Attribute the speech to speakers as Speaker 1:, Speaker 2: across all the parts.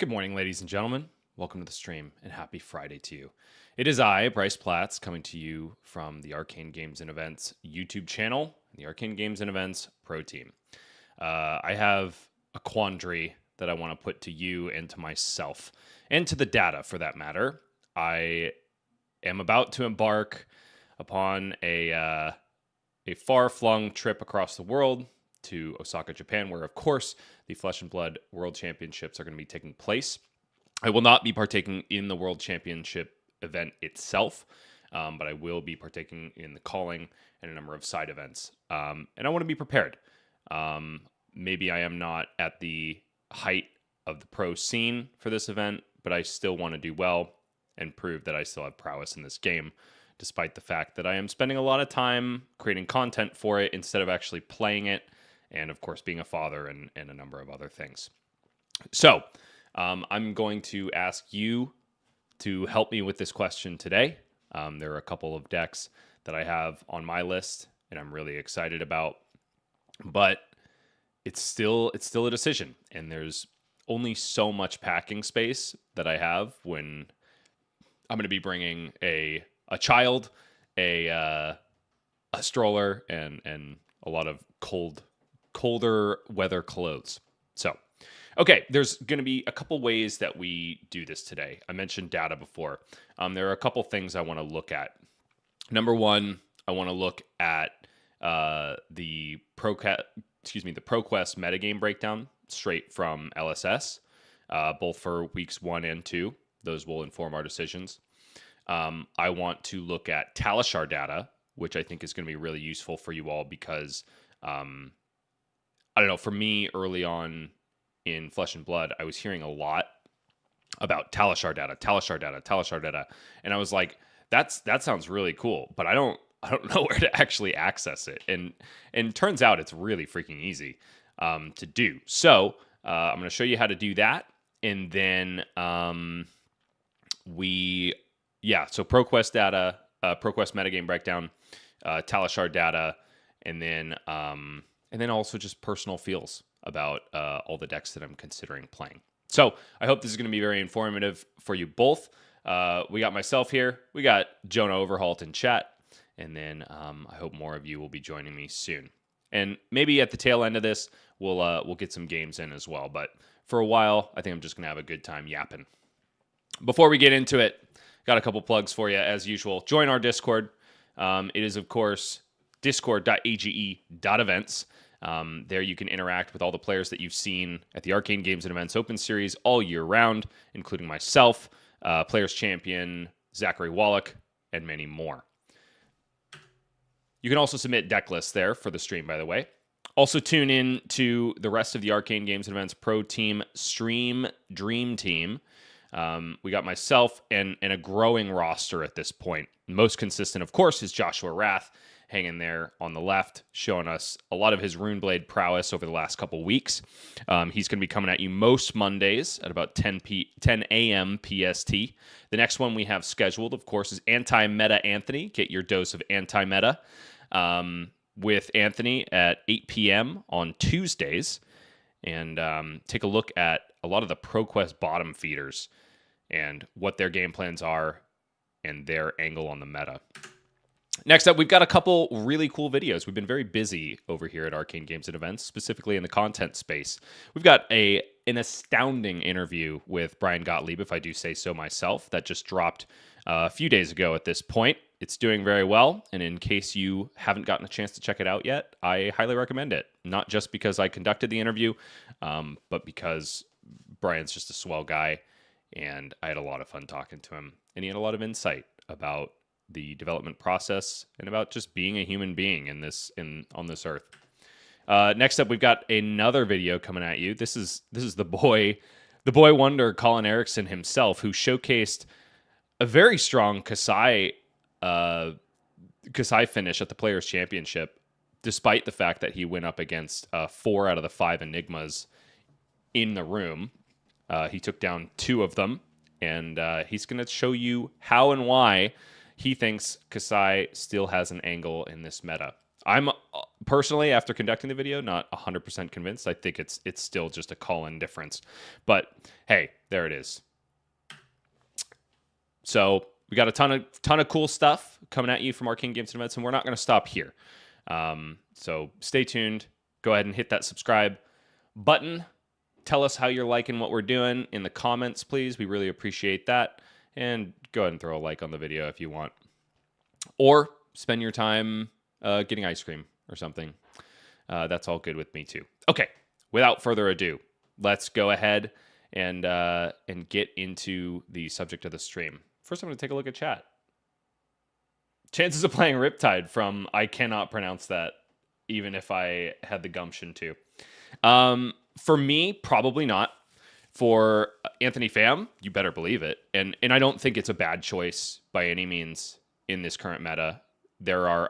Speaker 1: Good morning, ladies and gentlemen. Welcome to the stream, and happy Friday to you. It is I, Bryce Platz, coming to you from the Arcane Games and Events YouTube channel, the Arcane Games and Events Pro Team. I have a quandary that I want to put to you and to myself, and to the data for that matter. I am about to embark upon a far-flung trip across the world to Osaka, Japan, where, of course, the Flesh and Blood World Championships are going to be taking place. I will not be partaking in the World Championship event itself, but I will be partaking in the calling and a number of side events. And I want to be prepared. Maybe I am not at the height of the pro scene for this event, but I still want to do well and prove that I still have prowess in this game, despite the fact that I am spending a lot of time creating content for it instead of actually playing it, and of course being a father and a number of other things. So I'm going to ask you to help me with this question today. There are a couple of decks that I have on my list and I'm really excited about, but it's still a decision, and there's only so much packing space that I have when I'm going to be bringing a child, a stroller, and a lot of colder weather clothes. So, okay, there's going to be a couple ways that we do this today. I mentioned data before. There are a couple things I want to look at. Number one, I want to look at the proquest metagame breakdown straight from LSS, both for weeks 1 and 2. Those will inform our decisions. I want to look at Talishar data, which I think is going to be really useful for you all because, I don't know, for me early on in Flesh and Blood, I was hearing a lot about Talishar data. And I was like, that sounds really cool, but I don't know where to actually access it. And turns out it's really freaking easy to do. So I'm going to show you how to do that. And then so proquest data, proquest metagame breakdown, Talishar data, and then also just personal feels about all the decks that I'm considering playing. So I hope this is going to be very informative for you both. We got myself here. We got Jonah Overholt in chat. And then I hope more of you will be joining me soon. And maybe at the tail end of this, we'll get some games in as well. But for a while, I think I'm just going to have a good time yapping. Before we get into it, got a couple plugs for you as usual. Join our Discord. It is, of course, discord.age.events. There you can interact with all the players that you've seen at the Arcane Games and Events Open Series all year round, including myself, Players Champion, Zachary Wallach, and many more. You can also submit deck lists there for the stream, by the way. Also tune in to the rest of the Arcane Games and Events Pro Team Stream Dream Team. We got myself and a growing roster at this point. Most consistent, of course, is Joshua Rath, hanging there on the left, showing us a lot of his Runeblade prowess over the last couple weeks. He's going to be coming at you most Mondays at about 10 a.m. PST. The next one we have scheduled, of course, is Anti-Meta Anthony. Get your dose of Anti-Meta with Anthony at 8 p.m. on Tuesdays. And take a look at a lot of the ProQuest bottom feeders and what their game plans are and their angle on the meta. Next up, we've got a couple really cool videos. We've been very busy over here at Arcane Games and Events, specifically in the content space. We've got an astounding interview with Brian Gottlieb, if I do say so myself, that just dropped a few days ago at this point. It's doing very well, and in case you haven't gotten a chance to check it out yet, I highly recommend it. Not just because I conducted the interview, but because Brian's just a swell guy, and I had a lot of fun talking to him, and he had a lot of insight about the development process and about just being a human being on this earth. Next up, we've got another video coming at you. This is the boy wonder Colin Erickson himself, who showcased a very strong Kasai finish at the Players Championship, despite the fact that he went up against 4 out of the 5 Enigmas in the room. He took down 2 of them, and he's going to show you how and why he thinks Kasai still has an angle in this meta. I'm personally, after conducting the video, not 100% convinced. I think it's still just a call-in difference. But hey, there it is. So we got a ton of cool stuff coming at you from Arcane Games and Events, and we're not going to stop here. So stay tuned. Go ahead and hit that subscribe button. Tell us how you're liking what we're doing in the comments, please. We really appreciate that. And go ahead and throw a like on the video if you want. Or spend your time getting ice cream or something. That's all good with me too. Okay, without further ado, let's go ahead and get into the subject of the stream. First, I'm going to take a look at chat. Chances of playing Riptide from I cannot pronounce that, even if I had the gumption to. For me, probably not. For Anthony Pham, you better believe it. And I don't think it's a bad choice by any means in this current meta. There are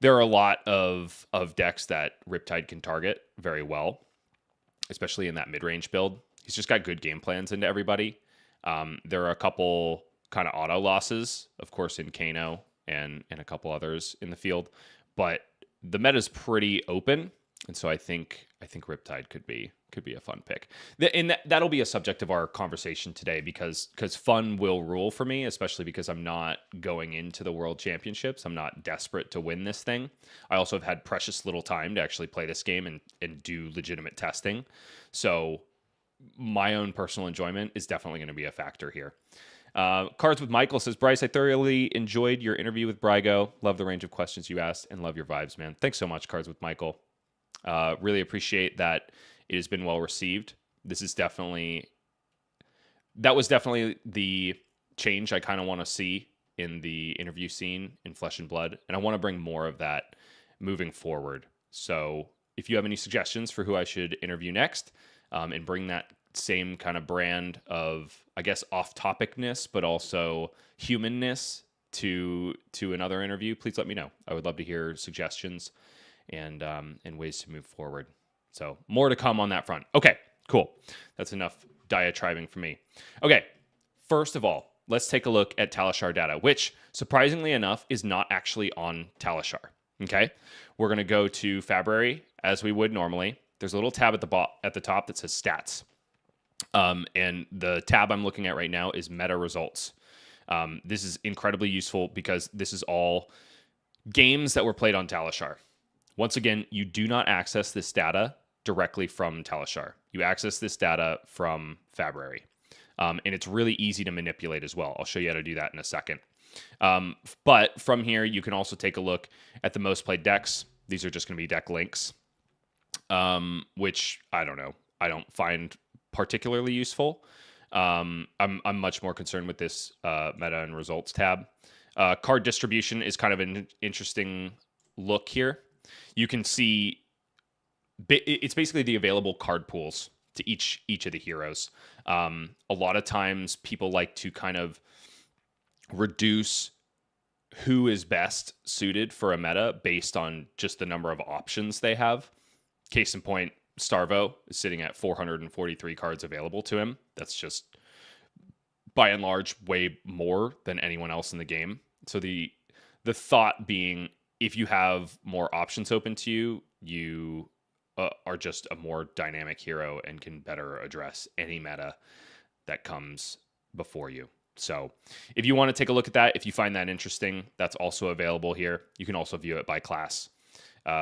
Speaker 1: a lot of decks that Riptide can target very well, especially in that mid-range build. He's just got good game plans into everybody. There are a couple kind of auto losses, of course, in Kano and a couple others in the field, but the meta is pretty open, and so I think Riptide could be a fun pick. And that'll be a subject of our conversation today because fun will rule for me, especially because I'm not going into the World Championships. I'm not desperate to win this thing. I also have had precious little time to actually play this game and do legitimate testing. So my own personal enjoyment is definitely going to be a factor here. Cards with Michael says, Bryce, I thoroughly enjoyed your interview with Brygo. Love the range of questions you asked and love your vibes, man. Thanks so much, Cards with Michael. Really appreciate that it has been well received. That was definitely the change I kind of want to see in the interview scene in Flesh and Blood. And I want to bring more of that moving forward. So if you have any suggestions for who I should interview next, and bring that same kind of brand of, I guess, off-topicness, but also humanness to another interview, please let me know. I would love to hear suggestions and ways to move forward. So more to come on that front. Okay, cool. That's enough diatribing for me. Okay, first of all, let's take a look at Talishar data, which, surprisingly enough, is not actually on Talishar. Okay, we're going to go to February as we would normally. There's a little tab at the top that says stats. And the tab I'm looking at right now is meta results. This is incredibly useful because this is all games that were played on Talishar. Once again, you do not access this data directly from Talishar. You access this data from February. And it's really easy to manipulate as well. I'll show you how to do that in a second. But from here, you can also take a look at the most played decks. These are just going to be deck links. Which I don't know. I don't find particularly useful. I'm much more concerned with this meta and results tab. Card distribution is kind of an interesting look here. You can see it's basically the available card pools to each of the heroes. A lot of times people like to kind of reduce who is best suited for a meta based on just the number of options they have. Case in point, Starvo is sitting at 443 cards available to him. That's just, by and large, way more than anyone else in the game. So the thought being, if you have more options open to you, you are just a more dynamic hero and can better address any meta that comes before you. So if you want to take a look at that, if you find that interesting, that's also available here. You can also view it by class.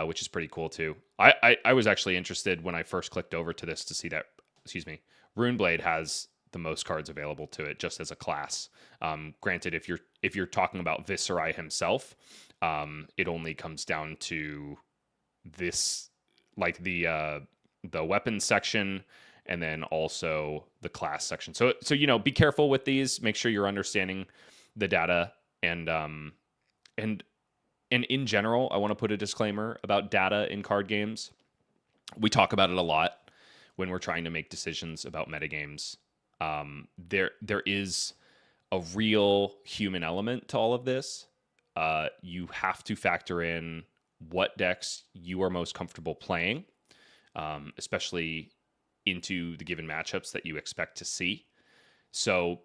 Speaker 1: Which is pretty cool too. I was actually interested when I first clicked over to this to see that, Runeblade has the most cards available to it just as a class. Granted, if you're talking about Viscerai himself, it only comes down to this, like the weapons section and then also the class section. So be careful with these. Make sure you're understanding the data and in general, I want to put a disclaimer about data in card games. We talk about it a lot when we're trying to make decisions about metagames. There is a real human element to all of this. You have to factor in what decks you are most comfortable playing, especially into the given matchups that you expect to see. So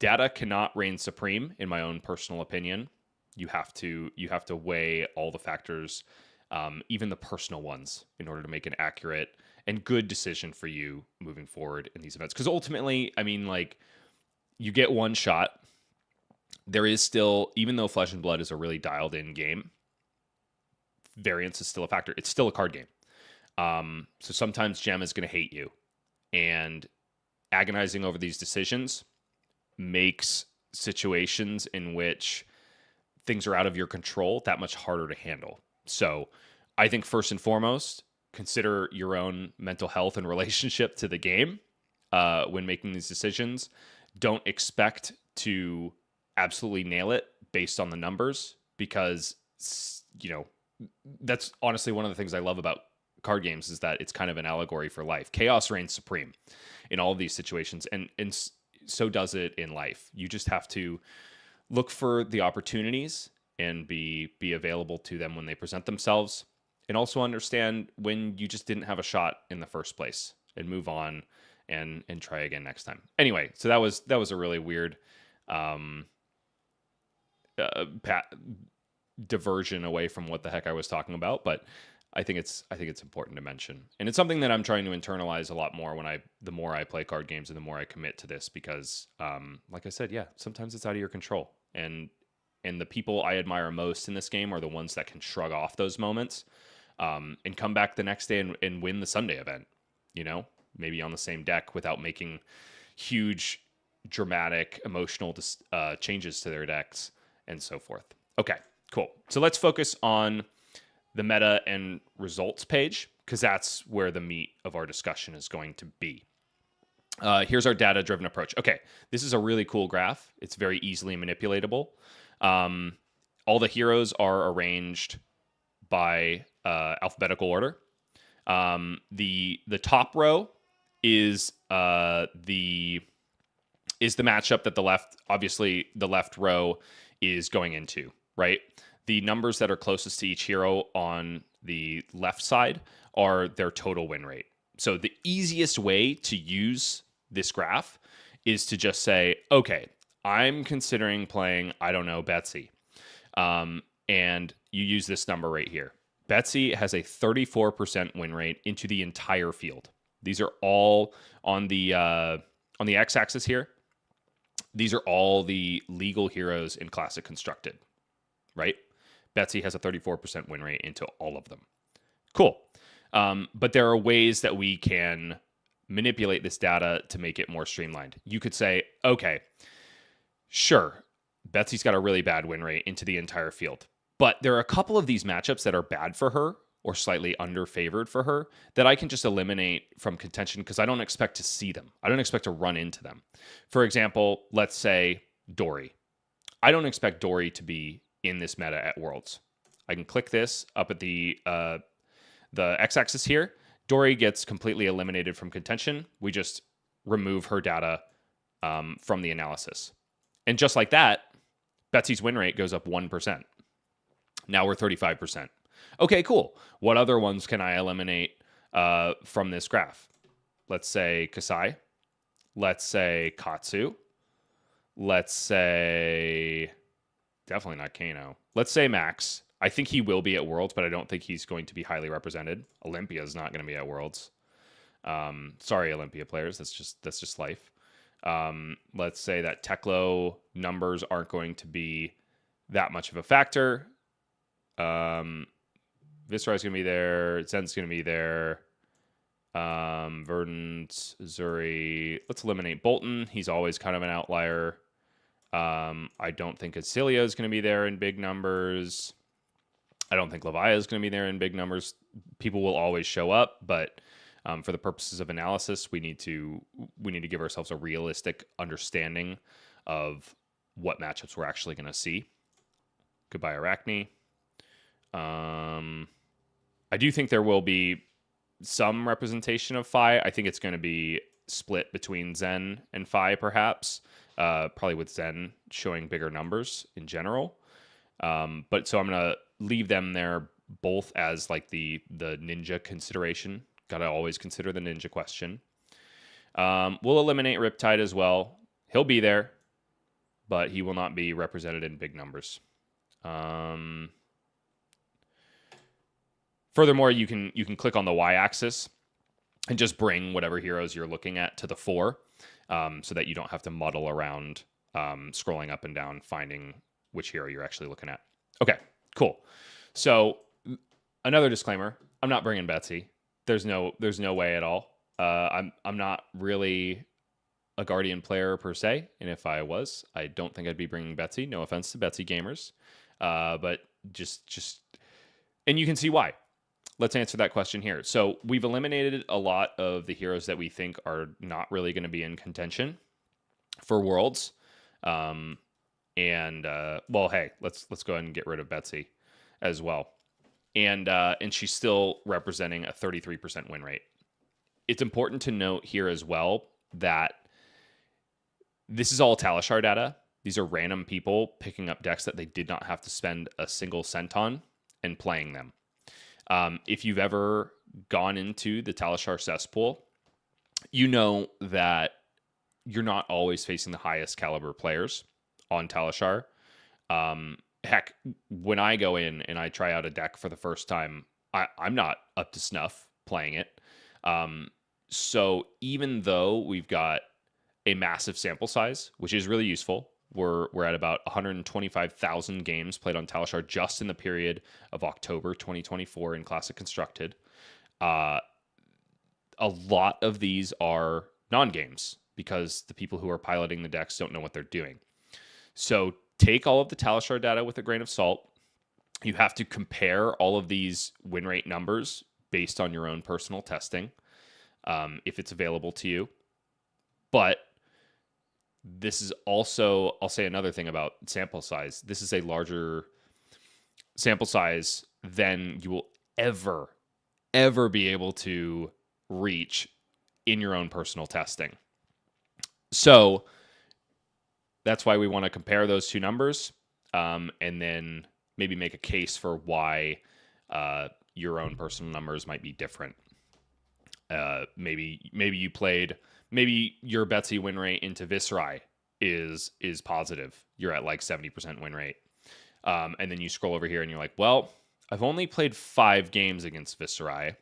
Speaker 1: data cannot reign supreme, in my own personal opinion. You have to weigh all the factors, even the personal ones, in order to make an accurate and good decision for you moving forward in these events. Because ultimately, I mean, like, you get one shot. There is still, even though Flesh and Blood is a really dialed in game, variance is still a factor. It's still a card game. So sometimes Gem is going to hate you, and agonizing over these decisions makes situations in which things are out of your control that much harder to handle. So I think first and foremost, consider your own mental health and relationship to the game when making these decisions. Don't expect to absolutely nail it based on the numbers, because, you know, that's honestly one of the things I love about card games, is that it's kind of an allegory for life. Chaos reigns supreme in all of these situations, and so does it in life. You just have to look for the opportunities and be available to them when they present themselves, and also understand when you just didn't have a shot in the first place, and move on and try again next time. Anyway, so that was a really weird diversion away from what the heck I was talking about, but I think it's important to mention, and it's something that I'm trying to internalize a lot more the more I play card games and the more I commit to this, because, like I said, yeah, sometimes it's out of your control, and the people I admire most in this game are the ones that can shrug off those moments, and come back the next day and win the Sunday event. You know, maybe on the same deck without making huge, dramatic, emotional changes to their decks and so forth. Okay, cool. So let's focus on the meta and results page, because that's where the meat of our discussion is going to be. Here's our data-driven approach. Okay, this is a really cool graph. It's very easily manipulatable. All the heroes are arranged by alphabetical order. The top row is the matchup that the left row is going into, right? The numbers that are closest to each hero on the left side are their total win rate. So the easiest way to use this graph is to just say, okay, I'm considering playing, I don't know, Betsy. And you use this number right here. Betsy has a 34% win rate into the entire field. These are all on the x-axis here. These are all the legal heroes in Classic Constructed, right? Betsy has a 34% win rate into all of them. Cool. But there are ways that we can manipulate this data to make it more streamlined. You could say, okay, sure, Betsy's got a really bad win rate into the entire field, but there are a couple of these matchups that are bad for her or slightly underfavored for her that I can just eliminate from contention, because I don't expect to see them. I don't expect to run into them. For example, let's say Dory. I don't expect Dory to be in this meta at Worlds. I can click this up at the x-axis here. Dory gets completely eliminated from contention. We just remove her data from the analysis. And just like that, Betsy's win rate goes up 1%. Now we're 35%. Okay, cool. What other ones can I eliminate from this graph? Let's say Kasai. Let's say Katsu. Let's say... definitely not Kano. Let's say Max. I think he will be at Worlds, but I don't think he's going to be highly represented. Olympia is not going to be at Worlds. Sorry, Olympia players. That's just life. Let's say that Teklo numbers aren't going to be that much of a factor. Viscerai is going to be there. Zen's going to be there. Verdant, Zuri. Let's eliminate Bolton. He's always kind of an outlier. I don't think Azelia is going to be there in big numbers. I don't think Leviah is going to be there in big numbers. People will always show up, but for the purposes of analysis, we need to give ourselves a realistic understanding of what matchups we're actually going to see. Goodbye, Arachne. I do think there will be some representation of Phi. I think it's going to be split between Zen and Phi, perhaps. Probably with Zen showing bigger numbers in general. But so I'm going to leave them there both as like the ninja consideration. Got to always consider the ninja question. We'll eliminate Riptide as well. He'll be there, but he will not be represented in big numbers. Furthermore, you can click on the y-axis and just bring whatever heroes you're looking at to the fore, so that you don't have to muddle around scrolling up and down finding which hero you're actually looking at. Okay, cool. So another disclaimer: I'm not bringing Betsy. There's no way at all. I'm not really a Guardian player per se, and if I was, I don't think I'd be bringing Betsy. No offense to Betsy gamers, but just, and you can see why. Let's answer that question here. So we've eliminated a lot of the heroes that we think are not really going to be in contention for Worlds. Well, hey, let's go ahead and get rid of Betsy as well. And she's still representing a 33% win rate. It's important to note here as well that this is all Talishar data. These are random people picking up decks that they did not have to spend a single cent on and playing them. If you've ever gone into the Talishar cesspool, you know that you're not always facing the highest caliber players on Talishar. Heck, when I go in and I try out a deck for the first time, I'm not up to snuff playing it. So even though we've got a massive sample size, which is really useful, we're at about 125,000 games played on Talishar just in the period of October 2024 in Classic Constructed. A lot of these are non-games because the people who are piloting the decks don't know what they're doing. So take all of the Talishar data with a grain of salt. You have to compare all of these win rate numbers based on your own personal testing, if it's available to you. But this is also, I'll say another thing about sample size. This is a larger sample size than you will ever be able to reach in your own personal testing. So that's why we want to compare those two numbers, and then maybe make a case for why your own personal numbers might be different. Maybe your Betsy win rate into Viscerai is positive. You're at like 70% win rate. And then you scroll over here and you're like, well, I've only played 5 games against Viscerai.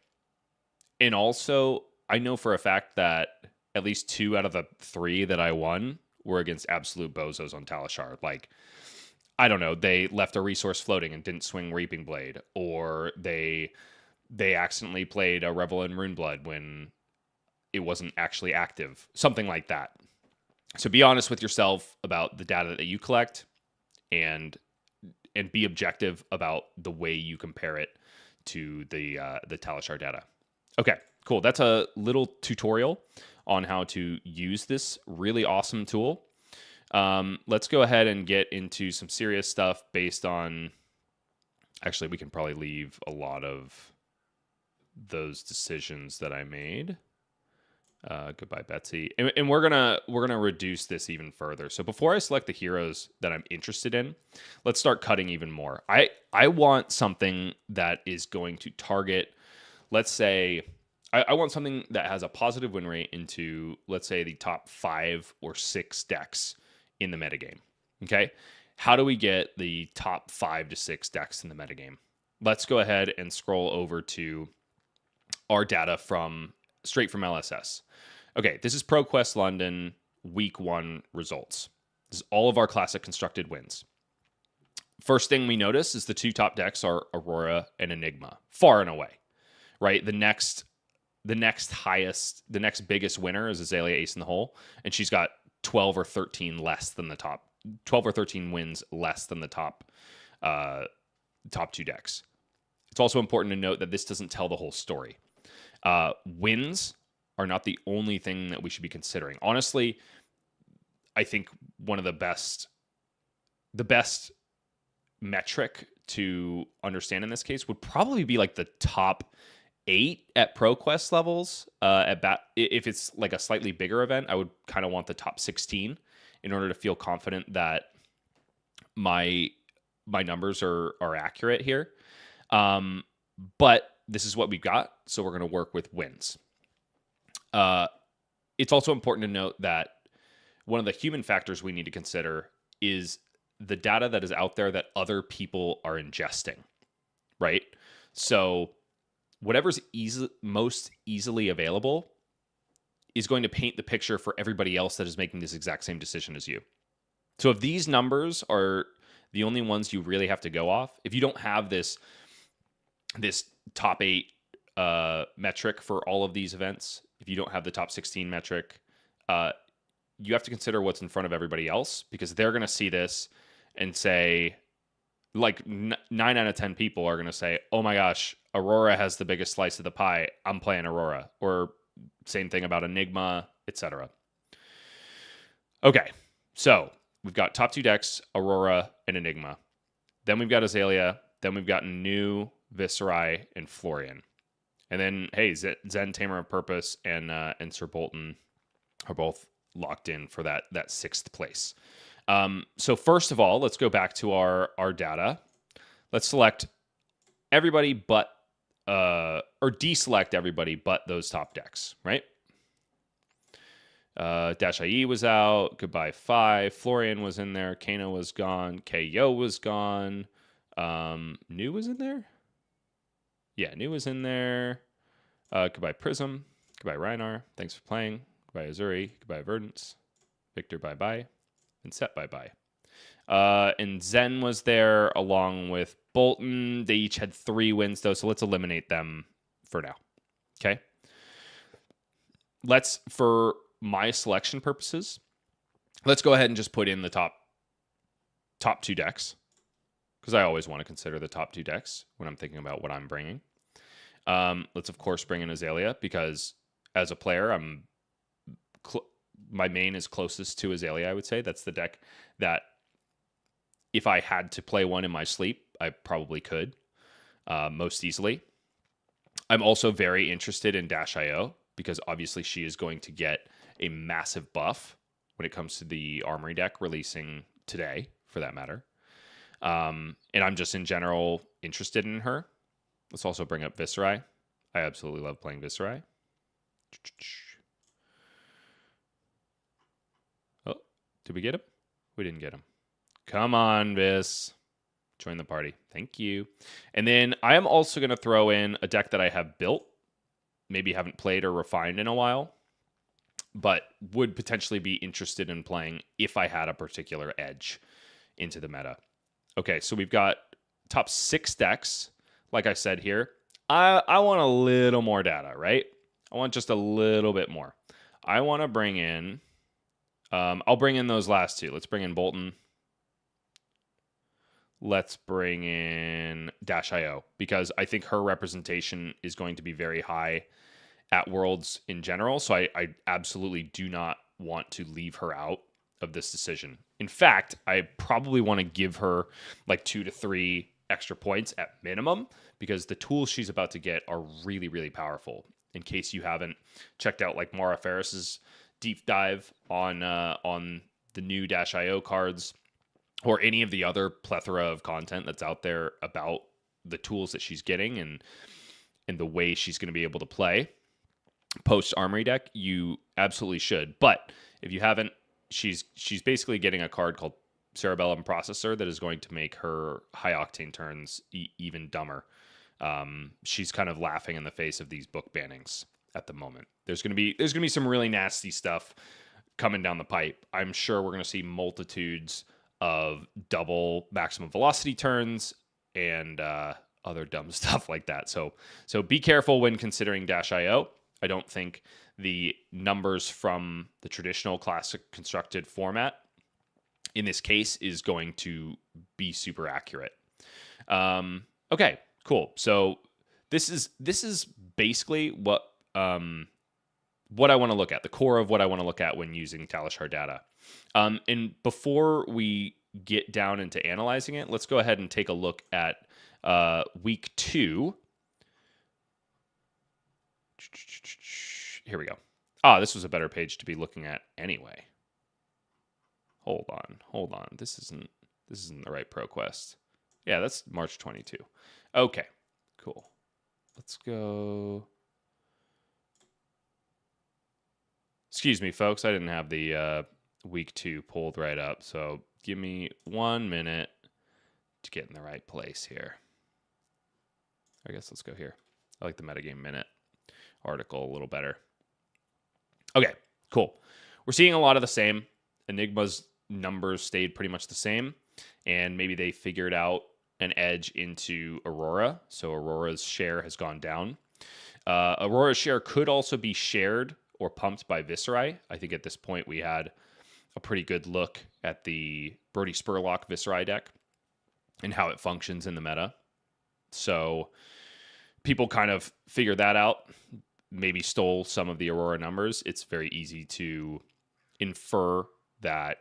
Speaker 1: And also, I know for a fact that at least 2 out of the 3 that I won were against absolute bozos on Talishar. Like, I don't know, they left a resource floating and didn't swing Reaping Blade, or they accidentally played a Revel in Runeblood when it wasn't actually active, something like that. So be honest with yourself about the data that you collect, and be objective about the way you compare it to the Talishar data. Okay, cool. That's a little tutorial on how to use this really awesome tool. Let's go ahead and get into some serious stuff based on... Actually, we can probably leave a lot of those decisions that I made. Goodbye, Betsy. And we're gonna reduce this even further. So before I select the heroes that I'm interested in, let's start cutting even more. I want something that is going to target, let's say, I want something that has a positive win rate into, let's say, the top 5 or 6 decks in the metagame. Okay? How do we get the top 5 to 6 decks in the metagame? Let's go ahead and scroll over to our data straight from LSS. Okay, this is ProQuest London week 1 results. This is all of our classic constructed wins. First thing we notice is the 2 top decks are Aurora and Enigma, far and away, right? The next biggest winner is Azelia Ace in the Hole, and she's got 12 or 13 wins less than the top 2 decks. It's also important to note that this doesn't tell the whole story. Wins are not the only thing that we should be considering. Honestly, I think one of the best metric to understand in this case would probably be like the top 8 at ProQuest levels. If it's like a slightly bigger event, I would kind of want the top 16 in order to feel confident that my numbers are accurate here. But this is what we've got, so we're going to work with wins. It's also important to note that one of the human factors we need to consider is the data that is out there that other people are ingesting, right? So whatever's most easily available is going to paint the picture for everybody else that is making this exact same decision as you. So if these numbers are the only ones you really have to go off, if you don't have this top 8 metric for all of these events, if you don't have the top 16 metric, you have to consider what's in front of everybody else, because they're going to see this and say, like 9 out of 10 people are going to say, oh my gosh, Aurora has the biggest slice of the pie, I'm playing Aurora. Or same thing about Enigma, etc. Okay, so we've got top 2 decks, Aurora and Enigma. Then we've got Azelia. Then we've got New, Viscerai, and Florian. And then, hey, Zen, Tamer of Purpose, and Sir Bolton are both locked in for that 6th place. So first of all, let's go back to our data. Let's select everybody but, or deselect everybody but those top decks, right? Dash IE was out. Goodbye 5. Florian was in there. Kano was gone. KO was gone. New was in there? Yeah, New was in there. Goodbye Prism. Goodbye Reinar. Thanks for playing. Goodbye Azuri. Goodbye Verdance. Victor, bye-bye. And Set, bye-bye. And Zen was there along with Bolton. They each had 3 wins, though, so let's eliminate them for now. Okay? For my selection purposes, let's go ahead and just put in the top 2 decks, because I always want to consider the top 2 decks when I'm thinking about what I'm bringing. Let's, of course, bring in Azelia, because as a player, my main is closest to Azelia, I would say. That's the deck that if I had to play one in my sleep, I probably could most easily. I'm also very interested in Dash IO, because obviously she is going to get a massive buff when it comes to the Armory deck releasing today, for that matter. And I'm just in general interested in her. Let's also bring up Viscerai. I absolutely love playing Viscerai. Oh, did we get him? We didn't get him. Come on, Vis. Join the party. Thank you. And then I am also going to throw in a deck that I have built, maybe haven't played or refined in a while, but would potentially be interested in playing if I had a particular edge into the meta. Okay, so we've got top 6 decks. Like I said here, I want a little more data, right? I want just a little bit more. I want to bring in, I'll bring in those last 2. Let's bring in Bolton. Let's bring in Dash IO, because I think her representation is going to be very high at Worlds in general. So I absolutely do not want to leave her out of this decision. In fact, I probably want to give her like 2 to 3 extra points at minimum, because the tools she's about to get are really, really powerful. In case you haven't checked out like Mara Ferris's deep dive on the new Dash IO cards, or any of the other plethora of content that's out there about the tools that she's getting and the way she's going to be able to play post Armory deck, you absolutely should. But if you haven't, she's basically getting a card called Cerebellum Processor that is going to make her high octane turns even dumber. She's kind of laughing in the face of these book bannings at the moment. There's going to be some really nasty stuff coming down the pipe. I'm sure we're going to see multitudes of double maximum velocity turns and other dumb stuff like that. So be careful when considering Dash IO. I don't think the numbers from the traditional classic constructed format in this case is going to be super accurate. Okay, cool. So this is basically what I want to look at, the core of what I want to look at when using Talishar data. And before we get down into analyzing it, let's go ahead and take a look at week 2. Here we go. This was a better page to be looking at anyway. Hold on. This isn't the right ProQuest. Yeah, that's March 22. Okay, cool. Let's go. Excuse me, folks. I didn't have the week 2 pulled right up. So give me 1 minute to get in the right place here. I guess let's go here. I like the Metagame Minute article a little better. Okay, cool. We're seeing a lot of the same. Enigma's numbers stayed pretty much the same, and maybe they figured out an edge into Aurora. So Aurora's share has gone down. Aurora's share could also be shared or pumped by Viscerai. I think at this point we had a pretty good look at the Brody Spurlock Viscerai deck and how it functions in the meta. So people kind of figured that out, maybe stole some of the Aurora numbers. It's very easy to infer that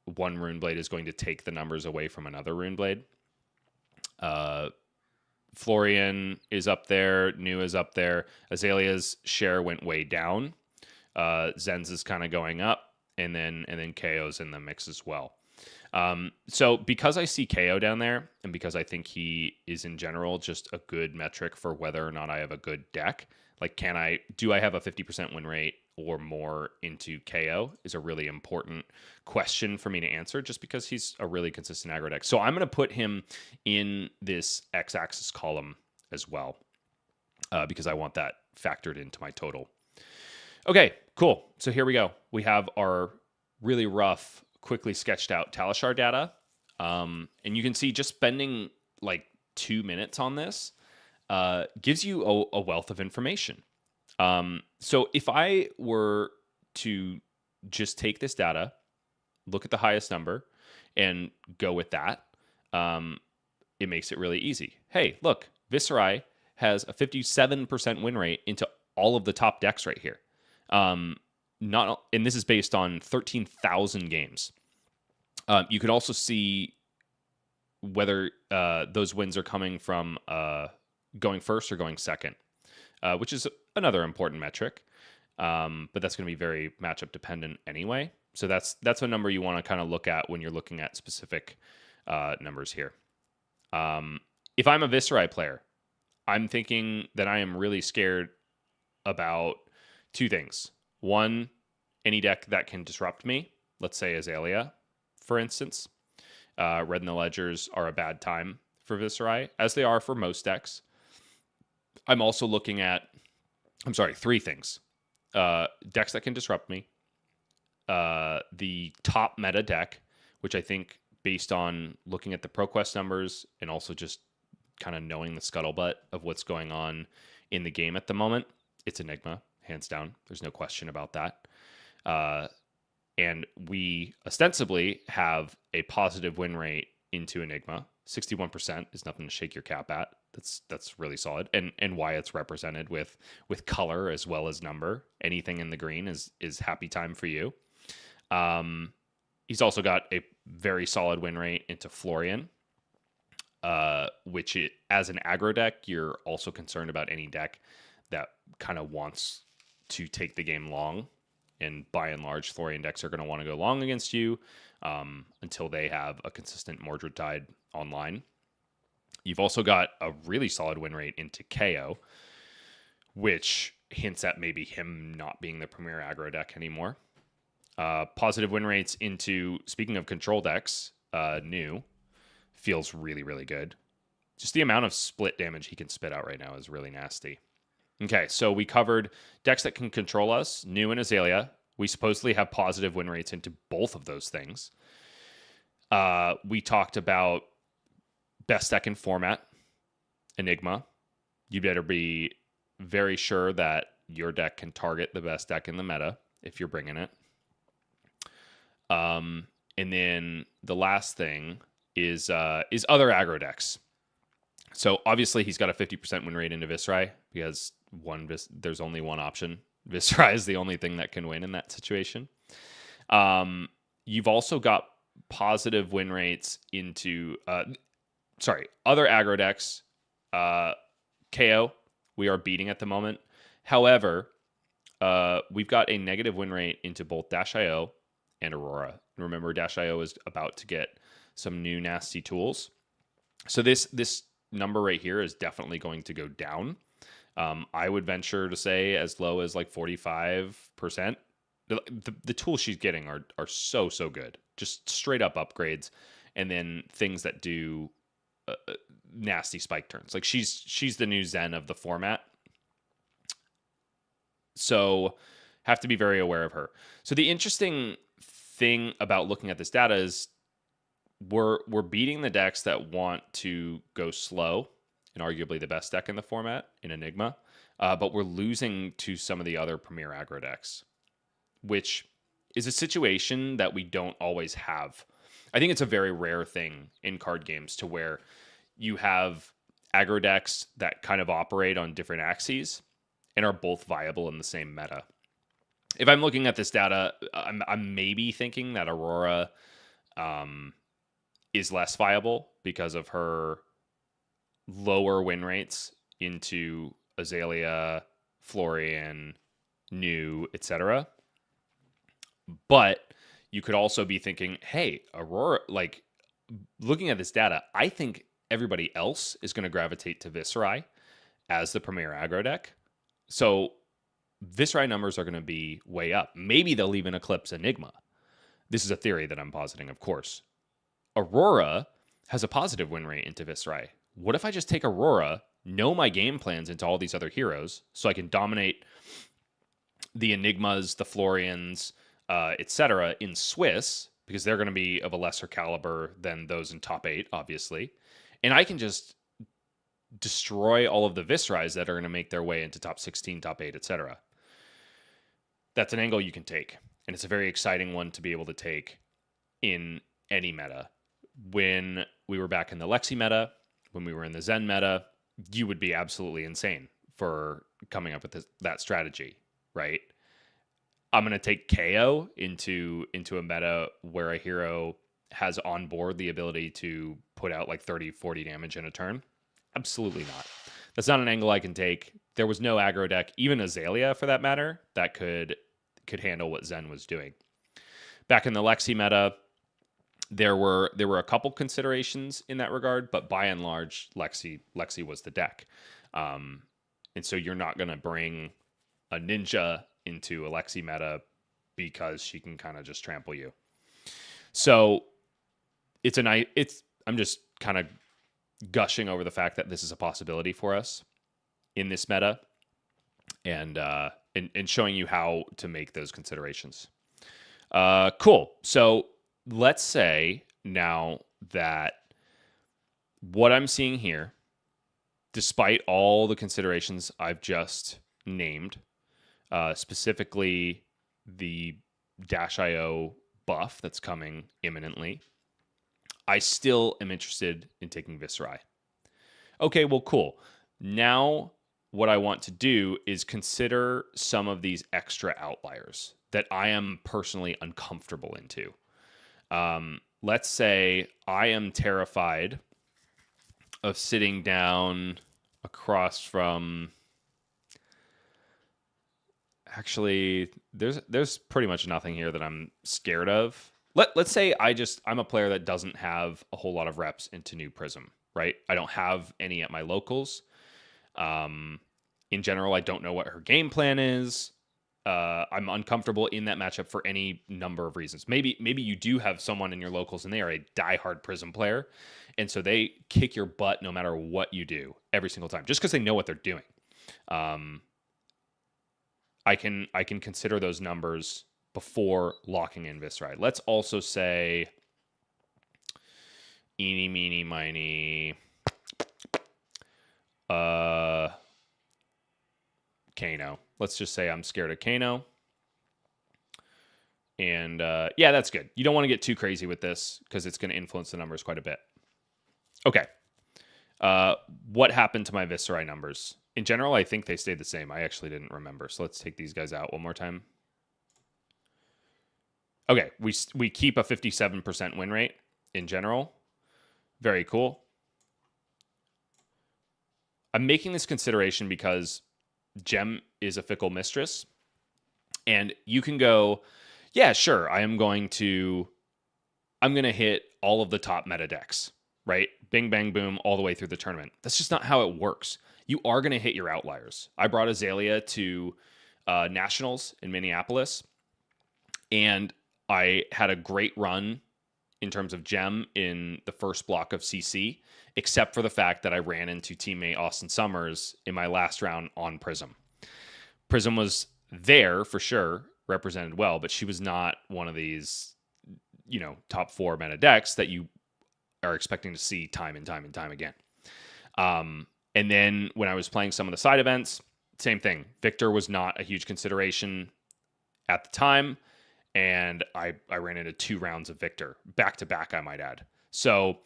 Speaker 1: one rune blade is going to take the numbers away from another rune blade. Florian is up there. Nu is up there. Azalea's share went way down. Zen's is kind of going up, and then KO's in the mix as well. So because I see KO down there, and because I think he is in general just a good metric for whether or not I have a good deck, like do I have a 50% win rate or more into KO is a really important question for me to answer, just because he's a really consistent aggro deck. So I'm going to put him in this x-axis column as well, because I want that factored into my total. Okay, cool. So here we go. We have our really rough, quickly sketched out Talishar data. And you can see just spending like 2 minutes on this gives you a wealth of information. So if I were to just take this data, look at the highest number, and go with that, it makes it really easy. Hey, look, Viscerai has a 57% win rate into all of the top decks right here. And this is based on 13,000 games. You could also see whether those wins are coming from going first or going second, which is another important metric. But that's going to be very matchup dependent anyway. So that's a number you want to kind of look at when you're looking at specific numbers here. If I'm a Viscerai player, I'm thinking that I am really scared about two things. One, any deck that can disrupt me. Let's say Azelia, for instance. Red in the Ledgers are a bad time for Viscerai, as they are for most decks. I'm also looking at, three things. Decks that can disrupt me. The top meta deck, which I think, based on looking at the proquest numbers and also just kind of knowing the scuttlebutt of what's going on in the game at the moment, it's Enigma, hands down. There's no question about that. And we ostensibly have a positive win rate into Enigma. 61% is nothing to shake your cap at. That's really solid. And why it's represented with color as well as number. Anything in the green is happy time for you. He's also got a very solid win rate into Florian, which as an aggro deck, you're also concerned about any deck that kind of wants to take the game long. And by and large, Florian decks are going to want to go long against you until they have a consistent Mordred Tide online. You've also got a really solid win rate into KO, which hints at maybe him not being the premier aggro deck anymore. Positive win rates into, speaking of control decks, Nu feels really, really good. Just the amount of split damage he can spit out right now is really nasty. Okay, so we covered decks that can control us, Nu and Azelia. We supposedly have positive win rates into both of those things. We talked about best deck in format, Enigma. You better be very sure that your deck can target the best deck in the meta if you're bringing it. And then the last thing is other aggro decks. So obviously he's got a 50% win rate into Viscerai because there's only one option. Viscerai is the only thing that can win in that situation. You've also got positive win rates into other aggro decks. KO, we are beating at the moment. However, we've got a negative win rate into both Dash.io and Aurora. Remember, Dash.io is about to get some new nasty tools. So this number right here is definitely going to go down. I would venture to say as low as like 45%, the tools she's getting are so good, just straight up upgrades, and then things that do nasty spike turns. Like she's the new Zen of the format, so have to be very aware of her. So the interesting thing about looking at this data is we're beating the decks that want to go slow, and arguably the best deck in the format in Enigma, but we're losing to some of the other premier aggro decks, which is a situation that we don't always have. I think it's a very rare thing in card games to where you have aggro decks that kind of operate on different axes and are both viable in the same meta. If I'm looking at this data, I'm maybe thinking that Aurora is less viable because of her lower win rates into Azelia, Florian, New, etc. But you could also be thinking, hey, Aurora, like looking at this data, I think everybody else is going to gravitate to Viscerai as the premier aggro deck. So Viscerai numbers are going to be way up. Maybe they'll even eclipse Enigma. This is a theory that I'm positing, of course. Aurora has a positive win rate into Viscerai. What if I just take Aurora, know my game plans into all these other heroes, so I can dominate the Enigmas, the Florians, etc. in Swiss, because they're going to be of a lesser caliber than those in top 8, obviously. And I can just destroy all of the Viscerais that are going to make their way into top 16, top 8, etc. That's an angle you can take. And it's a very exciting one to be able to take in any meta. When we were back in the Lexi meta, when we were in the Zen meta, you would be absolutely insane for coming up with that strategy, right? I'm going to take KO into a meta where a hero has on board the ability to put out like 30, 40 damage in a turn. Absolutely not. That's not an angle I can take. There was no aggro deck, even Azelia for that matter, that could handle what Zen was doing. Back in the Lexi meta, there were a couple considerations in that regard, but by and large, Lexi was the deck. And so you're not going to bring a ninja into a Lexi meta because she can kind of just trample you. So I'm just kind of gushing over the fact that this is a possibility for us in this meta, and showing you how to make those considerations. Cool. So let's say now that what I'm seeing here, despite all the considerations I've just named, specifically the Dash.io buff that's coming imminently, I still am interested in taking Viscerai. Okay, well, cool. Now what I want to do is consider some of these extra outliers that I am personally uncomfortable into. Let's say I am terrified of sitting down across from... Actually, there's pretty much nothing here that I'm scared of. Let's say I'm a player that doesn't have a whole lot of reps into New Prism, right? I don't have any at my locals. In general, I don't know what her game plan is. I'm uncomfortable in that matchup for any number of reasons. Maybe you do have someone in your locals and they are a diehard Prism player, and so they kick your butt no matter what you do every single time, just because they know what they're doing. I can consider those numbers before locking in Viscerai. Let's also say eeny, meeny, miny, Kano. Let's just say I'm scared of Kano. And yeah, that's good. You don't want to get too crazy with this because it's going to influence the numbers quite a bit. Okay. What happened to my Viscerai numbers? In general, I think they stayed the same. I actually didn't remember. So let's take these guys out one more time. Okay, we keep a 57% win rate in general. Very cool. I'm making this consideration because Gem is a fickle mistress. And you can go, yeah, sure, I'm going to hit all of the top meta decks, right? Bing, bang, boom, all the way through the tournament. That's just not how it works. You are going to hit your outliers. I brought Azelia to Nationals in Minneapolis. And I had a great run in terms of gem in the first block of CC, except for the fact that I ran into teammate Austin Summers in my last round on Prism. Prism was there for sure, represented well, but she was not one of these, top 4 meta decks that you are expecting to see time and time and time again. And then when I was playing some of the side events, same thing. Victor was not a huge consideration at the time. And I ran into 2 rounds of Victor, back to back, I might add. So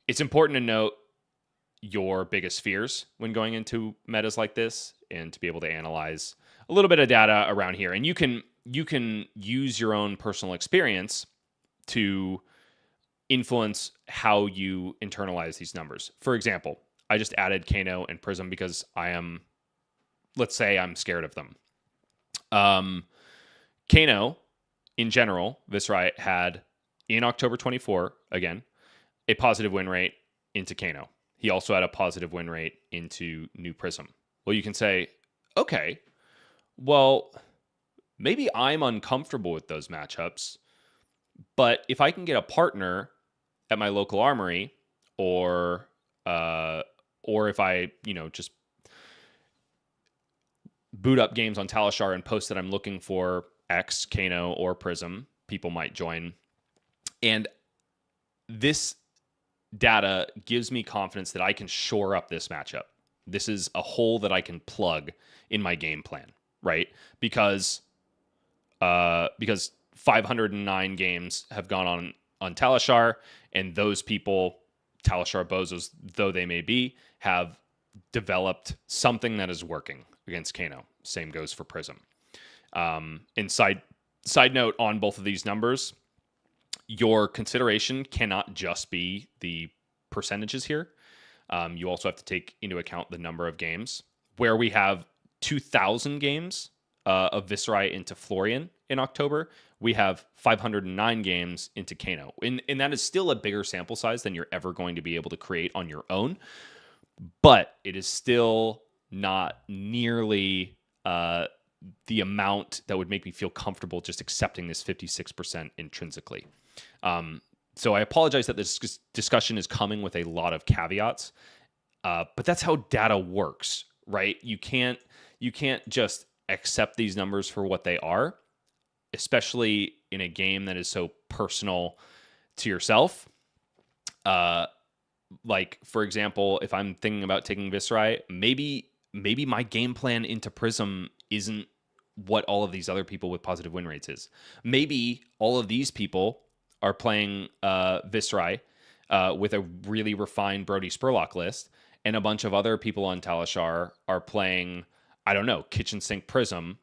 Speaker 1: it's important to note your biggest fears when going into metas like this and to be able to analyze a little bit of data around here. And you can use your own personal experience to influence how you internalize these numbers. For example, I just added Kano and Prism because let's say I'm scared of them. Kano, in general, Viscerai had, in October 24, again, a positive win rate into Kano. He also had a positive win rate into New Prism. Well, you can say, okay, well, maybe I'm uncomfortable with those matchups, but if I can get a partner at my local armory, or if I, just boot up games on Talishar and post that I'm looking for X, Kano, or Prism, people might join. And this data gives me confidence that I can shore up this matchup. This is a hole that I can plug in my game plan, right? Because 509 games have gone on Talishar, and those people, Talishar bozos though they may be, have developed something that is working against Kano. Same goes for Prism. And side note on both of these numbers, your consideration cannot just be the percentages here. You also have to take into account the number of games. Where we have 2,000 games of Viscerai into Florian in October, we have 509 games into Kano. And that is still a bigger sample size than you're ever going to be able to create on your own. But it is still not nearly the amount that would make me feel comfortable just accepting this 56% intrinsically. So I apologize that this discussion is coming with a lot of caveats, but that's how data works, right? You can't just accept these numbers for what they are, especially in a game that is so personal to yourself. Like, for example, if I'm thinking about taking Viscerai, maybe my game plan into Prism isn't what all of these other people with positive win rates is. Maybe all of these people are playing Viscerai with a really refined Brody Spurlock list, and a bunch of other people on Talishar are playing, I don't know, Kitchen Sink Prism.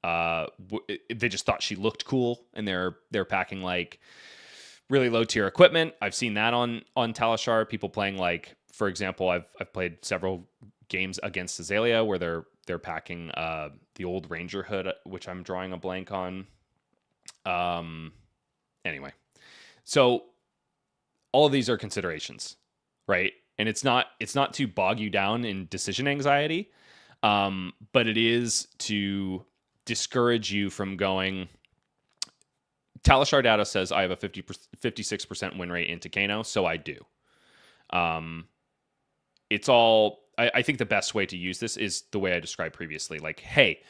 Speaker 1: They just thought she looked cool, and they're packing like really low tier equipment. I've seen that on Talishar. People playing, like, for example, I've played several games against Azelia where they're packing the old Ranger hood, which I'm drawing a blank on. Anyway, so all of these are considerations, right? And it's not to bog you down in decision anxiety, but it is to discourage you from going. Talishar data says I have a 56% win rate into Kano, so I do. It's all. I think the best way to use this is the way I described previously. Like, hey,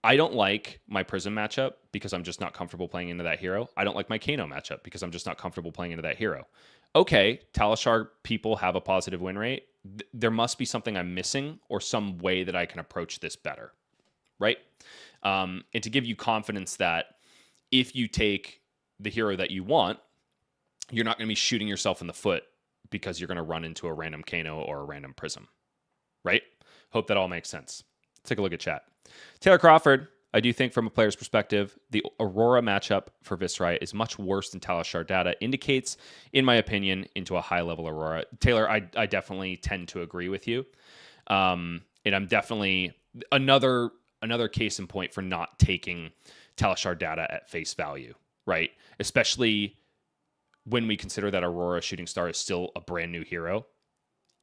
Speaker 1: I don't like my Prism matchup because I'm just not comfortable playing into that hero. I don't like my Kano matchup because I'm just not comfortable playing into that hero. Okay, Talishar people have a positive win rate. There must be something I'm missing or some way that I can approach this better, right? And to give you confidence that if you take the hero that you want, you're not going to be shooting yourself in the foot because you're going to run into a random Kano or a random Prism, right? Hope that all makes sense. Let's take a look at chat. Taylor Crawford, I do think from a player's perspective, the Aurora matchup for Viscerai is much worse than Talishar data indicates, in my opinion, into a high-level Aurora. Taylor, I definitely tend to agree with you. And I'm definitely another case in point for not taking Talishar data at face value, right? Especially when we consider that Aurora Shooting Star is still a brand new hero,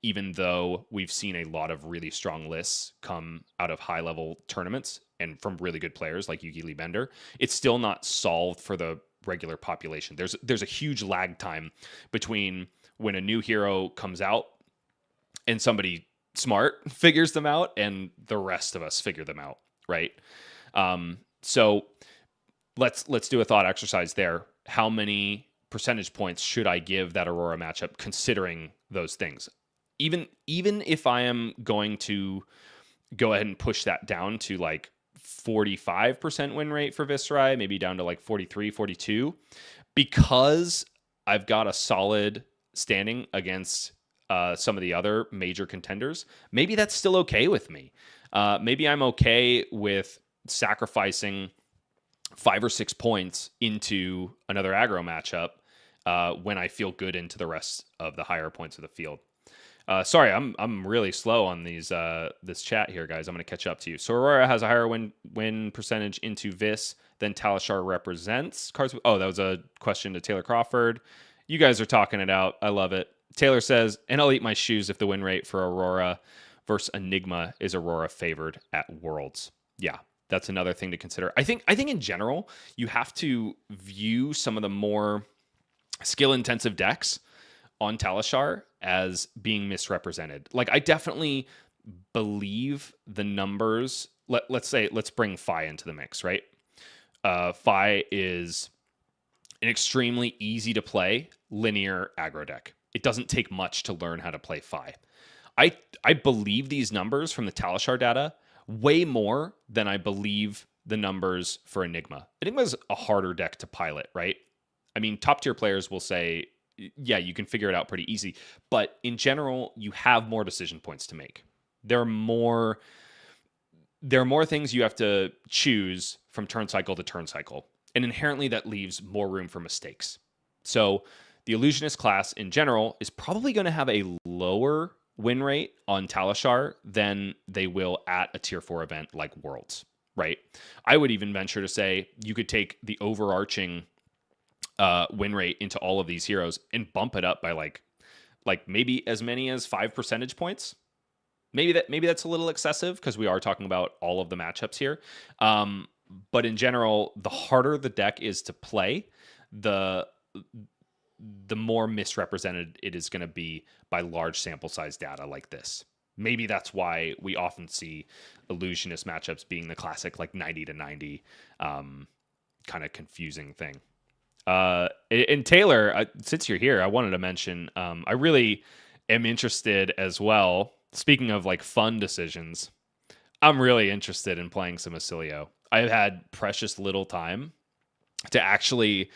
Speaker 1: even though we've seen a lot of really strong lists come out of high-level tournaments and from really good players like Yuki Lee Bender, it's still not solved for the regular population. There's a huge lag time between when a new hero comes out and somebody smart figures them out and the rest of us figure them out, right? So let's do a thought exercise there. How many percentage points should I give that Aurora matchup considering those things? Even if I am going to go ahead and push that down to like 45% win rate for Viscerai, maybe down to like 43, 42, because I've got a solid standing against some of the other major contenders, maybe that's still okay with me. Maybe I'm okay with sacrificing 5 or 6 points into another aggro matchup when I feel good into the rest of the higher points of the field. Sorry, I'm really slow on these this chat here, guys. I'm going to catch up to you. So Aurora has a higher win percentage into Vis than Talishar represents. Cards. Oh, that was a question to Taylor Crawford. You guys are talking it out. I love it. Taylor says, and I'll eat my shoes if the win rate for Aurora versus Enigma is Aurora favored at Worlds. Yeah, that's another thing to consider. I think in general, you have to view some of the more skill-intensive decks on Talishar as being misrepresented. Like, I definitely believe the numbers. Let's bring Fi into the mix, right? Fi is an extremely easy to play linear aggro deck. It doesn't take much to learn how to play Fi. I believe these numbers from the Talishar data way more than I believe the numbers for Enigma. Enigma's a harder deck to pilot, right? I mean, top tier players will say, yeah, you can figure it out pretty easy. But in general, you have more decision points to make. There are more things you have to choose from turn cycle to turn cycle. And inherently that leaves more room for mistakes. So the Illusionist class in general is probably going to have a lower win rate on Talishar than they will at a tier 4 event like Worlds, right? I would even venture to say you could take the overarching win rate into all of these heroes and bump it up by like maybe as many as 5 percentage points. Maybe that's a little excessive because we are talking about all of the matchups here. But in general, the harder the deck is to play, the more misrepresented it is going to be by large sample size data like this. Maybe that's why we often see Illusionist matchups being the classic like 90 to 90 kind of confusing thing. And Taylor, since you're here, I wanted to mention I really am interested as well. Speaking of like fun decisions, I'm really interested in playing some Azelia. I've had precious little time to actually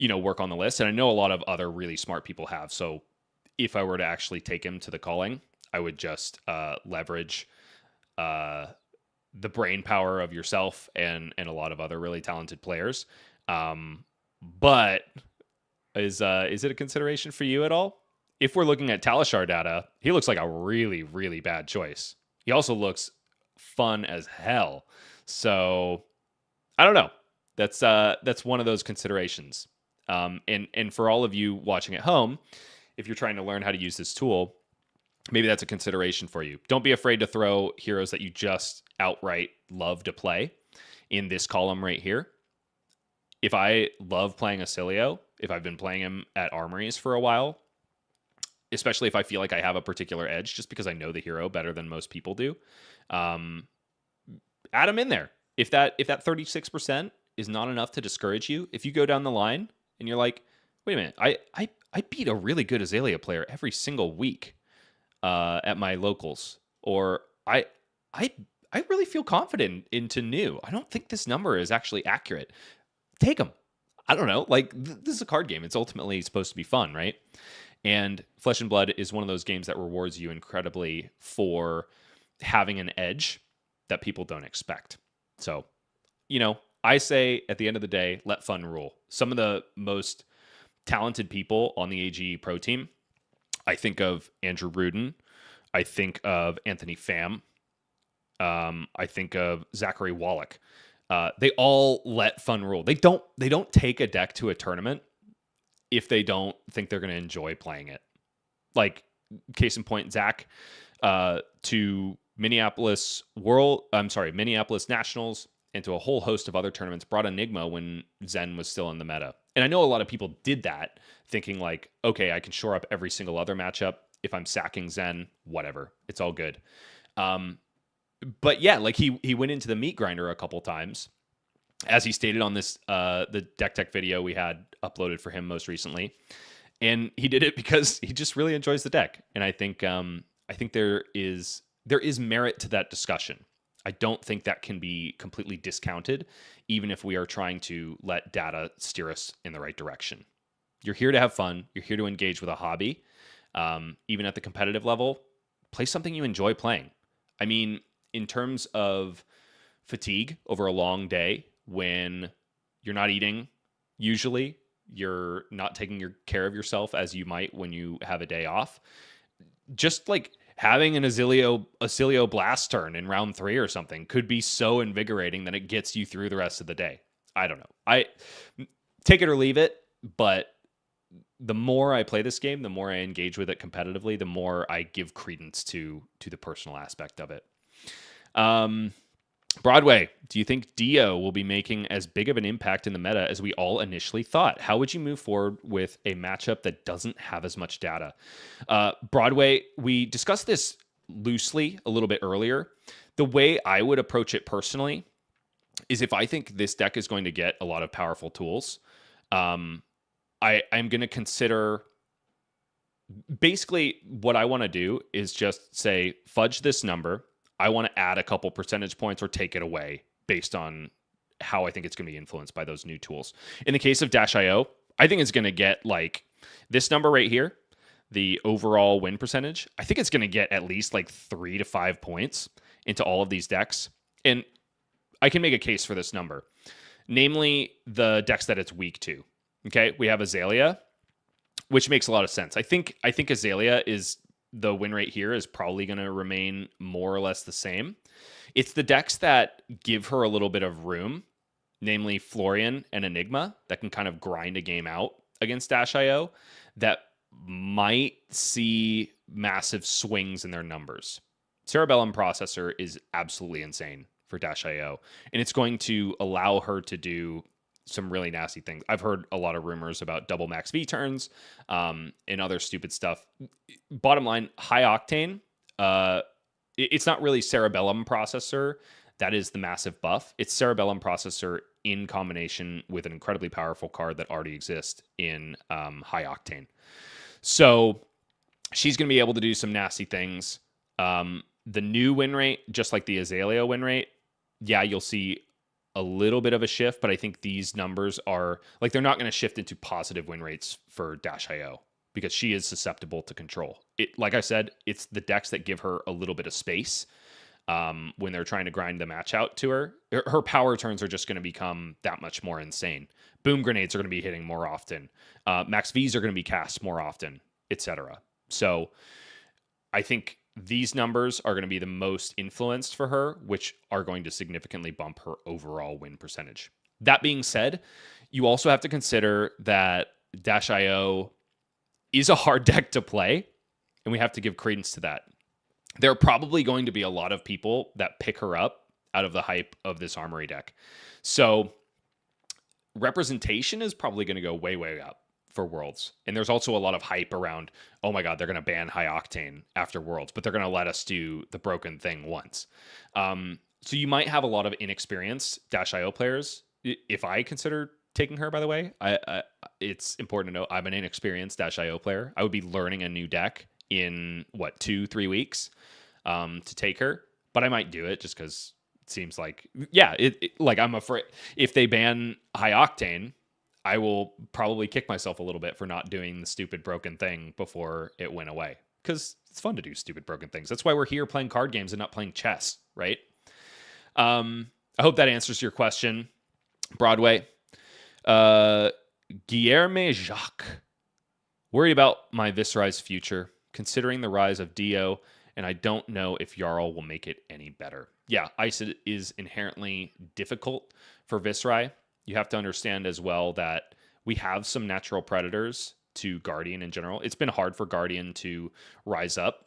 Speaker 1: work on the list. And I know a lot of other really smart people have. So if I were to actually take him to the calling, I would just leverage the brain power of yourself and a lot of other really talented players. But is it a consideration for you at all? If we're looking at Talishar data, he looks like a really, really bad choice. He also looks fun as hell. So I don't know. That's one of those considerations. And for all of you watching at home, if you're trying to learn how to use this tool, maybe that's a consideration for you. Don't be afraid to throw heroes that you just outright love to play in this column right here. If I love playing Azelia, if I've been playing him at Armories for a while, especially if I feel like I have a particular edge just because I know the hero better than most people do, add him in there. If that 36% is not enough to discourage you, if you go down the line and you're like, wait a minute, I beat a really good Azelia player every single week at my locals, or I really feel confident into new. I don't think this number is actually accurate. Take them. I don't know. Like, this is a card game. It's ultimately supposed to be fun, right? And Flesh and Blood is one of those games that rewards you incredibly for having an edge that people don't expect. So, I say at the end of the day, let fun rule. Some of the most talented people on the AGE Pro team, I think of Andrew Rudin. I think of Anthony Pham. I think of Zachary Wallach. They all let fun rule. They don't take a deck to a tournament if they don't think they're going to enjoy playing it. Like, case in point, Zach, to Minneapolis Nationals, and to a whole host of other tournaments, brought Enigma when Zen was still in the meta. And I know a lot of people did that, thinking like, okay, I can shore up every single other matchup. If I'm sacking Zen, whatever, it's all good. But yeah, like he went into the meat grinder a couple times, as he stated on this the Deck Tech video we had uploaded for him most recently, and he did it because he just really enjoys the deck. And I think there is merit to that discussion. I don't think that can be completely discounted, even if we are trying to let data steer us in the right direction. You're here to have fun. You're here to engage with a hobby. Even at the competitive level, play something you enjoy playing. I mean, in terms of fatigue over a long day, when you're not eating, usually you're not taking care of yourself as you might when you have a day off. Just like having an Azelia blast turn in round 3 or something could be so invigorating that it gets you through the rest of the day. I don't know. I take it or leave it, but the more I play this game, the more I engage with it competitively, the more I give credence to the personal aspect of it. Broadway, do you think Dio will be making as big of an impact in the meta as we all initially thought? How would you move forward with a matchup that doesn't have as much data? Broadway, we discussed this loosely a little bit earlier. The way I would approach it personally is if I think this deck is going to get a lot of powerful tools, I'm going to consider... Basically, what I want to do is just say, fudge this number. I want to add a couple percentage points or take it away based on how I think it's going to be influenced by those new tools. In the case of Dash.io, I think it's going to get like this number right here, the overall win percentage. I think it's going to get at least like 3 to 5 points into all of these decks. And I can make a case for this number, namely the decks that it's weak to. Okay, we have Azelia, which makes a lot of sense. I think Azelia is... the win rate here is probably going to remain more or less the same. It's the decks that give her a little bit of room, namely Florian and Enigma, that can kind of grind a game out against Dash.io, that might see massive swings in their numbers. Cerebellum Processor is absolutely insane for Dash.io, and it's going to allow her to do some really nasty things. I've heard a lot of rumors about double max V turns and other stupid stuff. Bottom line, high octane. It's not really Cerebellum Processor that is the massive buff. It's Cerebellum Processor in combination with an incredibly powerful card that already exists in high octane. So she's going to be able to do some nasty things. The new win rate, just like the Azelia win rate, yeah, you'll see a little bit of a shift, but I think these numbers are like, they're not going to shift into positive win rates for Dash.io because she is susceptible to control. Like I said, it's the decks that give her a little bit of space when they're trying to grind the match out to her. Her power turns are just going to become that much more insane. Boom grenades are going to be hitting more often. Max Vs are going to be cast more often, etc. So I think these numbers are going to be the most influenced for her, which are going to significantly bump her overall win percentage. That being said, you also have to consider that Dash.io is a hard deck to play, and we have to give credence to that. There are probably going to be a lot of people that pick her up out of the hype of this Armory deck. So representation is probably going to go way, way up for Worlds. And there's also a lot of hype around, oh my God, they're going to ban high octane after Worlds, but they're going to let us do the broken thing once. So you might have a lot of inexperienced Dash.io players. If I consider taking her, by the way, it's important to know I'm an inexperienced Dash.io player. I would be learning a new deck in 2-3 weeks to take her, but I might do it just because it seems like, yeah, like I'm afraid if they ban high octane, I will probably kick myself a little bit for not doing the stupid broken thing before it went away. Because it's fun to do stupid broken things. That's why we're here playing card games and not playing chess, right? I hope that answers your question, Broadway. Guilherme Jacques. Worried about my Viscerai's future, considering the rise of Dio, and I don't know if Jarl will make it any better. Yeah, Ice is inherently difficult for Viscerai. You have to understand as well that we have some natural predators to Guardian in general. It's been hard for Guardian to rise up.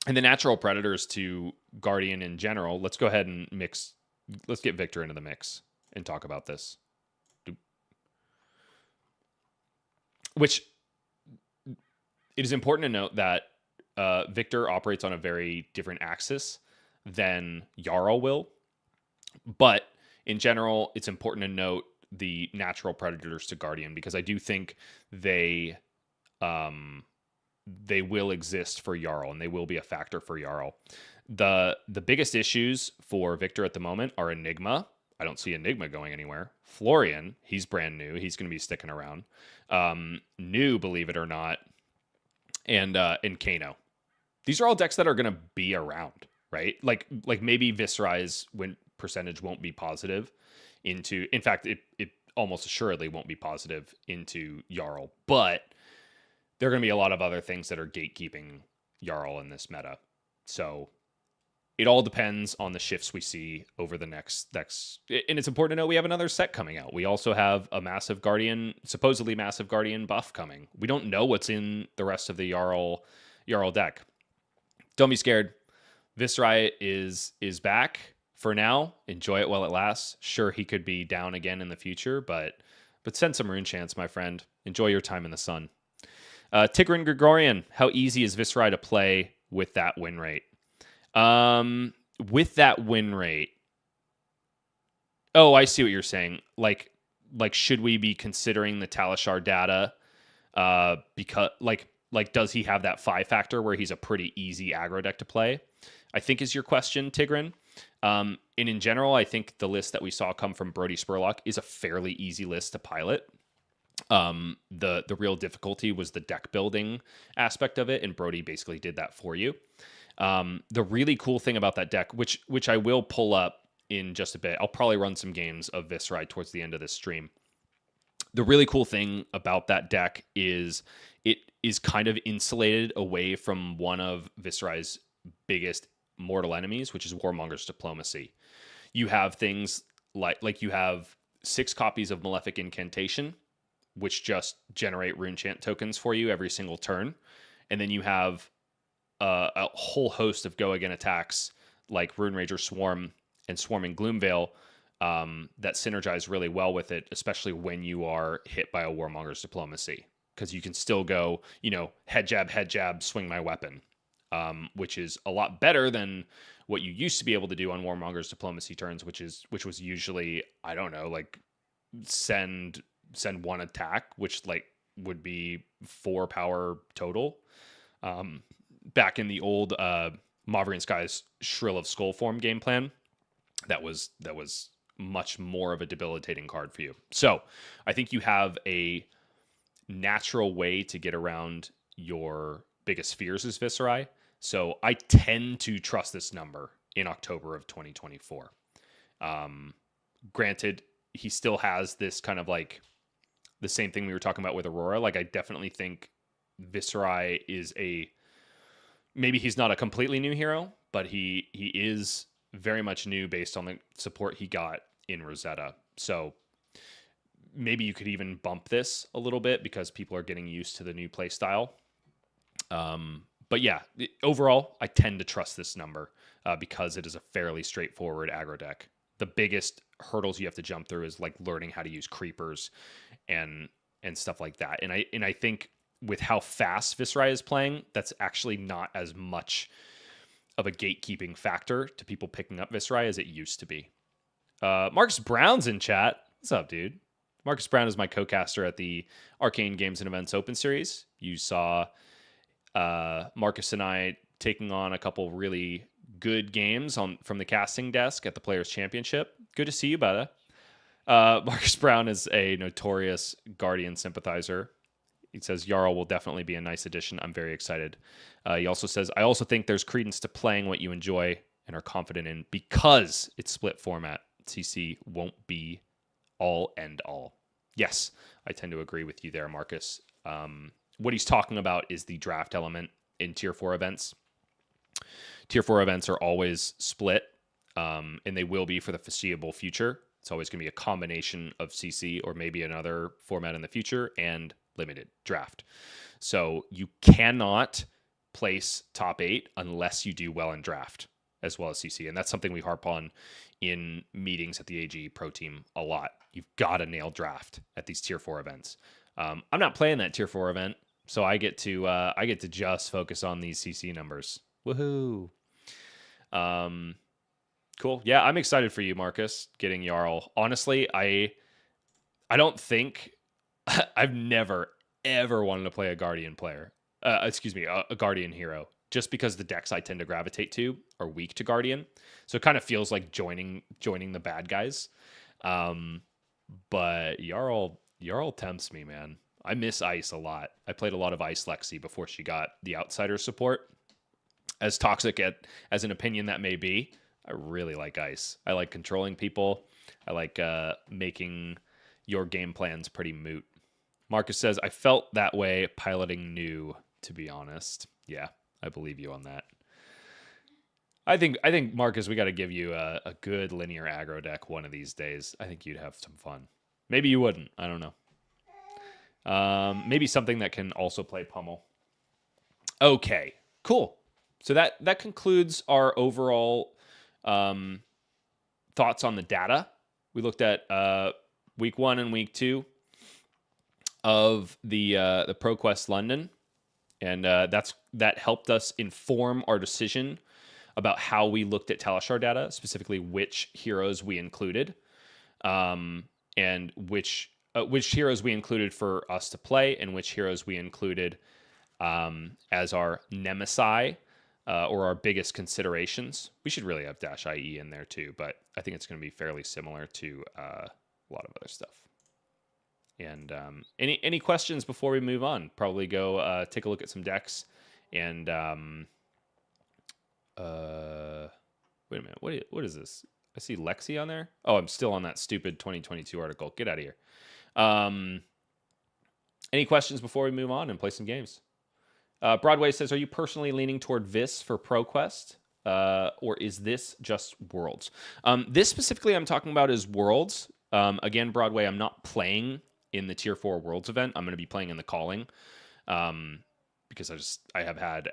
Speaker 1: And the natural predators to Guardian in general, let's go ahead and let's get Victor into the mix and talk about this. Which, it is important to note that Victor operates on a very different axis than Jarl will. But in general, it's important to note the natural predators to Guardian, because I do think they will exist for Jarl, and they will be a factor for Jarl. The biggest issues for Victor at the moment are Enigma. I don't see Enigma going anywhere. Florian, he's brand new. He's going to be sticking around. New, believe it or not, and Kano. These are all decks that are going to be around, right? Like maybe Viscerai's win percentage won't be positive into. In fact, it almost assuredly won't be positive into Jarl, but there are going to be a lot of other things that are gatekeeping Jarl in this meta. So it all depends on the shifts we see over the next. And it's important to know we have another set coming out. We also have a supposedly massive Guardian buff coming. We don't know what's in the rest of the Jarl deck. Don't be scared. Viscerai is back for now. Enjoy it while it lasts. Sure, he could be down again in the future, but send some rune chants, my friend. Enjoy your time in the sun. Tigran Gregorian, how easy is Viscerai to play with that win rate? With that win rate. Oh, I see what you're saying. Like should we be considering the Talishar data? Because does he have that 5 factor where he's a pretty easy aggro deck to play? I think is your question, Tigran. And in general, I think the list that we saw come from Brody Spurlock is a fairly easy list to pilot. The real difficulty was the deck building aspect of it, and Brody basically did that for you. The really cool thing about that deck, which I will pull up in just a bit, I'll probably run some games of Viscerai towards the end of this stream. The really cool thing about that deck is it is kind of insulated away from one of Viscerai's biggest mortal enemies, which is Warmonger's Diplomacy. You have things like you have 6 copies of Malefic Incantation, which just generate rune chant tokens for you every single turn. And then you have a whole host of go again attacks like Rune Rager Swarm and Swarming Gloomveil that synergize really well with it, especially when you are hit by a Warmonger's Diplomacy, because you can still go, head jab, swing my weapon, which is a lot better than what you used to be able to do on Warmonger's Diplomacy turns, which was usually, I don't know, like send 1 attack, which would be 4 power total. Back in the old Mauvrian Sky's Shrill of Skullform game plan, that was much more of a debilitating card for you. So I think you have a natural way to get around your biggest fears as Viscerai. So I tend to trust this number in October of 2024. Granted, he still has this kind of like the same thing we were talking about with Aurora. Like, I definitely think Viscerai is maybe he's not a completely new hero, but he is very much new based on the support he got in Rosetta. So maybe you could even bump this a little bit because people are getting used to the new play style. But yeah, overall, I tend to trust this number because it is a fairly straightforward aggro deck. The biggest hurdles you have to jump through is like learning how to use creepers and stuff like that. And I think with how fast Viscerai is playing, that's actually not as much of a gatekeeping factor to people picking up Viscerai as it used to be. Marcus Brown's in chat. What's up, dude? Marcus Brown is my co-caster at the Arcane Games and Events Open Series. You saw Marcus and I taking on a couple really good games from the casting desk at the Players Championship. Good to see you, brother. Marcus Brown is a notorious Guardian sympathizer. He says Jarl will definitely be a nice addition. I'm very excited. He also says, I also think there's credence to playing what you enjoy and are confident in because it's split format. CC won't be all end all. Yes, I tend to agree with you there, Marcus. What he's talking about is the draft element in Tier 4 events. Tier 4 events are always split, and they will be for the foreseeable future. It's always going to be a combination of CC or maybe another format in the future and limited draft. So you cannot place top 8 unless you do well in draft as well as CC. And that's something we harp on in meetings at the AG Pro Team a lot. You've got to nail draft at these tier 4 events. I'm not playing that tier 4 event, so I get to just focus on these CC numbers. Woohoo! Cool. Yeah, I'm excited for you, Marcus, getting Jarl. Honestly, I don't think I've never ever wanted to play a Guardian player. A Guardian hero, just because the decks I tend to gravitate to are weak to Guardian. So it kind of feels like joining the bad guys. But Jarl tempts me, man. I miss Ice a lot. I played a lot of Ice Lexi before she got the outsider support. As toxic as an opinion that may be, I really like Ice. I like controlling people. I like making your game plans pretty moot. Marcus says, I felt that way piloting new, to be honest. Yeah, I believe you on that. I think Marcus, we got to give you a good linear aggro deck one of these days. I think you'd have some fun. Maybe you wouldn't. I don't know. Maybe something that can also play Pummel. Okay, cool. So that concludes our overall thoughts on the data. We looked at week 1 and week 2 of the ProQuest London, and that helped us inform our decision about how we looked at Talishar data, specifically which heroes we included, and which heroes we included for us to play, and which heroes we included as our nemesi or our biggest considerations. We should really have -IE in there too, but I think it's going to be fairly similar to a lot of other stuff. And any questions before we move on? Probably go take a look at some decks. And wait a minute, what is this? I see Lexi on there. Oh, I'm still on that stupid 2022 article. Get out of here. Any questions before we move on and play some games? Broadway says, are you personally leaning toward Vis for ProQuest? Or is this just Worlds? This specifically I'm talking about is Worlds. Again, Broadway, I'm not playing in the Tier 4 Worlds event. I'm going to be playing in the Calling. Because I have had...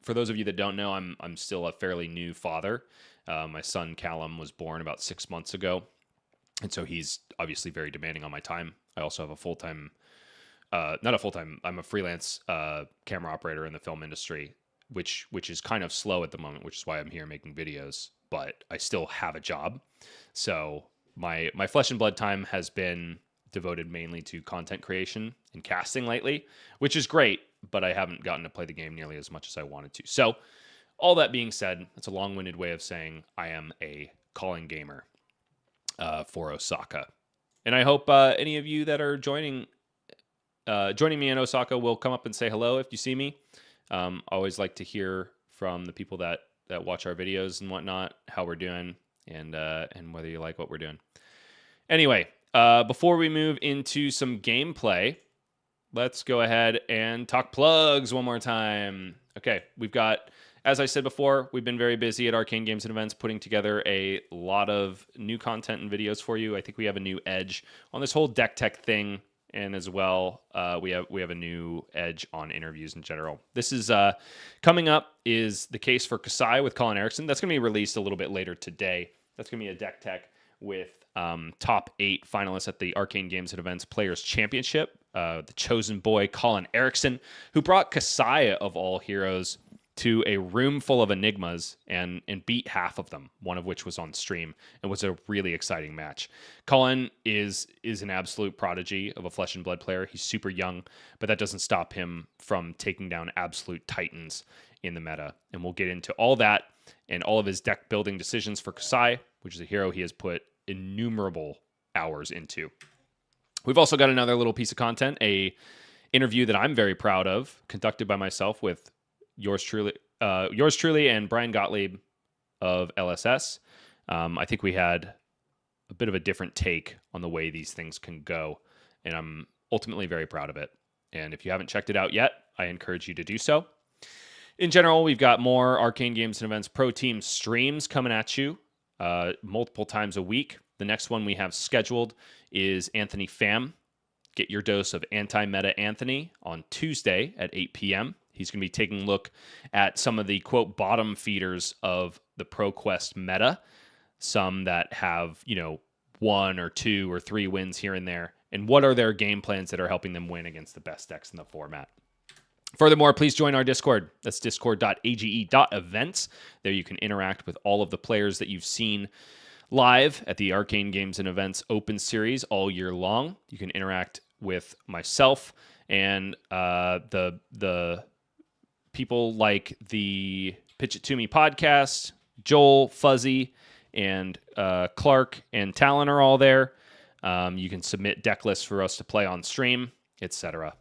Speaker 1: for those of you that don't know, I'm still a fairly new father. My son Callum was born about 6 months ago. And so he's obviously very demanding on my time. I also have a full-time... not a full-time, I'm a freelance camera operator in the film industry, which is kind of slow at the moment, which is why I'm here making videos, but I still have a job. So my flesh and blood time has been devoted mainly to content creation and casting lately, which is great, but I haven't gotten to play the game nearly as much as I wanted to. So all that being said, it's a long-winded way of saying I am a calling gamer for Osaka. And I hope any of you that are joining me in Osaka will come up and say hello if you see me. I always like to hear from the people that watch our videos and whatnot, how we're doing, and whether you like what we're doing. Anyway, before we move into some gameplay, let's go ahead and talk plugs one more time. Okay, we've got, as I said before, we've been very busy at Arcane Games and Events putting together a lot of new content and videos for you. I think we have a new edge on this whole deck tech thing. And as well, we have a new edge on interviews in general. This is coming up is the case for Kasai with Colin Erickson. That's going to be released a little bit later today. That's going to be a deck tech with top 8 finalists at the Arcane Games and Events Players Championship. The chosen boy, Colin Erickson, who brought Kasai of all heroes to a room full of enigmas and beat half of them, one of which was on stream, and was a really exciting match. Colin is an absolute prodigy of a flesh and blood player. He's super young, but that doesn't stop him from taking down absolute titans in the meta. And we'll get into all that and all of his deck building decisions for Kasai, which is a hero he has put innumerable hours into. We've also got another little piece of content, a interview that I'm very proud of, conducted by myself with yours truly, and Brian Gottlieb of LSS. I think we had a bit of a different take on the way these things can go, and I'm ultimately very proud of it. And if you haven't checked it out yet, I encourage you to do so. In general, we've got more Arcane Games and Events Pro Team streams coming at you multiple times a week. The next one we have scheduled is Anthony Pham. Get your dose of anti-meta Anthony on Tuesday at 8 p.m. He's going to be taking a look at some of the, quote, bottom feeders of the ProQuest meta, some that have, 1 or 2 or 3 wins here and there, and what are their game plans that are helping them win against the best decks in the format. Furthermore, please join our Discord. That's discord.age.events. There you can interact with all of the players that you've seen live at the Arcane Games and Events Open Series all year long. You can interact with myself and the people like the Pitch It To Me podcast, Joel, Fuzzy, and Clark and Talon are all there. You can submit deck lists for us to play on stream, etc.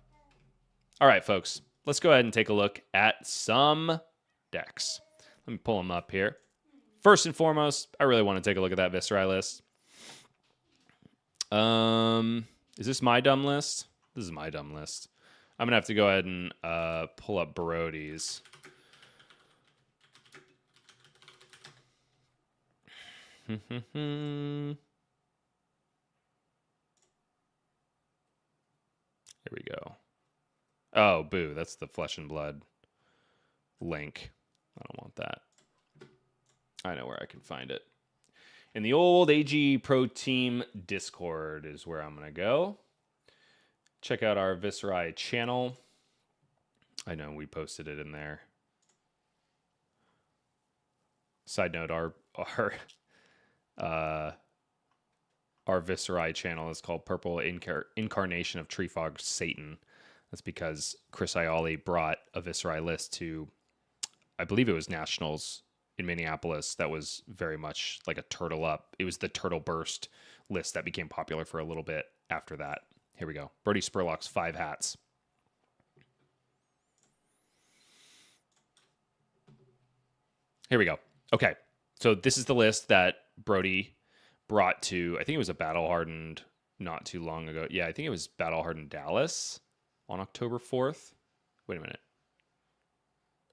Speaker 1: All right, folks, let's go ahead and take a look at some decks. Let me pull them up here. First and foremost, I really want to take a look at that Viscerai list. Is this my dumb list? This is my dumb list. I'm going to have to go ahead and pull up Brody's. Here we go. Oh, boo. That's the Flesh and Blood link. I don't want that. I know where I can find it. In the old AG Pro Team Discord is where I'm going to go. Check out our Viscerai channel. I know we posted it in there. Side note, our Viscerai channel is called Purple Incarnation of Treefog Satan. That's because Chris Ioli brought a Viscerai list to, I believe it was Nationals in Minneapolis. That was very much like a turtle up. It was the Turtle Burst list that became popular for a little bit after that. Here we go. Brody Spurlock's 5 hats. Here we go. Okay. So this is the list that Brody brought to, I think it was a Battle Hardened not too long ago. Yeah, I think it was Battle Hardened Dallas on October 4th. Wait a minute.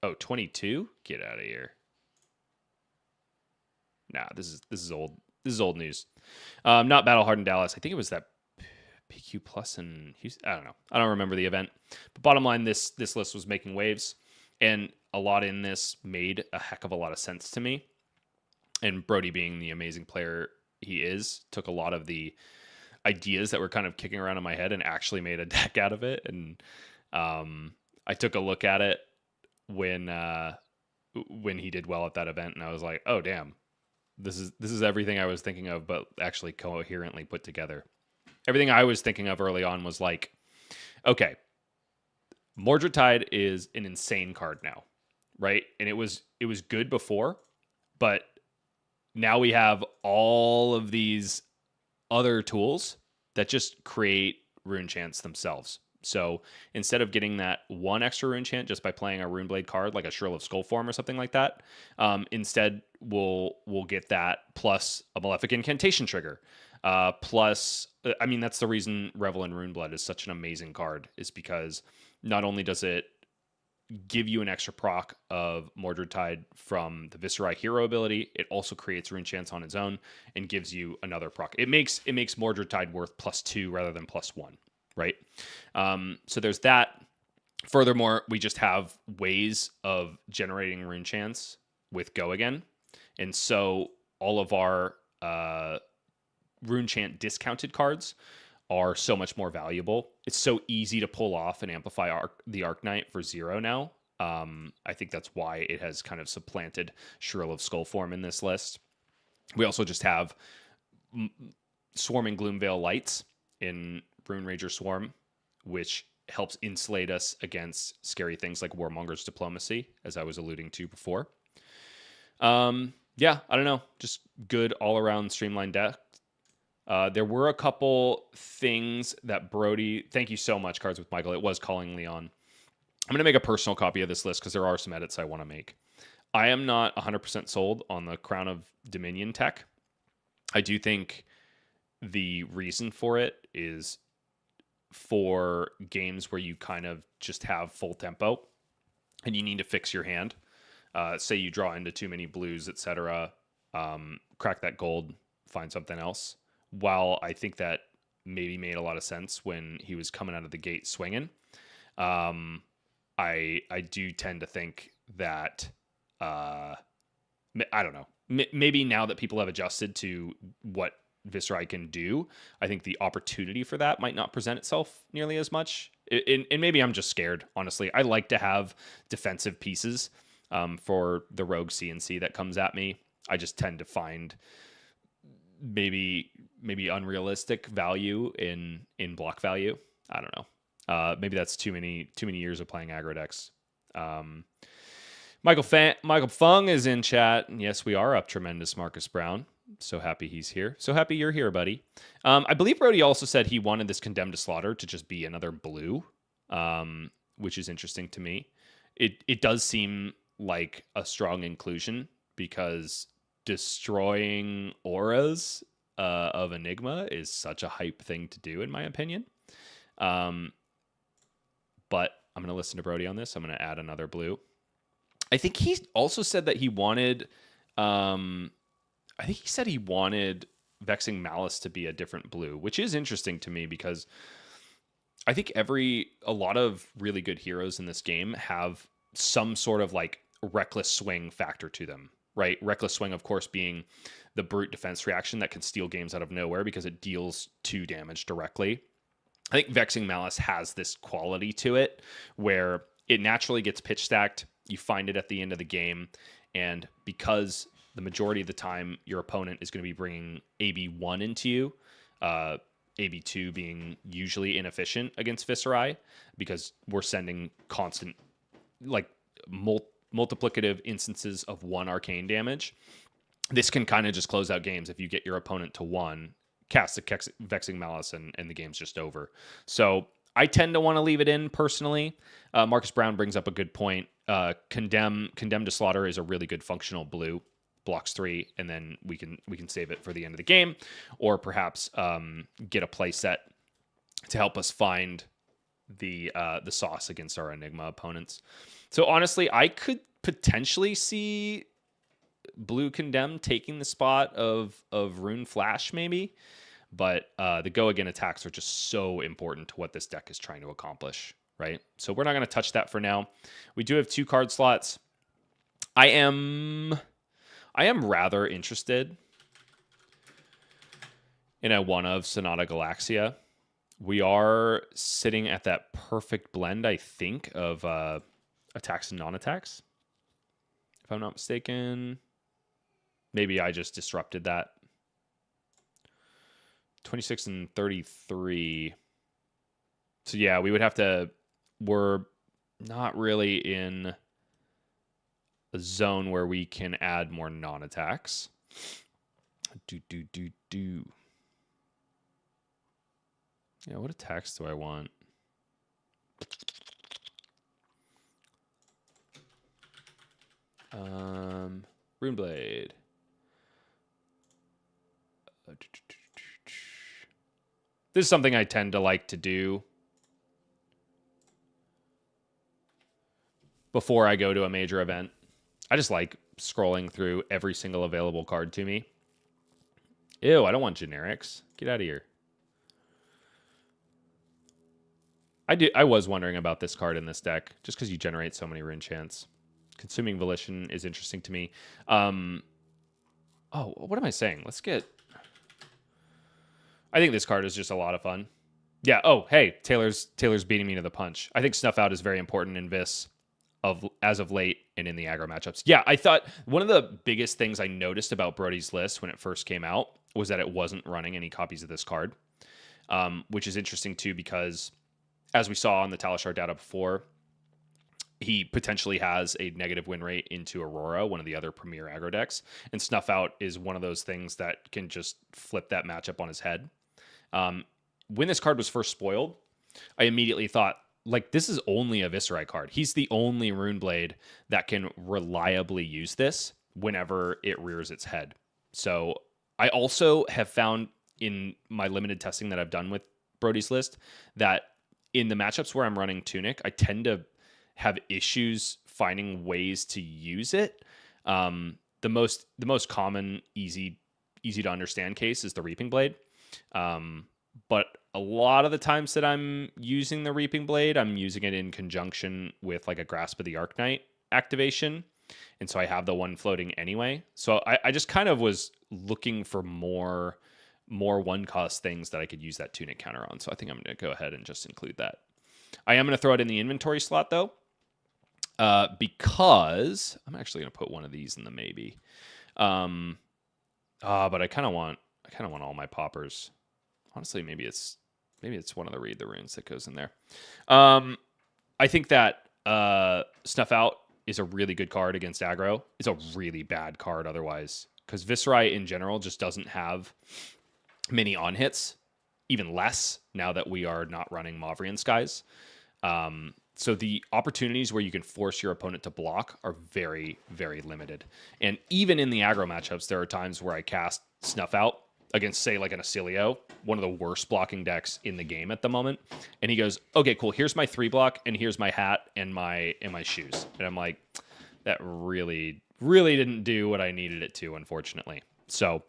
Speaker 1: Oh, 22? Get out of here. Nah, this is old. This is old news. Not Battle Hardened Dallas. I think it was that PQ Plus in Houston. I don't know. I don't remember the event. But bottom line, this list was making waves, and a lot in this made a heck of a lot of sense to me. And Brody, being the amazing player he is, took a lot of the ideas that were kind of kicking around in my head and actually made a deck out of it. And I took a look at it when he did well at that event, and I was like, oh damn, this is everything I was thinking of, but actually coherently put together. Everything I was thinking of early on was like, okay, Mordred Tide is an insane card now, right? And it was good before, but now we have all of these other tools that just create rune chants themselves. So instead of getting that 1 extra rune chant just by playing a Runeblade card like a Shrill of Skullform or something like that, instead we'll get that plus a Malefic Incantation trigger. Plus, I mean, that's the reason Revel in Runeblood is such an amazing card, is because not only does it give you an extra proc of Mordred Tide from the Viscerai hero ability, it also creates rune chants on its own and gives you another proc. It makes Mordred Tide worth +2 rather than +1, right? So there's that. Furthermore, we just have ways of generating rune chants with Go Again. And so all of our rune chant discounted cards are so much more valuable. It's so easy to pull off and amplify the Arc Knight for 0 now. I think that's why it has kind of supplanted Shrill of Skullform in this list. We also just have Swarming Gloomveil Lights in Rune Rager Swarm, which helps insulate us against scary things like Warmonger's Diplomacy, as I was alluding to before. Yeah, I don't know. Just good all-around streamlined deck. There were a couple things that Brody... Thank you so much, Cards with Michael. It was Calling Leon. I'm going to make a personal copy of this list because there are some edits I want to make. I am not 100% sold on the Crown of Dominion tech. I do think the reason for it is for games where you kind of just have full tempo and you need to fix your hand. Say you draw into too many blues, etc. Crack that gold, find something else. While I think that maybe made a lot of sense when he was coming out of the gate swinging, I do tend to think that I don't know. Maybe now that people have adjusted to what Viscerai can do, I think the opportunity for that might not present itself nearly as much. And maybe I'm just scared, honestly. I like to have defensive pieces for the rogue CNC that comes at me. I just tend to find maybe unrealistic value in block value. I don't know. Maybe that's too many years of playing aggro decks. Michael Fung is in chat. Yes, we are up tremendous, Marcus Brown. So happy he's here. So happy you're here, buddy. I believe Brody also said he wanted this Condemned to Slaughter to just be another blue, which is interesting to me. It does seem like a strong inclusion because destroying auras of Enigma is such a hype thing to do, in my opinion. But I'm going to listen to Brody on this. I'm going to add another blue. I think he also said that he wanted... I think he said he wanted Vexing Malice to be a different blue, which is interesting to me because I think a lot of really good heroes in this game have some sort of like reckless swing factor to them, right? Reckless swing, of course, being the brute defense reaction that can steal games out of nowhere because it deals 2 damage directly. I think Vexing Malice has this quality to it where it naturally gets pitch stacked. You find it at the end of the game, and because the majority of the time your opponent is going to be bringing AB1 into you, AB2 being usually inefficient against Viscerai because we're sending constant, like multiplicative instances of 1 arcane damage. This can kind of just close out games if you get your opponent to 1, cast a Vexing Malice, and the game's just over. So I tend to want to leave it in personally. Marcus Brown brings up a good point. Condemned to Slaughter is a really good functional blue. Blocks 3, and then we can save it for the end of the game, or perhaps get a play set to help us find the sauce against our Enigma opponents. So honestly, I could potentially see blue Condemned taking the spot of Rune Flash maybe, but the go again attacks are just so important to what this deck is trying to accomplish, right? So we're not going to touch that for now. We do have 2 card slots. I am rather interested in a one of Sonata Galaxia. We are sitting at that perfect blend, I think, of attacks and non-attacks. If I'm not mistaken. Maybe I just disrupted that. 26 and 33. So yeah, we would have to... We're not really in a zone where we can add more non-attacks. Yeah, what attacks do I want? Runeblade. This is something I tend to like to do before I go to a major event. I just like scrolling through every single available card to me. Ew, I don't want generics. Get out of here. I was wondering about this card in this deck, just because you generate so many rune chants. Consuming Volition is interesting to me. Oh, what am I saying? Let's get... I think this card is just a lot of fun. Yeah, oh, hey, Taylor's beating me to the punch. I think Snuff Out is very important in Vis as of late and in the aggro matchups. Yeah, I thought one of the biggest things I noticed about Brody's list when it first came out was that it wasn't running any copies of this card, which is interesting too because, as we saw on the Talishar data before, he potentially has a negative win rate into Aurora, one of the other premier aggro decks, and Snuff Out is one of those things that can just flip that matchup on his head. When this card was first spoiled, I immediately thought, like, this is only a Viscerai card. He's the only Runeblade that can reliably use this whenever it rears its head. So I also have found in my limited testing that I've done with Brody's list that in the matchups where I'm running Tunic, I tend to have issues finding ways to use it. The most common, easy to understand case is the Reaping Blade. but a lot of the times that I'm using the Reaping Blade, I'm using it in conjunction with like a Grasp of the Arknight activation. And so I have the one floating anyway. So I just kind of was looking for more one cost things that I could use that tunic counter on. So I think I'm going to go ahead and just include that. I am going to throw it in the inventory slot though, because I'm actually going to put one of these in the maybe. But I kind of want all my poppers. Honestly, maybe it's one of the read the runes that goes in there. I think that Snuff Out is a really good card against aggro. It's a really bad card otherwise, because Viscerai in general just doesn't have many on hits, even less now that we are not running Mavrian Skies. So the opportunities where you can force your opponent to block are very, very limited. And even in the aggro matchups, there are times where I cast Snuff Out against, say, like an Azelia, one of the worst blocking decks in the game at the moment. And he goes, okay, cool, here's my 3 block, and here's my hat and my shoes. And I'm like, that really, really didn't do what I needed it to, unfortunately. So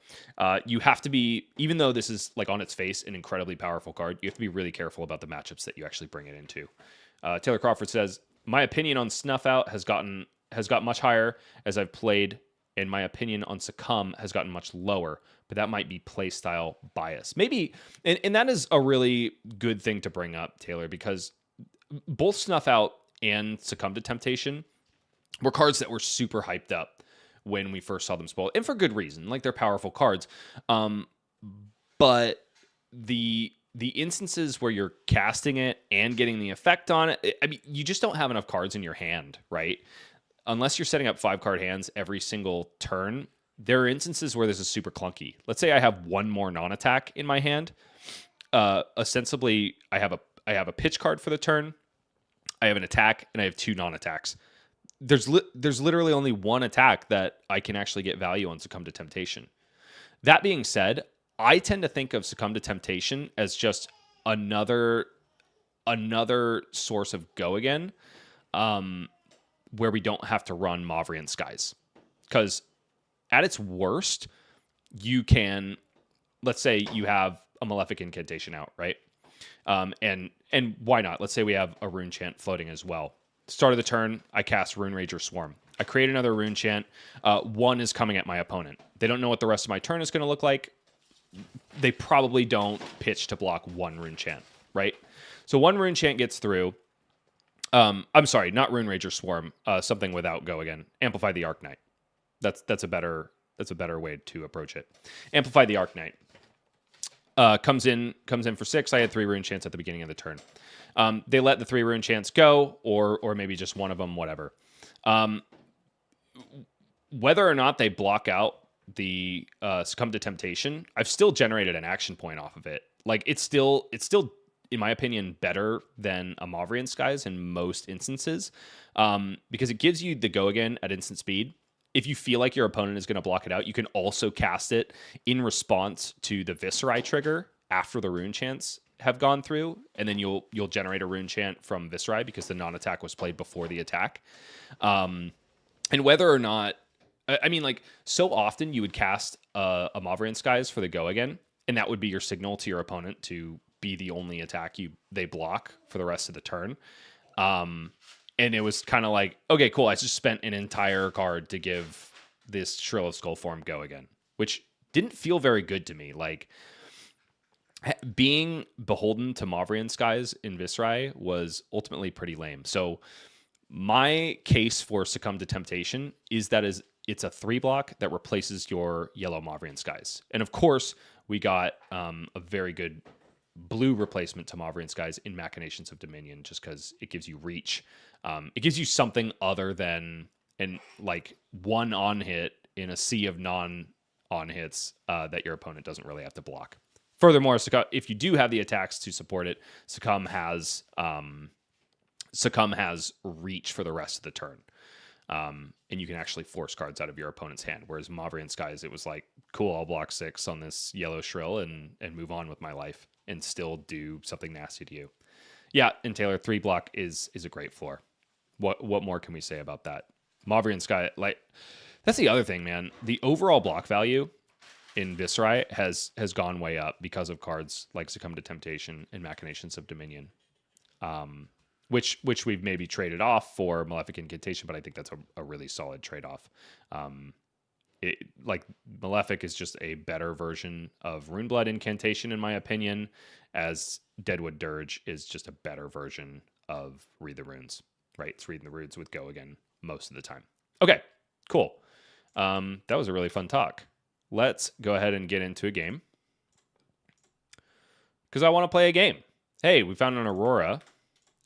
Speaker 1: you have to be, even though this is like on its face an incredibly powerful card, you have to be really careful about the matchups that you actually bring it into. Taylor Crawford says, my opinion on Snuff Out has got much higher as I've played, and my opinion on Succumb has gotten much lower, but that might be playstyle bias. Maybe, and that is a really good thing to bring up, Taylor, because both Snuff Out and Succumb to Temptation were cards that were super hyped up when we first saw them spoiled, and for good reason. Like, they're powerful cards. But the instances where you're casting it and getting the effect on it, I mean, you just don't have enough cards in your hand, right? Unless you're setting up 5-card hands every single turn, there are instances where this is super clunky. Let's say I have one more non-attack in my hand. Ostensibly, I have a pitch card for the turn, I have an attack, and I have 2 non-attacks. There's literally only one attack that I can actually get value on Succumb to Temptation. That being said, I tend to think of Succumb to Temptation as just another source of go again, where we don't have to run Mavrian Skies. Because at its worst, you can, let's say you have a Malefic Incantation out, right? And why not? Let's say we have a Rune Chant floating as well. Start of the turn, I cast Rune Rager Swarm. I create another Rune Chant. 1 is coming at my opponent. They don't know what the rest of my turn is going to look like. They probably don't pitch to block 1 Rune Chant, right? So 1 Rune Chant gets through. I'm sorry, not Rune Rager Swarm. Something without go again. Amplify the Arknight. That's a better way to approach it. Amplify the Arknight. Comes in for 6. I had 3 Rune Chants at the beginning of the turn. They let the 3 Rune Chants go, or maybe just one of them, whatever. Whether or not they block out the Succumb to Temptation, I've still generated an action point off of it. Like, it's still, in my opinion, better than a Mavrian Skies in most instances, because it gives you the go again at instant speed. If you feel like your opponent is going to block it out, you can also cast it in response to the Viscerai trigger after the Rune Chants have gone through, and then you'll generate a Rune Chant from Viscerai because the non-attack was played before the attack. And whether or not, I mean, like, so often you would cast a Mavrian Skies for the go again, and that would be your signal to your opponent to be the only attack they block for the rest of the turn. And it was kind of like, okay, cool, I just spent an entire card to give this Shrill of Skullform go again, which didn't feel very good to me. Like, being beholden to Mavrian Skies in Viscerai was ultimately pretty lame. So my case for Succumb to Temptation is that it's a 3-block that replaces your yellow Mavrian Skies. And of course, we got a very good blue replacement to Mavrian Skies in Machinations of Dominion, just because it gives you reach. It gives you something other than one on hit in a sea of non-on hits that your opponent doesn't really have to block. Furthermore, if you do have the attacks to support it, Succumb has reach for the rest of the turn. And you can actually force cards out of your opponent's hand. Whereas Mavrian Skies, it was like, cool, I'll block 6 on this yellow Shrill and move on with my life and still do something nasty to you. Yeah, and Taylor, 3-block is a great floor. What more can we say about that? Mavrian Sky, like, that's the other thing, man. The overall block value in Viscerai has gone way up because of cards like Succumb to Temptation and Machinations of Dominion, which we've maybe traded off for Malefic Incantation, but I think that's a really solid trade-off. Like Malefic is just a better version of Runeblood Incantation, in my opinion, as Deadwood Dirge is just a better version of Read the Runes, right? It's reading the runes with Go Again most of the time. Okay, cool. That was a really fun talk. Let's go ahead and get into a game because I want to play a game. Hey, we found an Aurora.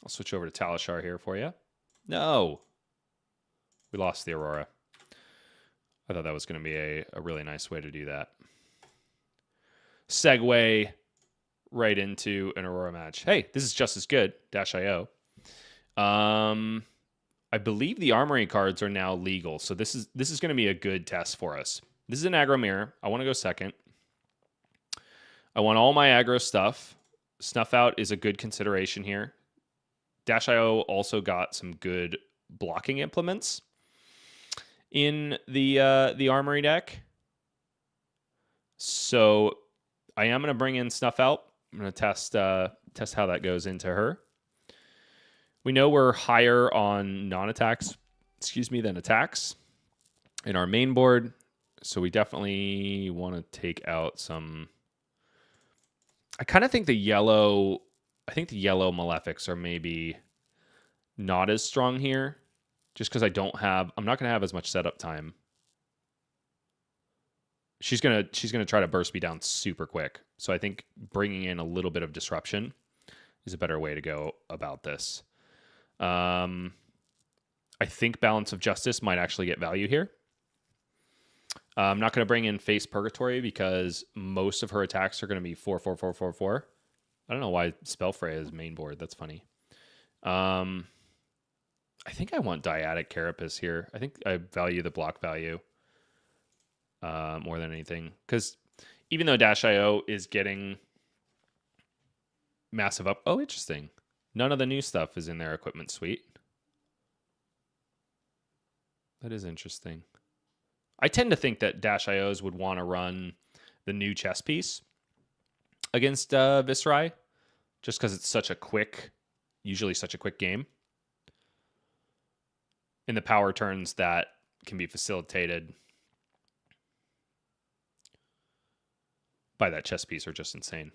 Speaker 1: I'll switch over to Talishar here for you. No, we lost the Aurora. I thought that was going to be a really nice way to do that. Segue right into an Aurora match. Hey, this is just as good. -IO. I believe the Armory cards are now legal, so this is going to be a good test for us. This is an aggro mirror. I want to go second. I want all my aggro stuff. Snuff Out is a good consideration here. -IO also got some good blocking implements in the Armory deck. So I am going to bring in Snuff Out. I'm going to test how that goes into her. We know we're higher on non-attacks, than attacks in our main board. So we definitely want to take out some. I kind of think the yellow Malefics are maybe not as strong here, just because I'm not going to have as much setup time. She's gonna try to burst me down super quick. So I think bringing in a little bit of disruption is a better way to go about this. I think Balance of Justice might actually get value here. I'm not going to bring in Face Purgatory because most of her attacks are going to be 4/4/4/4/4. I don't know why Spellfray is main board. That's funny. I think I want Dyadic Carapace here. I think I value the block value more than anything. Because even though -IO is getting massive up... Oh, interesting. None of the new stuff is in their equipment suite. That is interesting. I tend to think that -IOs would want to run the new chess piece against Viscerai, just because it's usually such a quick game. And the power turns that can be facilitated by that chess piece are just insane.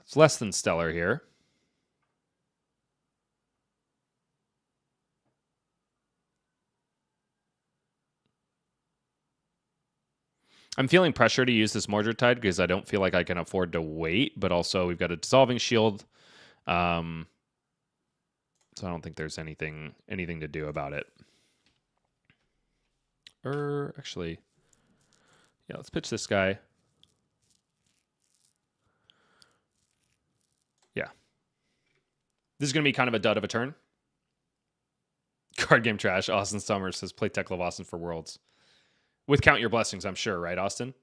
Speaker 1: It's less than stellar here. I'm feeling pressure to use this Mordred Tide because I don't feel like I can afford to wait, but also we've got a Dissolving Shield. So I don't think there's anything to do about it. Actually, yeah, let's pitch this guy. Yeah. This is going to be kind of a dud of a turn. Card game trash. Austin Summers says play Tekla for Worlds. With Count Your Blessings, I'm sure, right, Austin?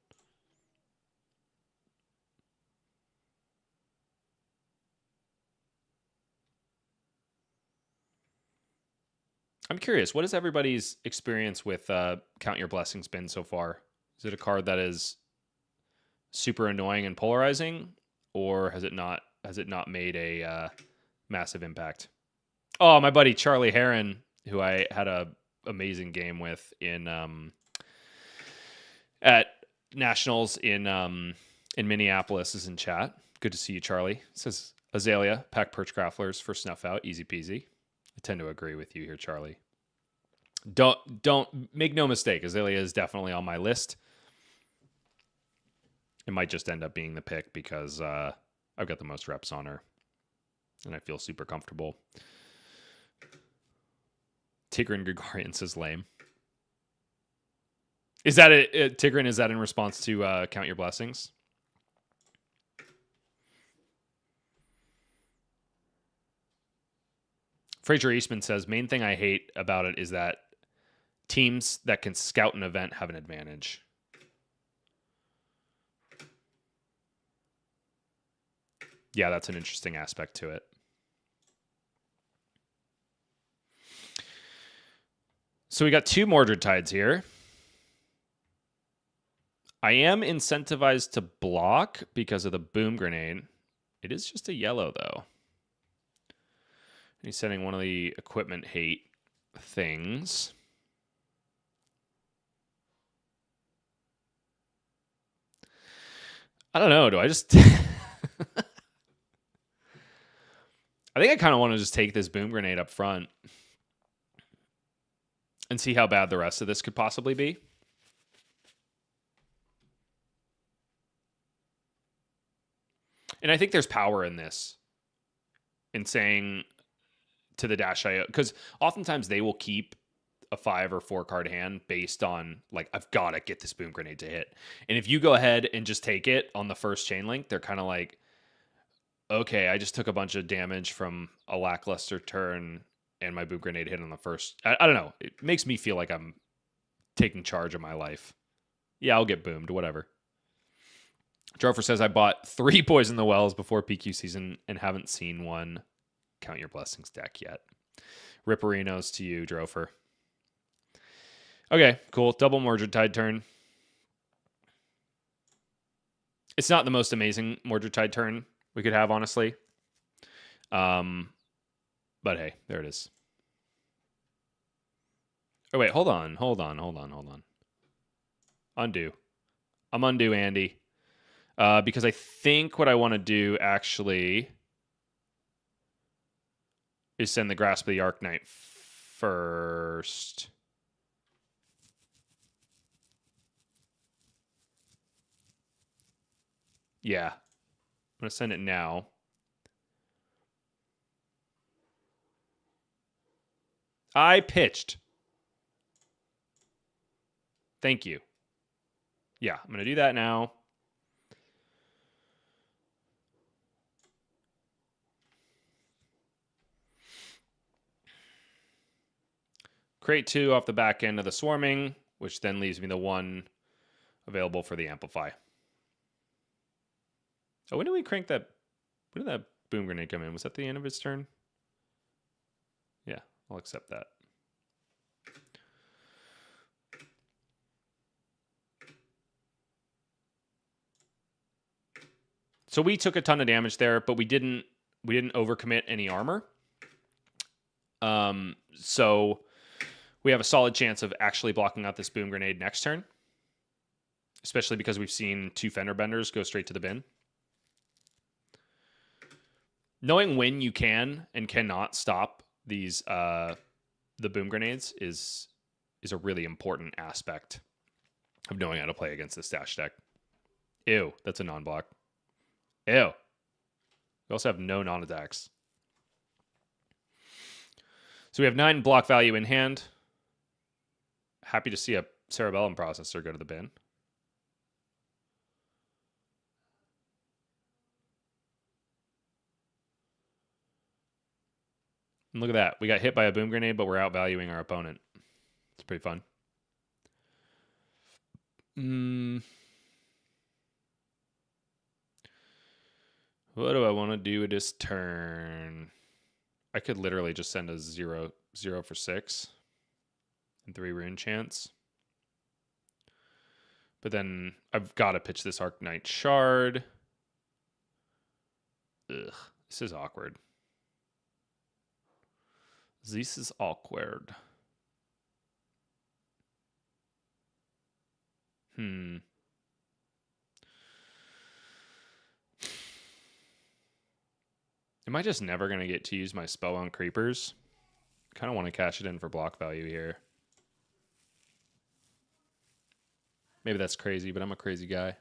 Speaker 1: I'm curious, what has everybody's experience with Count Your Blessings been so far? Is it a card that is super annoying and polarizing, or has it not made a massive impact? Oh, my buddy Charlie Heron, who I had a amazing game with in at Nationals in Minneapolis, is in chat. Good to see you, Charlie. It says Azelia, pack Perch Crafflers for Snuff Out, easy peasy. I tend to agree with you here, Charlie. Don't make no mistake. Azelia is definitely on my list. It might just end up being the pick because I've got the most reps on her, and I feel super comfortable. Tigran Gregorian says lame. Is that it, Tigran? Is that in response to Count Your Blessings? Fraser Eastman says, main thing I hate about it is that teams that can scout an event have an advantage. Yeah, that's an interesting aspect to it. So we got 2 Mordred Tides here. I am incentivized to block because of the boom grenade. It is just a yellow, though. He's sending one of the equipment hate things. I don't know. Do I just... I think I kind of want to just take this boom grenade up front and see how bad the rest of this could possibly be. And I think there's power in this, in saying to the Dash IO, because oftentimes they will keep a 5 or 4 card hand based on, like, I've got to get this boom grenade to hit. And if you go ahead and just take it on the first chain link, they're kind of like, okay, I just took a bunch of damage from a lackluster turn and my boom grenade hit on the first. I don't know. It makes me feel like I'm taking charge of my life. Yeah, I'll get boomed, whatever. Drofer says, I bought 3 Poison the Wells before PQ season and haven't seen one Count Your Blessings deck yet. Ripperinos to you, Drofer. Okay, cool. Double Mordred Tide turn. It's not the most amazing Mordred Tide turn we could have, honestly. But hey, there it is. Oh, wait, hold on. Undo. I'm undo, Andy. Because I think what I want to do, actually, is send the Grasp of the Arknight first. Yeah. I'm going to send it now. I pitched. Thank you. Yeah, I'm going to do that now. Create 2 off the back end of the Swarming, which then leaves me the 1 available for the Amplify. Oh, when did we crank that? When did that boom grenade come in? Was that the end of its turn? Yeah, I'll accept that. So we took a ton of damage there, but we didn't overcommit any armor. So we have a solid chance of actually blocking out this boom grenade next turn, especially because we've seen 2 Fender Benders go straight to the bin. Knowing when you can and cannot stop these the boom grenades is a really important aspect of knowing how to play against this Dash deck. Ew, that's a non-block. Ew. We also have no non-attacks. So we have 9 block value in hand. Happy to see a Cerebellum Processor go to the bin. And look at that. We got hit by a boom grenade, but we're outvaluing our opponent. It's pretty fun. What do I want to do with this turn? I could literally just send a 0 for 6 and 3 rune chance. But then I've got to pitch this Arknight Shard. Ugh, this is awkward. This is awkward. Am I just never going to get to use my spell on creepers? Kind of want to cash it in for block value here. Maybe that's crazy, but I'm a crazy guy.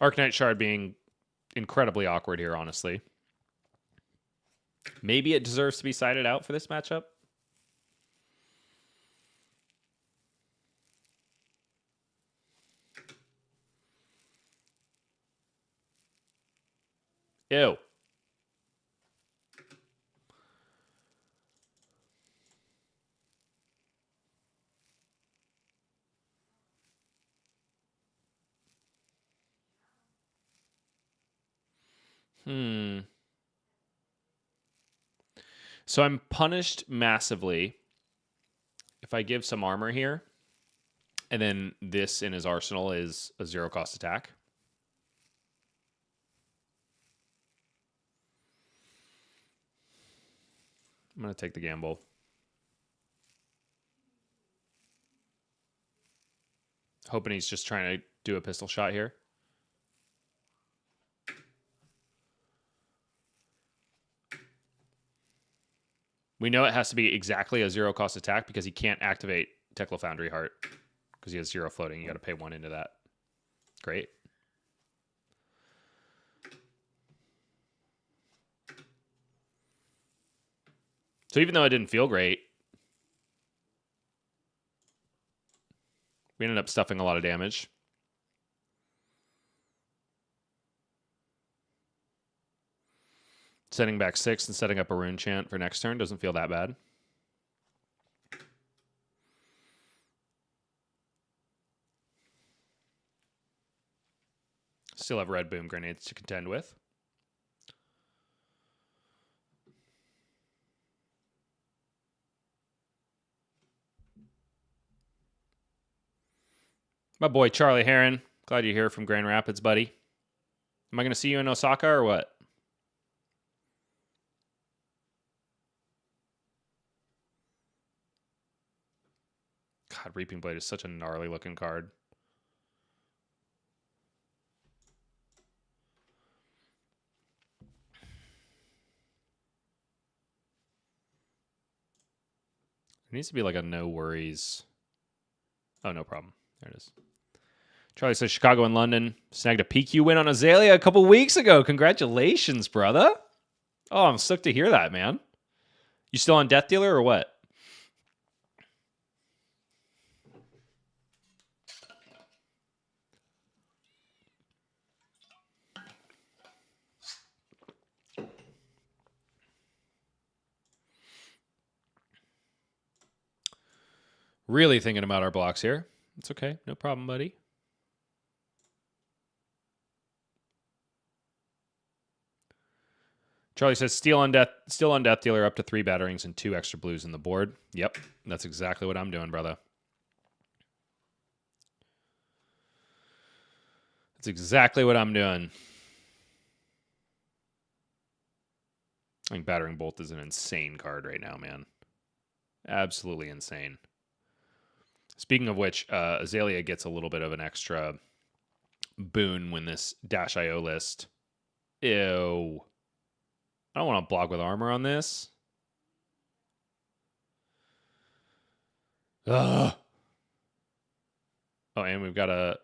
Speaker 1: Arknight Shard being incredibly awkward here, honestly. Maybe it deserves to be sided out for this matchup. Ew. So I'm punished massively if I give some armor here, and then this in his arsenal is a 0-cost attack. I'm going to take the gamble. Hoping he's just trying to do a pistol shot here. We know it has to be exactly a 0-cost attack because he can't activate Tekla Foundry Heart because he has 0 floating. You got to pay 1 into that. Great. So even though it didn't feel great, we ended up stuffing a lot of damage. Sending back 6 and setting up a rune chant for next turn doesn't feel that bad. Still have red boom grenades to contend with. My boy Charlie Heron. Glad you're here from Grand Rapids, buddy. Am I going to see you in Osaka or what? God, Reaping Blade is such a gnarly looking card. There needs to be like a no worries. Oh, no problem. There it is. Charlie says Chicago and London snagged a PQ win on Azelia a couple weeks ago. Congratulations, brother. Oh, I'm stoked to hear that, man. You still on Death Dealer or what? Really thinking about our blocks here. It's okay. No problem, buddy. Charlie says still on Death Dealer up to 3 batterings and 2 extra blues in the board. Yep, that's exactly what I'm doing, brother. That's exactly what I'm doing. I think Battering Bolt is an insane card right now, man. Absolutely insane. Speaking of which, Azelia gets a little bit of an extra boon when this -IO list. Ew. I don't want to block with armor on this. Ugh. Oh, and we've got a...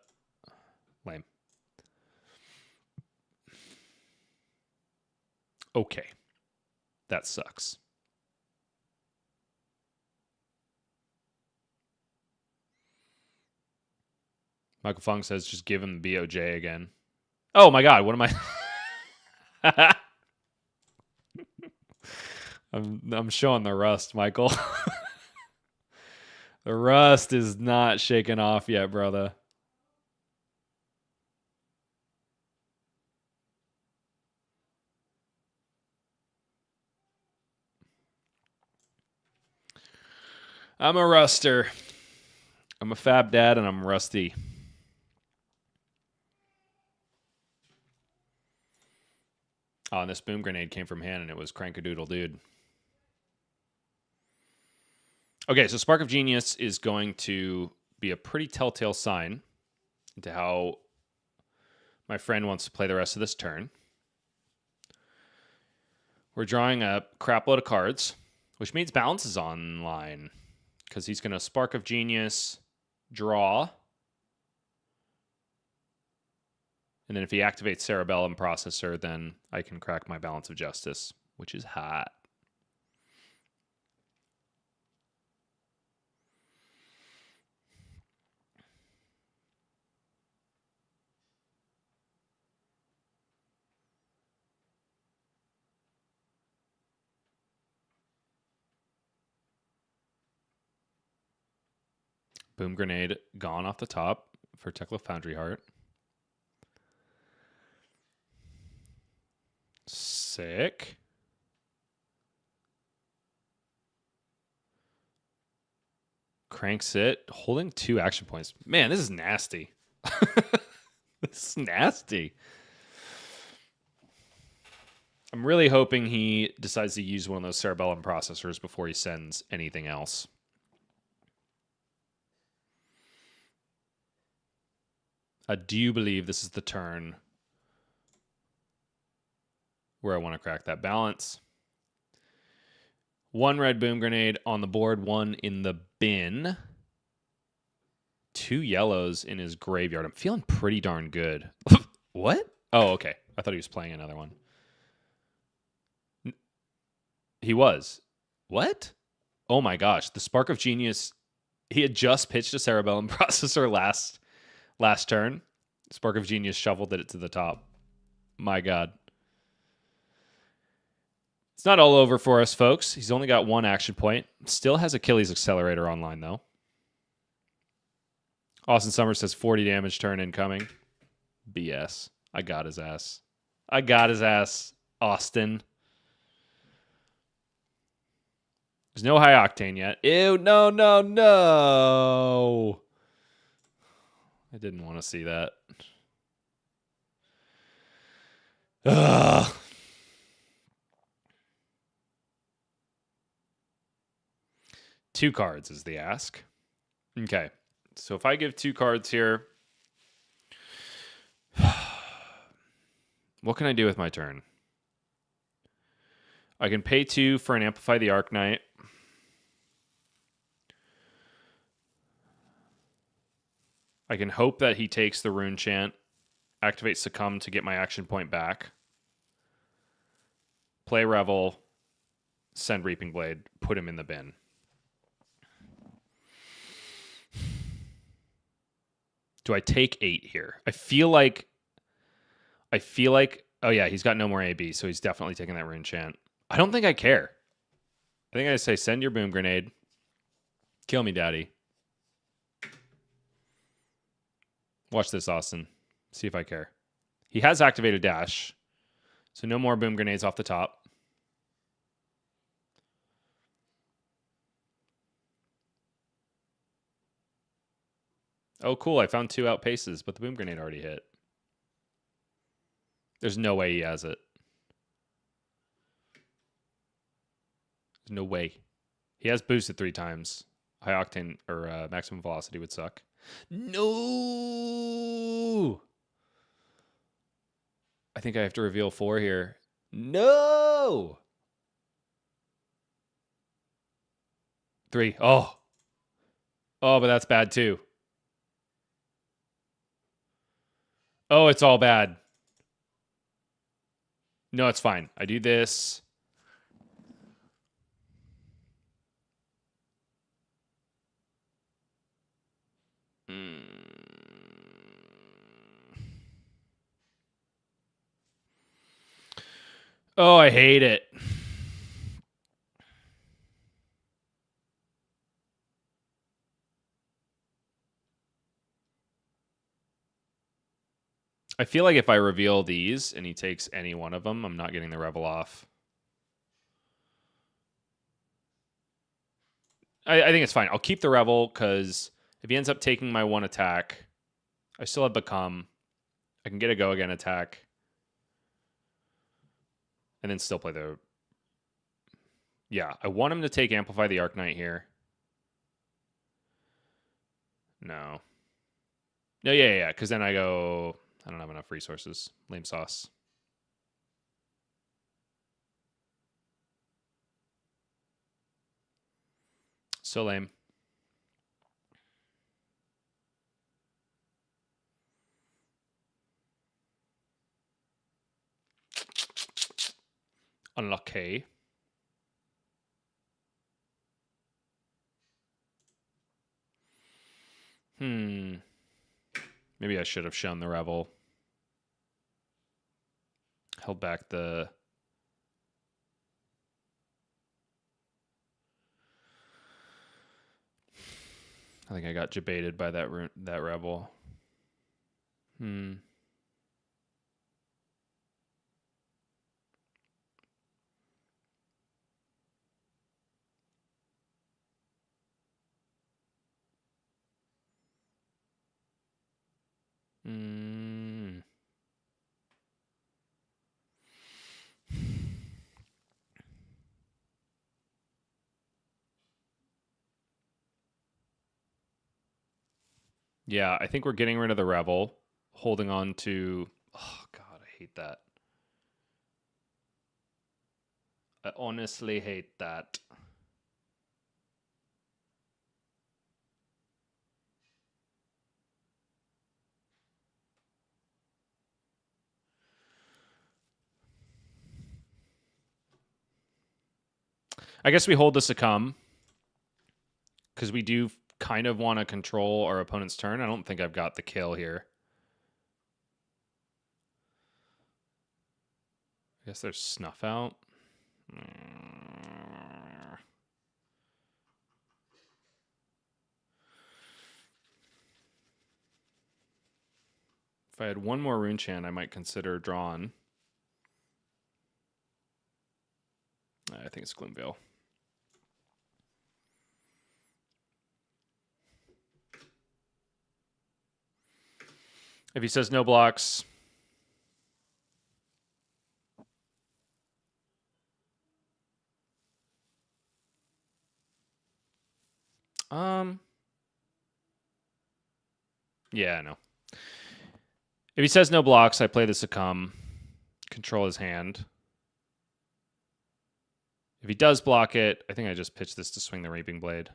Speaker 1: Lame. Okay. That sucks. Michael Fung says just give him the BOJ again. Oh my god, what am I... I'm showing the rust, Michael. The rust is not shaken off yet, brother. I'm a ruster. I'm a fab dad and I'm rusty. Oh, and this boom grenade came from hand and it was Crankadoodle Dude. Okay, so Spark of Genius is going to be a pretty telltale sign into how my friend wants to play the rest of this turn. We're drawing a crap load of cards, which means balance is online because he's going to Spark of Genius, draw, and then if he activates Cerebellum Processor, then I can crack my Balance of Justice, which is hot. Boom Grenade gone off the top for Tekla Foundry Heart. Sick. Cranks it, holding 2 action points. Man, this is nasty. This is nasty. I'm really hoping he decides to use one of those cerebellum processors before he sends anything else. I do believe this is the turn where I want to crack that balance. 1 red Boom Grenade on the board, 1 in the bin. 2 yellows in his graveyard. I'm feeling pretty darn good. What? Oh, okay. I thought he was playing another one. He was. What? Oh my gosh. The Spark of Genius. He had just pitched a Cerebellum Processor last turn. Spark of Genius shoveled it to the top. My God. It's not all over for us, folks. He's only got 1 action point. Still has Achilles Accelerator online, though. Austin Summers says 40 damage turn incoming. BS. I got his ass. I got his ass, Austin. There's no high octane yet. Ew, no, no, no. I didn't want to see that. Ugh. Two cards is the ask. Okay. So if I give 2 cards here, what can I do with my turn? I can pay 2 for an Amplify the Arcanite. I can hope that he takes the Rune Chant, activate Succumb to get my action point back. Play Revel, send Reaping Blade, put him in the bin. Do I take 8 here? I feel like, oh yeah, he's got no more AB, so he's definitely taking that Rune Chant. I don't think I care. I think I say send your Boom Grenade. Kill me, daddy. Watch this, Austin. See if I care. He has activated Dash, so no more Boom Grenades off the top. Oh, cool. I found 2 outpaces, but the Boom Grenade already hit. There's no way he has it. There's no way. He has boosted 3 times. High Octane or Maximum Velocity would suck. No! I think I have to reveal 4 here. No! 3. Oh. Oh, but that's bad too. Oh, it's all bad. No, it's fine. I do this. Oh, I hate it. I feel like if I reveal these and he takes any one of them, I'm not getting the Revel off. I think it's fine. I'll keep the Revel because if he ends up taking my 1 attack, I still have Become. I can get a Go Again attack. And then still play the... Yeah, I want him to take Amplify the Arcanite here. No. No, yeah, because then I go... I don't have enough resources. Lame sauce. So lame. Unlucky. Maybe I should have shown the Revel. Held back the... I think I got debated by that rebel. Yeah, I think we're getting rid of the rebel, holding on to... Oh, God, I hate that. I honestly hate that. I guess we hold the succumb because we do kind of want to control our opponent's turn. I don't think I've got the kill here. I guess there's snuff out. If I had one more rune chant, I might consider drawn. I think it's Gloomveil. If he says no blocks, yeah, no. If he says no blocks, I play the succumb, control his hand. If he does block it, I think I just pitch this to swing the Reaping Blade.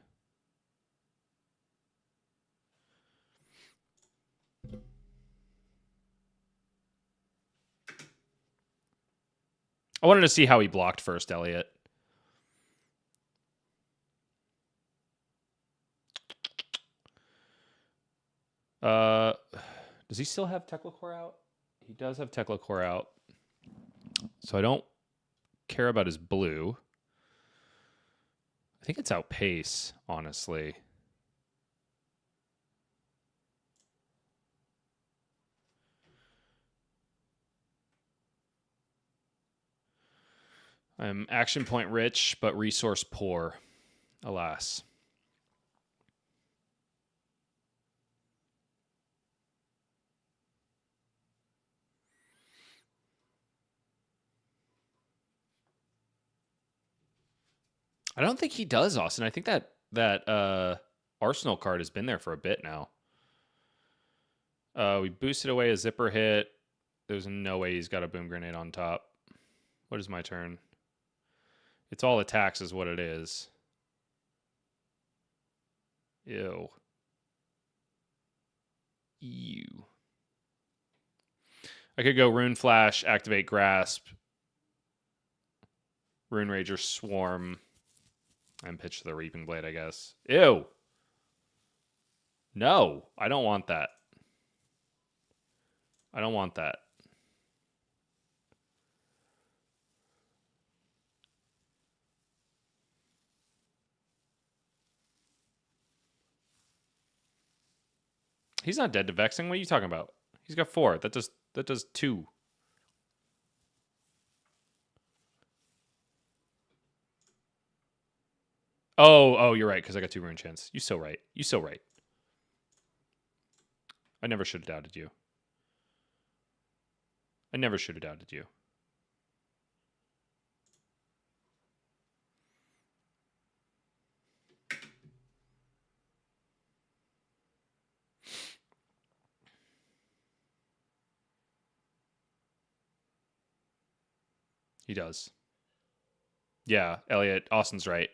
Speaker 1: I wanted to see how he blocked first, Elliot. Does he still have Teclacore out? He does have Teclacore out. So I don't care about his blue. I think it's Outpace, honestly. I'm action point rich, but resource poor, alas. I don't think he does, Austin. I think that Arsenal card has been there for a bit now. We boosted away a zipper hit. There's no way he's got a boom grenade on top. What is my turn? It's all attacks is what it is. Ew. Ew. I could go Rune Flash, activate Grasp, Rune Rager Swarm, and pitch the Reaping Blade, I guess. Ew. No, I don't want that. I don't want that. He's not dead to Vexing. What are you talking about? He's got 4. That does 2. Oh, you're right, because I got 2 rune chants. You so right. You so right. I never should have doubted you. I never should have doubted you. He does. Yeah, Elliot, Austin's right.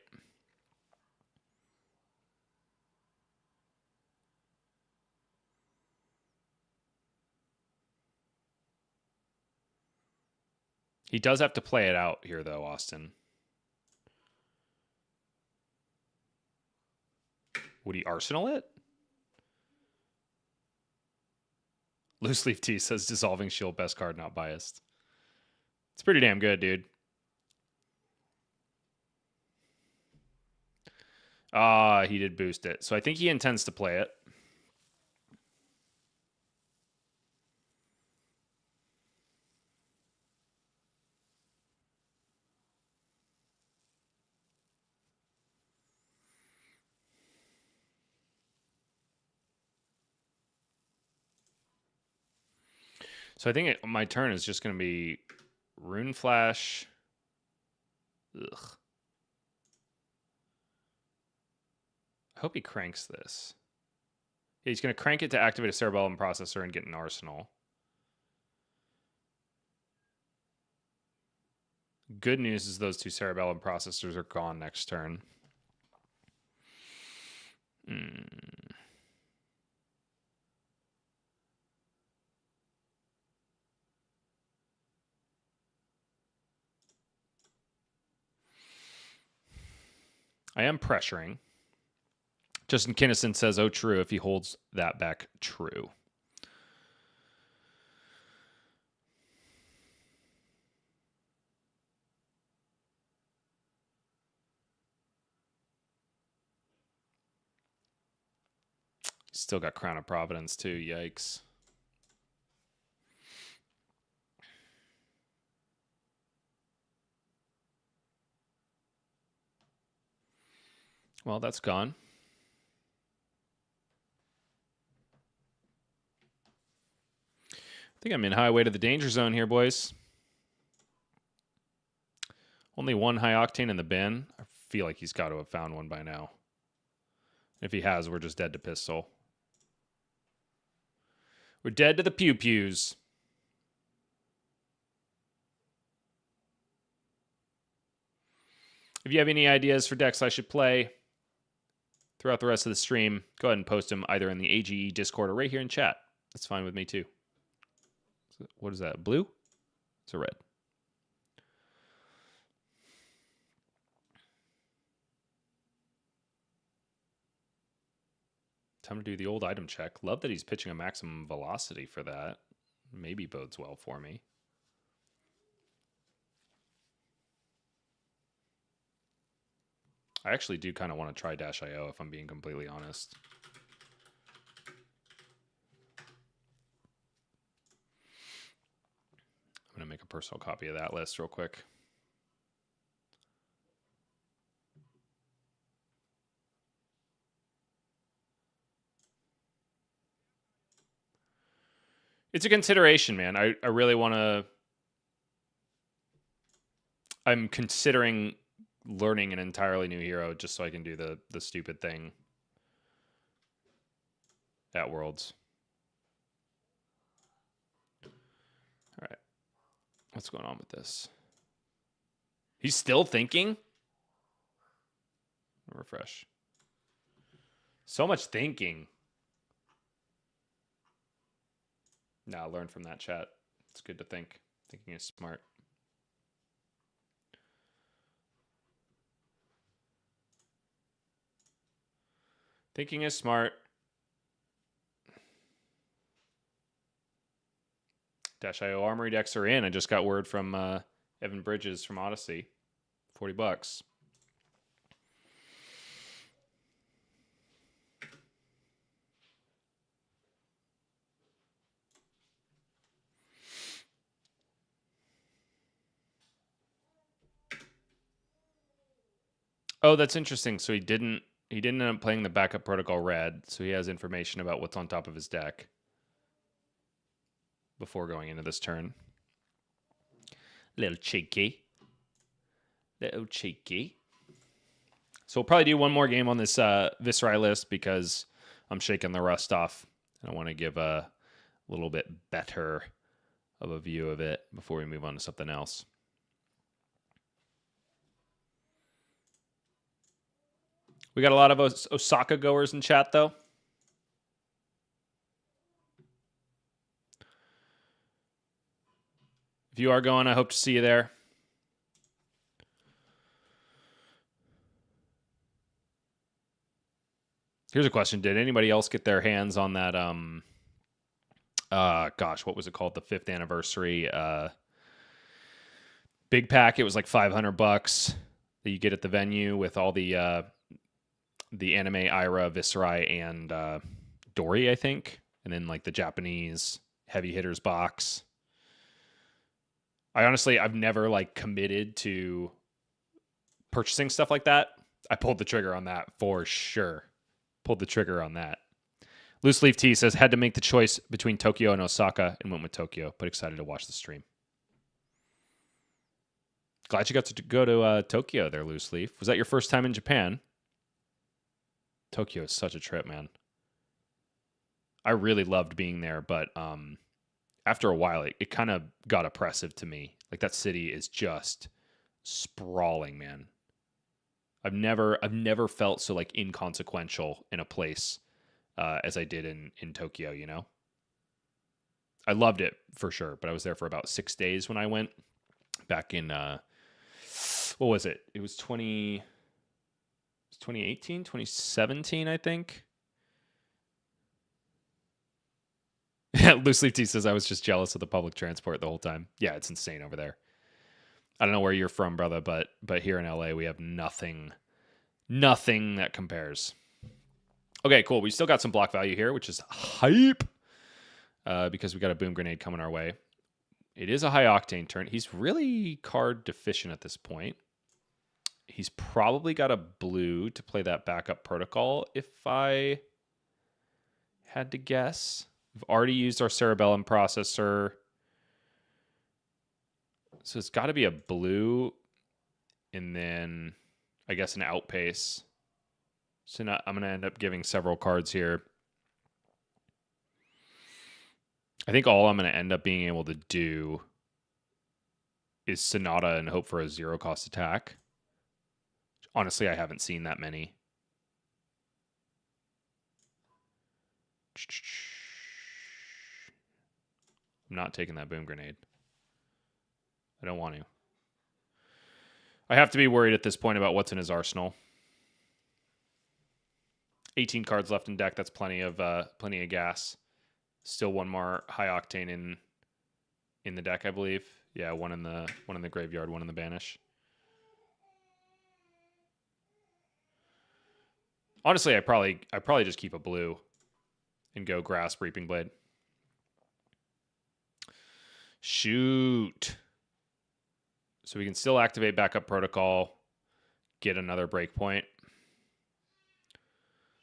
Speaker 1: He does have to play it out here, though, Austin. Would he Arsenal it? Loose Leaf T says Dissolving Shield, best card, not biased. It's pretty damn good, dude. Ah, he did boost it. So I think he intends to play it. So I think my turn is just going to be Rune Flash. Ugh. I hope he cranks this. Yeah, he's going to crank it to activate a Cerebellum processor and get an arsenal. Good news is those 2 Cerebellum processors are gone next turn. I am pressuring. Justin Kinnison says, oh, true, if he holds that back, true. Still got Crown of Providence, too. Yikes. Well, that's gone. I think I'm in highway to the danger zone here, boys. Only 1 high octane in the bin. I feel like he's got to have found one by now. If he has, we're just dead to pistol. We're dead to the pew-pews. If you have any ideas for decks I should play throughout the rest of the stream, go ahead and post them either in the AGE Discord or right here in chat. That's fine with me too. What is that? Blue? It's a red. Time to do the old item check. Love that he's pitching a maximum velocity for that. Maybe bodes well for me. I actually do kind of want to try -IO if I'm being completely honest. I'm going to make a personal copy of that list real quick. It's a consideration, man. I really want to... I'm considering learning an entirely new hero just so I can do the stupid thing at Worlds. All right. What's going on with this? He's still thinking? Refresh. So much thinking. Nah, learn from that chat. It's good to think. Thinking is smart. Thinking is smart. -IO Armory decks are in. I just got word from Evan Bridges from Odyssey. $40. Oh, that's interesting. So he didn't end up playing the backup protocol red, so he has information about what's on top of his deck before going into this turn. Little cheeky. Little cheeky. So we'll probably do one more game on this Viscerai list because I'm shaking the rust off. And I want to give a little bit better of a view of it before we move on to something else. We got a lot of Osaka goers in chat, though. If you are going, I hope to see you there. Here's a question. Did anybody else get their hands on that, gosh, what was it called? The 5th anniversary big pack? It was like $500 that you get at the venue with all the the anime Ira, Viscerai, and Dory, I think. And then like the Japanese heavy hitters box. I've never like committed to purchasing stuff like that. I pulled the trigger on that for sure. Pulled the trigger on that. Loose Leaf T says, had to make the choice between Tokyo and Osaka and went with Tokyo, but excited to watch the stream. Glad you got to go to Tokyo there, Loose Leaf. Was that your first time in Japan? Tokyo is such a trip, man. I really loved being there, but after a while, it kind of got oppressive to me. Like, that city is just sprawling, man. I've never felt so like inconsequential in a place as I did in Tokyo, you know? I loved it for sure, but I was there for about 6 days when I went back in, what was it? It was 2018, 2017, I think. Loose Leaf T says, I was just jealous of the public transport the whole time. Yeah, it's insane over there. I don't know where you're from, brother, but here in LA, we have nothing that compares. Okay, cool. We still got some block value here, which is hype because we got a boom grenade coming our way. It is a high octane turn. He's really card deficient at this point. He's probably got a blue to play that backup protocol, if I had to guess. We've already used our cerebellum processor. So it's got to be a blue and then I guess an outpace. So now I'm going to end up giving several cards here. I think all I'm going to end up being able to do is Sonata and hope for a 0-cost attack. Honestly, I haven't seen that many. I'm not taking that boom grenade. I don't want to. I have to be worried at this point about what's in his arsenal. 18 cards left in deck. That's plenty of gas. Still one more high octane in the deck, I believe. Yeah, one in the graveyard, one in the banish. Honestly, I probably just keep a blue and go Grasp, Reaping Blade. Shoot. So we can still activate backup protocol, get another breakpoint.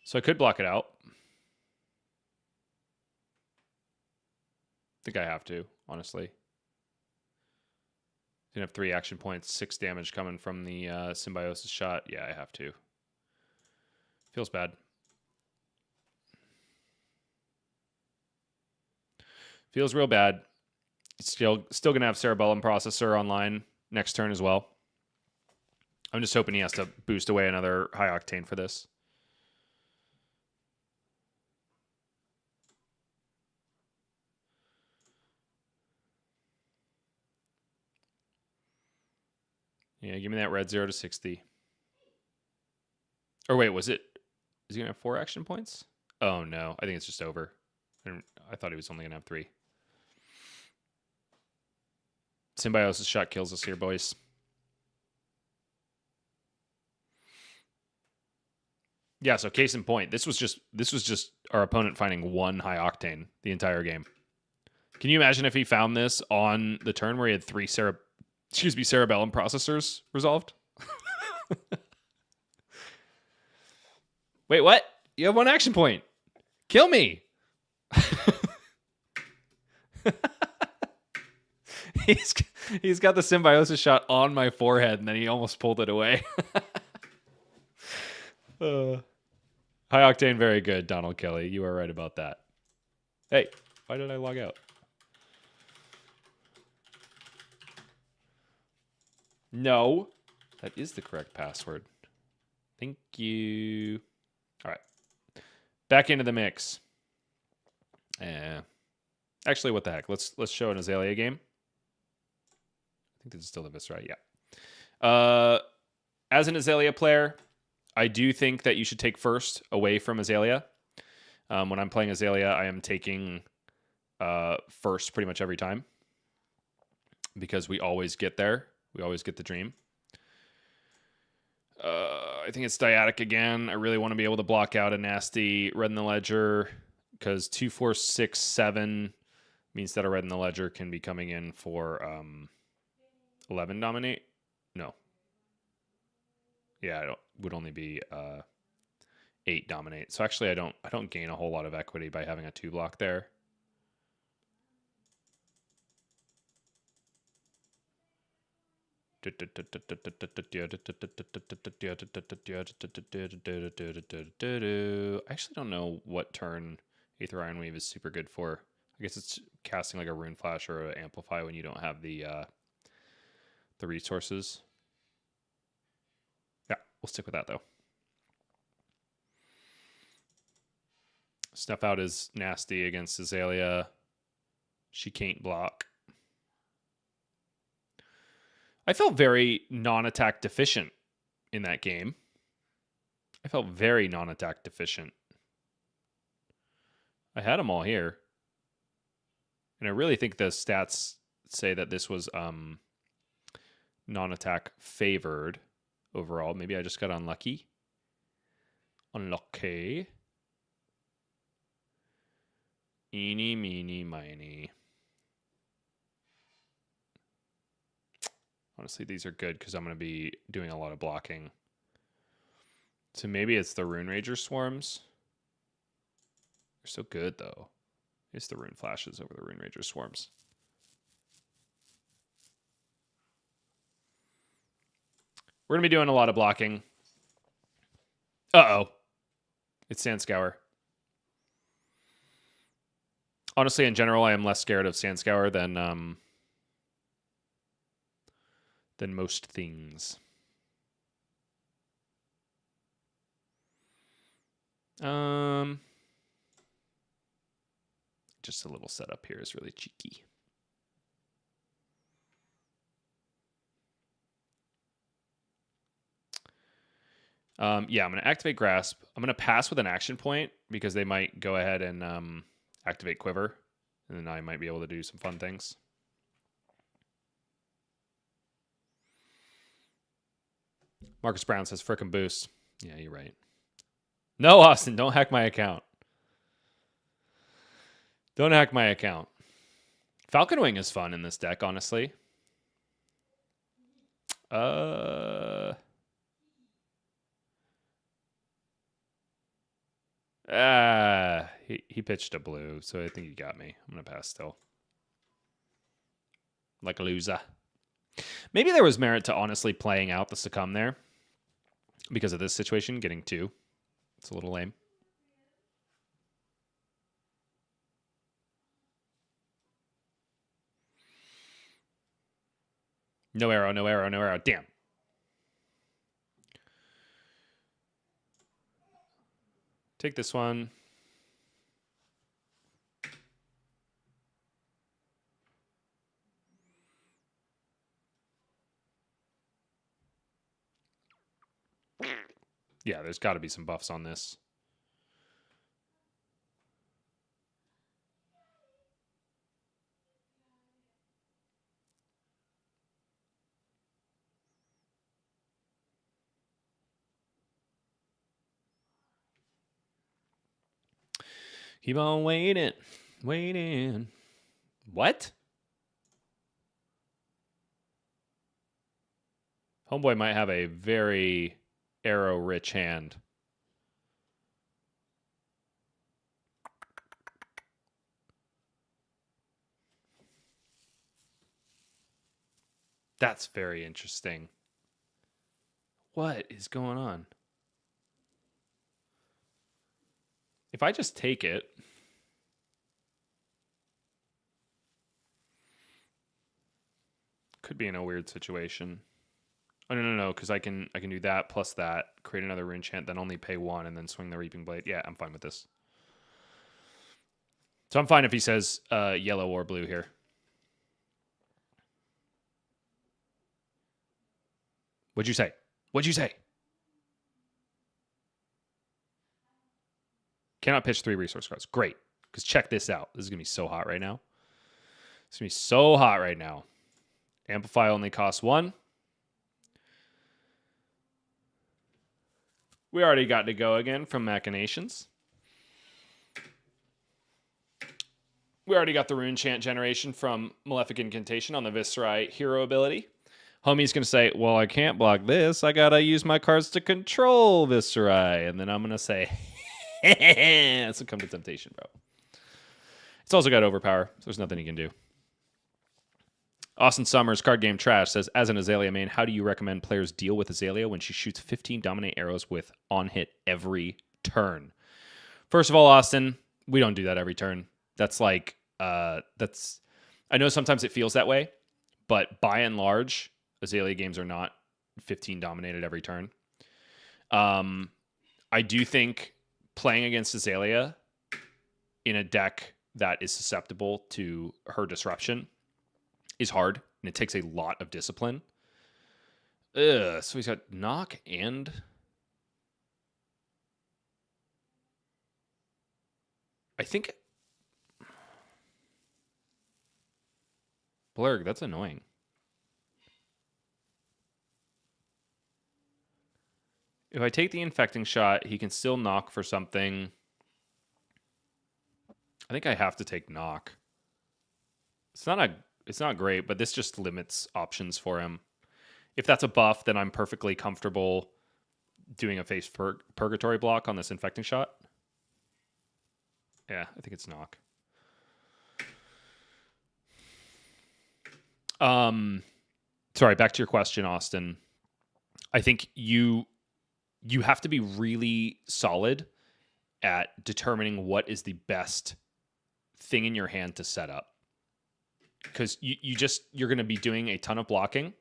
Speaker 1: So I could block it out. I think I have to, honestly. Gonna have 3 action points, 6 damage coming from the symbiosis shot. Yeah, I have to. Feels bad. Feels real bad. Still gonna have cerebellum processor online next turn as well. I'm just hoping he has to boost away another high octane for this. Yeah, give me that red 0 to 60. Or wait, is he gonna have 4 action points? Oh no, I think it's just over. I thought he was only gonna have 3. Symbiosis shot kills us here, boys. Yeah, so case in point, this was just our opponent finding 1 high octane the entire game. Can you imagine if he found this on the turn where he had 3 cerebellum processors resolved? Wait, what? You have 1 action point. Kill me. He's got the symbiosis shot on my forehead, and then he almost pulled it away. High octane, very good, Donald Kelly. You are right about that. Hey, why did I log out? No, that is the correct password. Thank you. All right, back into the mix. Actually, what the heck? Let's show an Azelia game. I think this is still the Viscerai, yeah. As an Azelia player, I do think that you should take first away from Azelia. When I'm playing Azelia, I am taking first pretty much every time because we always get there. We always get the dream. I think it's Dyadic again. I really want to be able to block out a nasty Red in the Ledger because 2, 4, 6, 7 means that a Red in the Ledger can be coming in for 11 dominate. No. Yeah, it would only be 8 dominate. So actually, I don't gain a whole lot of equity by having a 2 block there. I actually don't know what turn Aether Iron Weave is super good for. I guess it's casting like a Rune Flash or an Amplify when you don't have the resources. Yeah, we'll stick with that though. Snuff Out is nasty against Azelia. She can't block. I felt very non-attack deficient in that game. I felt very non-attack deficient. I had them all here. And I really think the stats say that this was non-attack favored overall. Maybe I just got unlucky. Unlucky. Eeny, meeny, miny. Honestly, these are good because I'm going to be doing a lot of blocking. So maybe it's the Rune Rager Swarms. They're so good, though. It's the Rune Flashes over the Rune Rager Swarms. We're going to be doing a lot of blocking. Uh-oh. It's Sandscour. Honestly, in general, I am less scared of Sandscour than most things. Just a little setup here is really cheeky. Yeah, I'm going to activate Grasp. I'm going to pass with an action point because they might go ahead and activate Quiver, and then I might be able to do some fun things. Marcus Brown says, frickin' boost. Yeah, you're right. No, Austin, don't hack my account. Don't hack my account. Falcon Wing is fun in this deck, honestly. He pitched a blue, so I think he got me. I'm going to pass still. Like a loser. Maybe there was merit to honestly playing out the Succumb there. Because of this situation, getting 2. It's a little lame. No arrow, no arrow, no arrow. Damn. Take this one. Yeah, there's got to be some buffs on this. Keep on waiting. Waiting. What? Homeboy might have a very arrow-rich hand. That's very interesting. What is going on? If I just take it... Could be in a weird situation. Oh, no, because I can do that plus that, create another rune chant, then only pay 1, and then swing the Reaping Blade. Yeah, I'm fine with this. So I'm fine if he says yellow or blue here. What'd you say? What'd you say? Cannot pitch 3 resource cards. Great. Because check this out. This is going to be so hot right now. It's going to be so hot right now. Amplify only costs 1. We already got to go again from Machinations. We already got the Rune Chant generation from Malefic Incantation on the Viscerai hero ability. Homie's going to say, well, I can't block this. I got to use my cards to control Viscerai. And then I'm going to say, succumb to temptation, bro. It's also got overpower, so there's nothing you can do. Austin Summers, Card Game Trash, says, as an Azelia main, how do you recommend players deal with Azelia when she shoots 15 dominate arrows with on hit every turn? First of all, Austin, we don't do that every turn. That's like, I know sometimes it feels that way, but by and large, Azelia games are not 15 dominated every turn. I do think playing against Azelia in a deck that is susceptible to her disruption is hard, and it takes a lot of discipline. So he's got knock and... I think... Blurg, that's annoying. If I take the infecting shot, he can still knock for something. I think I have to take knock. It's not great, but this just limits options for him. If that's a buff, then I'm perfectly comfortable doing a face purgatory block on this infecting shot. Yeah, I think it's knock. Sorry, back to your question, Austin. I think you have to be really solid at determining what is the best thing in your hand to set up. Because you're going to be doing a ton of blocking.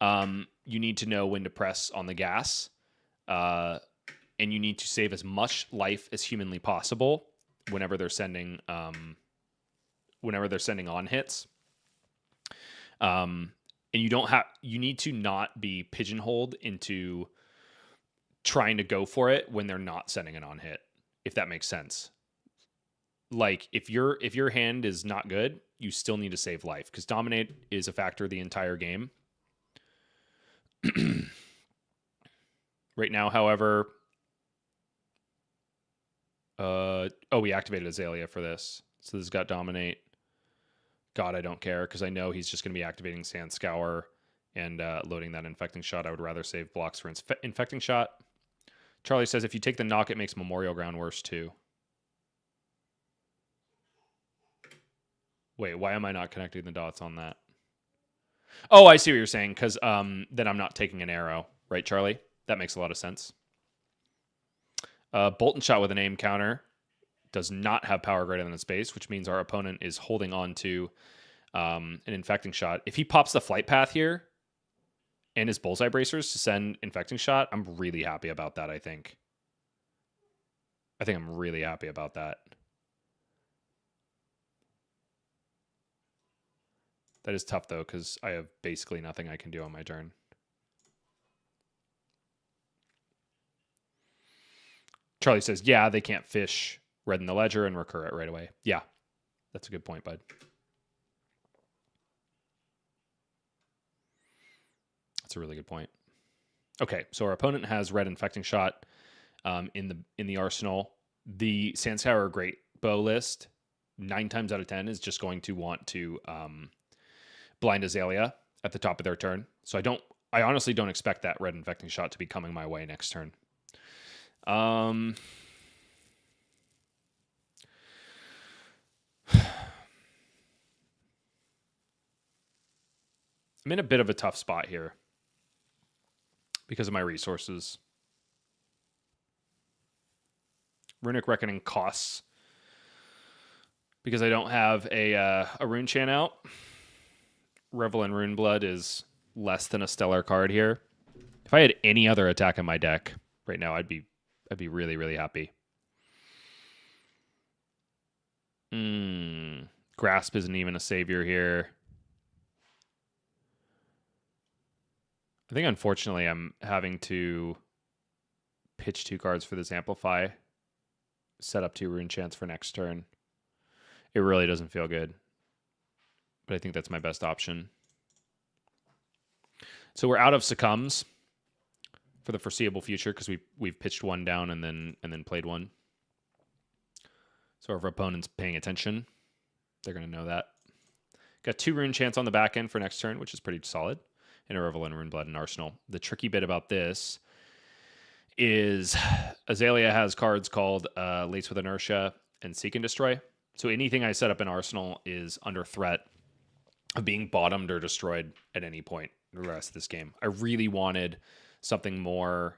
Speaker 1: You need to know when to press on the gas. And you need to save as much life as humanly possible whenever they're sending on hits. And you need to not be pigeonholed into trying to go for it when they're not sending it on hit, if that makes sense. Like if your hand is not good, you still need to save life because dominate is a factor the entire game. Right now, however, we activated Azelia for this. So this has got dominate. God, I don't care because I know he's just going to be activating Sand Scour and loading that infecting shot. I would rather save blocks for infecting shot. Charlie says if you take the knock, it makes Memorial Ground worse too. Wait, why am I not connecting the dots on that? Oh, I see what you're saying, because then I'm not taking an arrow. Right, Charlie? That makes a lot of sense. Bolton shot with an aim counter does not have power greater than its base, which means our opponent is holding on to an infecting shot. If he pops the flight path here and his bullseye bracers to send infecting shot, I'm really happy about that, I think. I'm really happy about that. That is tough, though, because I have basically nothing I can do on my turn. Charlie says, yeah, they can't fish Red in the Ledger and recur it right away. Yeah, that's a good point, bud. That's a really good point. Okay, so our opponent has Red Infecting Shot in the arsenal. The Sandscour Great Bow list, 9 times out of 10, is just going to want to blind Azelia at the top of their turn. So I honestly don't expect that Red Infecting Shot to be coming my way next turn. I'm in a bit of a tough spot here because of my resources. Runic Reckoning costs because I don't have a Rune Chant out. Revel in Rune Blood is less than a stellar card here. If I had any other attack in my deck right now, I'd be really, really happy. Grasp isn't even a savior here. I think, unfortunately, I'm having to pitch 2 cards for this Amplify, set up 2 Rune Chants for next turn. It really doesn't feel good, but I think that's my best option. So we're out of Succumbs. for the foreseeable future because we've pitched one down and then played one. So if our opponent's paying attention, they're going to know that. Got 2 rune chance on the back end for next turn, which is pretty solid. And a Revel and Runeblood and Arsenal. The tricky bit about this is Azelia has cards called Lace with Inertia and Seek and Destroy. So anything I set up in Arsenal is under threat of being bottomed or destroyed at any point the rest of this game. I really wanted something more...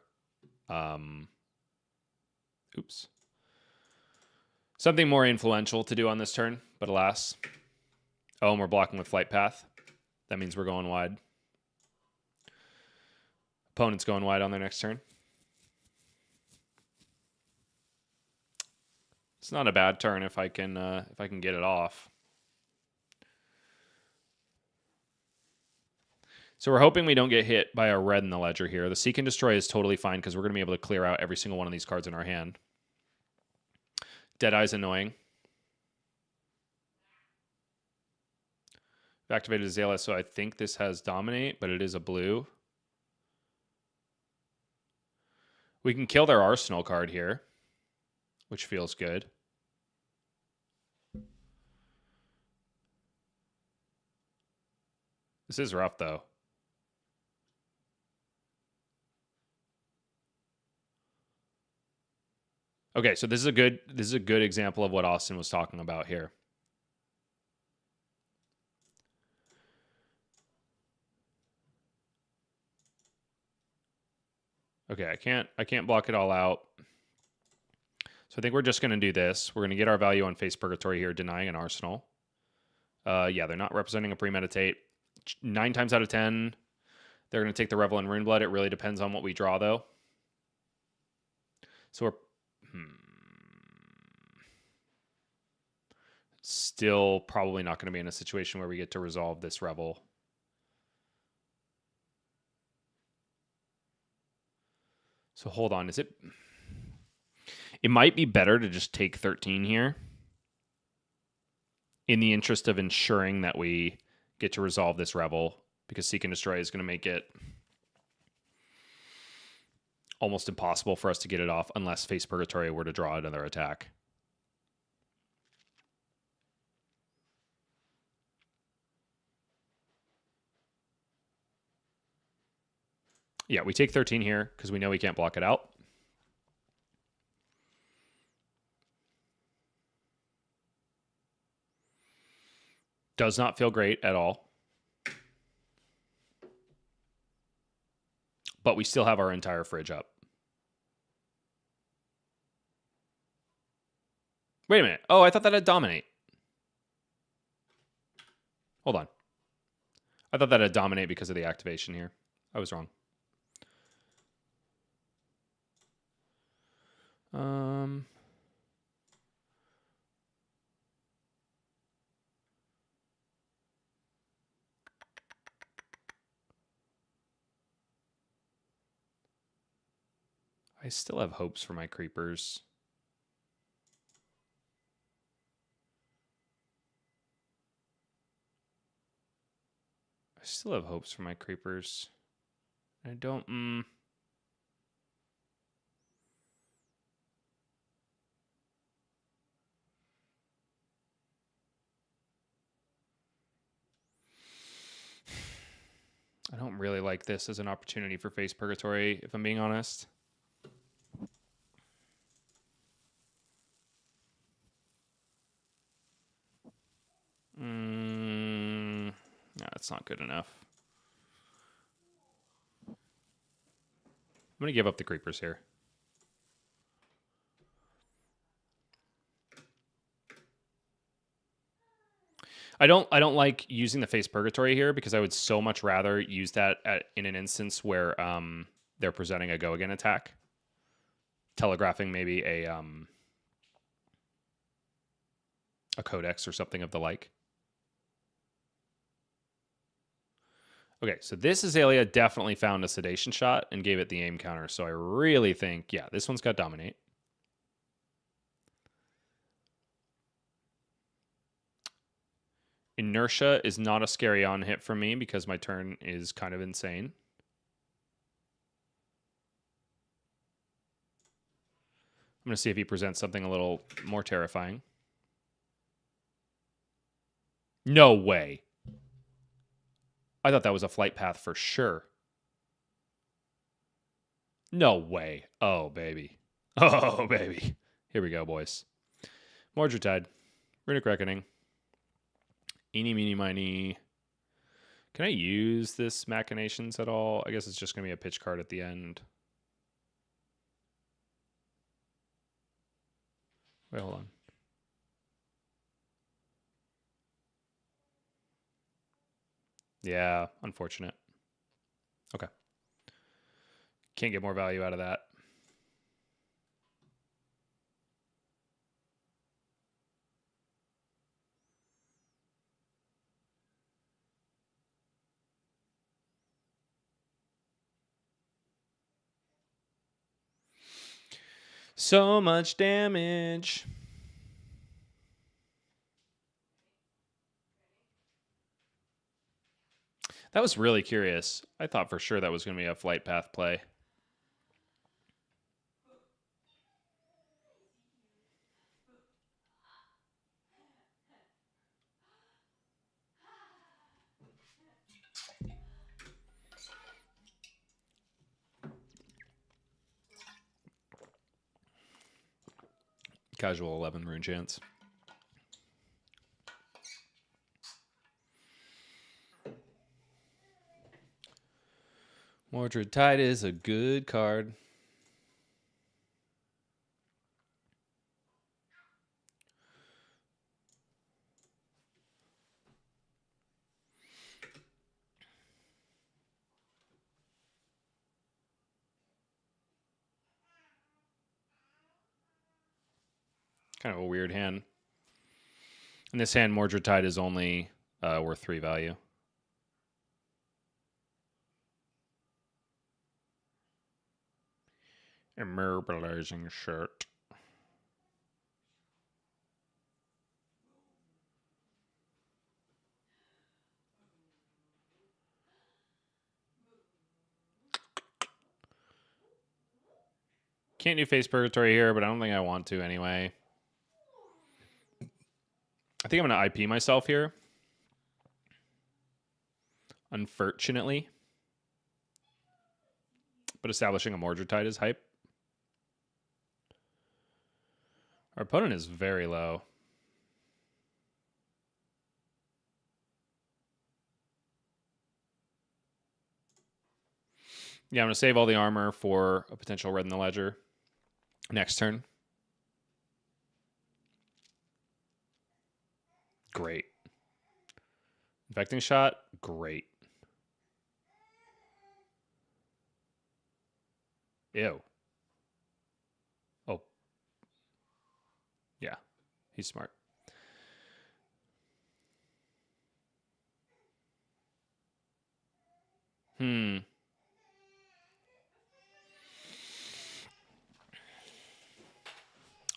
Speaker 1: Something more influential to do on this turn, but alas. Oh, and we're blocking with Flight Path. That means we're going wide. Opponent's going wide on their next turn. It's not a bad turn if I can get it off. So we're hoping we don't get hit by a red in the ledger here. The Seek and Destroy is totally fine because we're going to be able to clear out every single one of these cards in our hand. Deadeye's annoying. I've activated Azelia, so I think this has Dominate, but it is a blue. We can kill their Arsenal card here, which feels good. This is rough, though. Okay, so this is a good example of what Austin was talking about here. Okay, I can't block it all out. So I think we're just going to do this. We're going to get our value on Face Purgatory here, denying an Arsenal. Yeah, they're not representing a Premeditate. 9 times out of 10, they're going to take the Revel and Runeblood. It really depends on what we draw, though. So we're... Still probably not going to be in a situation where we get to resolve this Revel. So hold on, is it... It might be better to just take 13 here in the interest of ensuring that we get to resolve this Revel, because Seek and Destroy is going to make it almost impossible for us to get it off unless Face Purgatory were to draw another attack. Yeah, we take 13 here because we know we can't block it out. Does not feel great at all. But we still have our entire fridge up. Wait a minute. Oh, I thought that had Dominate. Hold on. I thought that had Dominate because of the activation here. I was wrong. I still have hopes for my creepers. I still have hopes for my creepers. I don't... I don't really like this as an opportunity for Face Purgatory, if I'm being honest. No, that's not good enough. I'm going to give up the creepers here. I don't like using the Face Purgatory here because I would so much rather use that in an instance where they're presenting a go again attack, telegraphing maybe a codex or something of the like. Okay, so this Azelia definitely found a sedation shot and gave it the aim counter. So I really think, yeah, this one's got Dominate. Inertia is not a scary on hit for me because my turn is kind of insane. I'm going to see if he presents something a little more terrifying. No way. I thought that was a flight path for sure. No way. Oh, baby. Oh, baby. Here we go, boys. Mordred, Runic Reckoning. Eeny, meeny, miny. Can I use this Machinations at all? I guess it's just going to be a pitch card at the end. Wait, hold on. Yeah, unfortunate. Okay. Can't get more value out of that. So much damage. That was really curious. I thought for sure that was going to be a flight path play. Casual 11 rune chance. Mordred Tide is a good card. Kind of a weird hand. In this hand, Mordred Tide is only worth 3 value. Immobilizing shirt. Can't do Face Purgatory here, but I don't think I want to anyway. I think I'm going to IP myself here. Unfortunately. But establishing a Mordred Tide is hype. Our opponent is very low. Yeah, I'm going to save all the armor for a potential red in the ledger. Next turn. Great. Infecting shot. Great. Ew. Oh. Yeah. He's smart.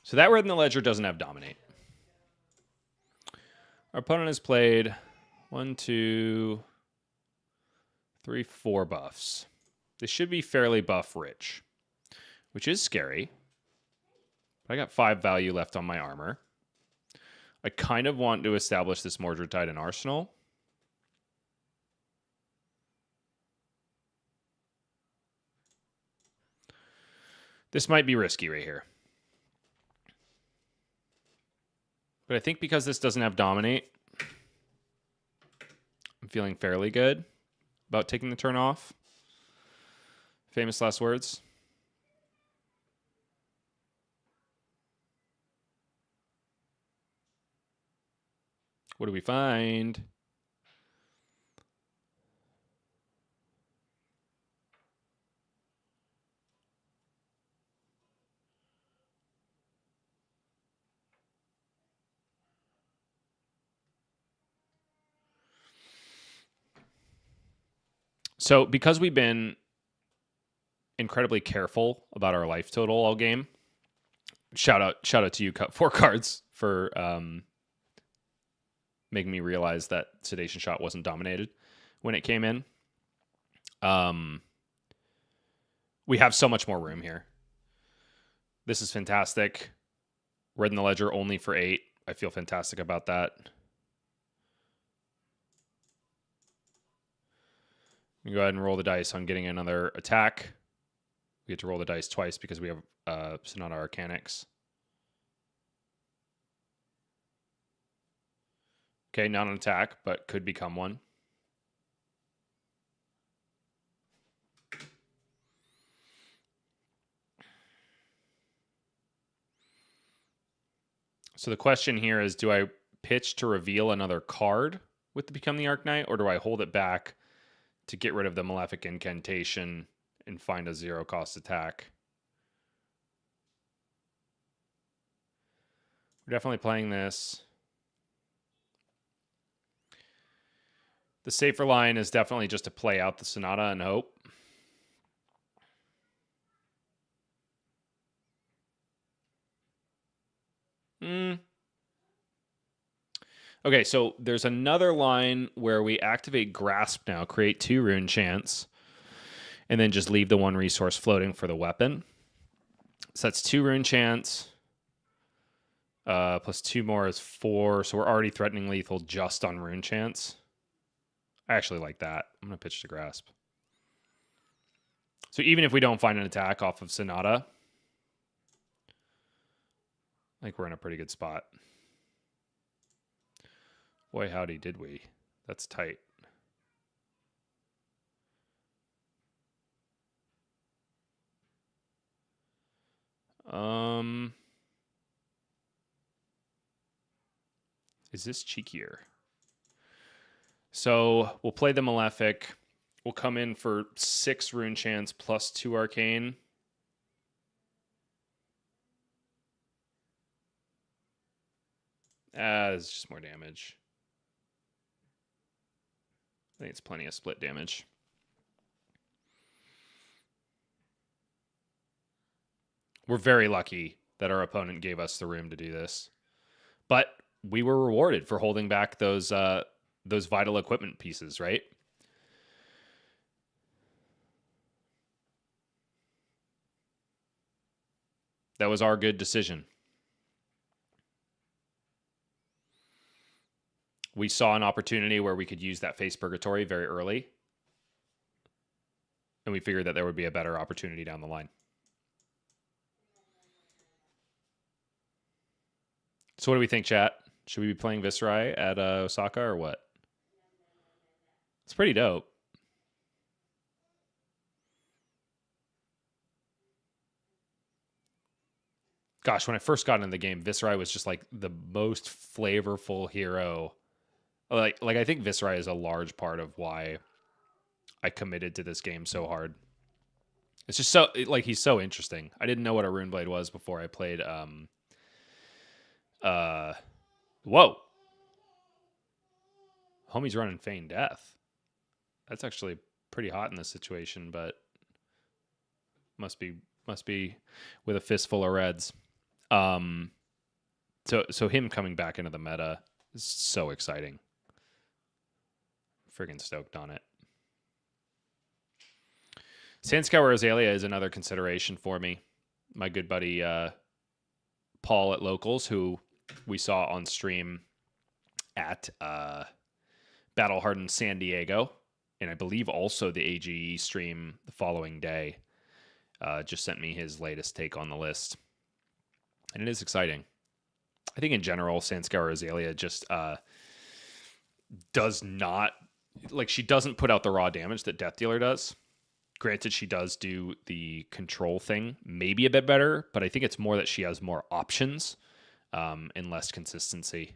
Speaker 1: So that red in the ledger doesn't have Dominate. Our opponent has played 1, 2, 3, 4 buffs. They should be fairly buff rich, which is scary. But I got 5 value left on my armor. I kind of want to establish this Mordred Tide in Arsenal. This might be risky right here. But I think because this doesn't have Dominate, I'm feeling fairly good about taking the turn off. Famous last words. What do we find? So because we've been incredibly careful about our life total all game, shout out to you, cut 4 cards, for making me realize that Sedation Shot wasn't dominated when it came in. We have so much more room here. This is fantastic. Red in the ledger only for 8. I feel fantastic about that. We go ahead and roll the dice on getting another attack. We get to roll the dice twice because we have Sonata Arcanics. Okay, not an attack, but could become one. So the question here is, do I pitch to reveal another card with the Become the Arknight, or do I hold it back to get rid of the Malefic Incantation and find a 0-cost attack? We're definitely playing this. The safer line is definitely just to play out the Sonata and hope. Okay, so there's another line where we activate Grasp now, create 2 rune chants, and then just leave the 1 resource floating for the weapon. So that's 2 rune chants, plus 2 more is 4, so we're already threatening lethal just on rune chants. I actually like that. I'm going to pitch to Grasp. So even if we don't find an attack off of Sonata, I think we're in a pretty good spot. Boy, howdy, did we. That's tight. Is this cheekier? So we'll play the Malefic. We'll come in for 6 rune chants plus 2 arcane. It's just more damage. I think it's plenty of split damage. We're very lucky that our opponent gave us the room to do this. But we were rewarded for holding back those vital equipment pieces, right? That was our good decision. We saw an opportunity where we could use that Face Purgatory very early. And we figured that there would be a better opportunity down the line. So what do we think, chat? Should we be playing Viscerai at Osaka or what? It's pretty dope. Gosh, when I first got into the game, Viscerai was just like the most flavorful hero. Like I think Viscerai is a large part of why I committed to this game so hard. It's just so, like, he's so interesting. I didn't know what a Runeblade was before I played, whoa. Homie's running Feign Death. That's actually pretty hot in this situation, but must be with a fistful of reds. So him coming back into the meta is so exciting. Friggin' stoked on it. Sandscour Azelia is another consideration for me. My good buddy Paul at Locals, who we saw on stream at Battle Hardened San Diego, and I believe also the AGE stream the following day, just sent me his latest take on the list. And it is exciting. I think in general, Sandscour Azelia just does not, like, she doesn't put out the raw damage that Death Dealer does. Granted, she does do the control thing maybe a bit better, but I think it's more that she has more options and less consistency.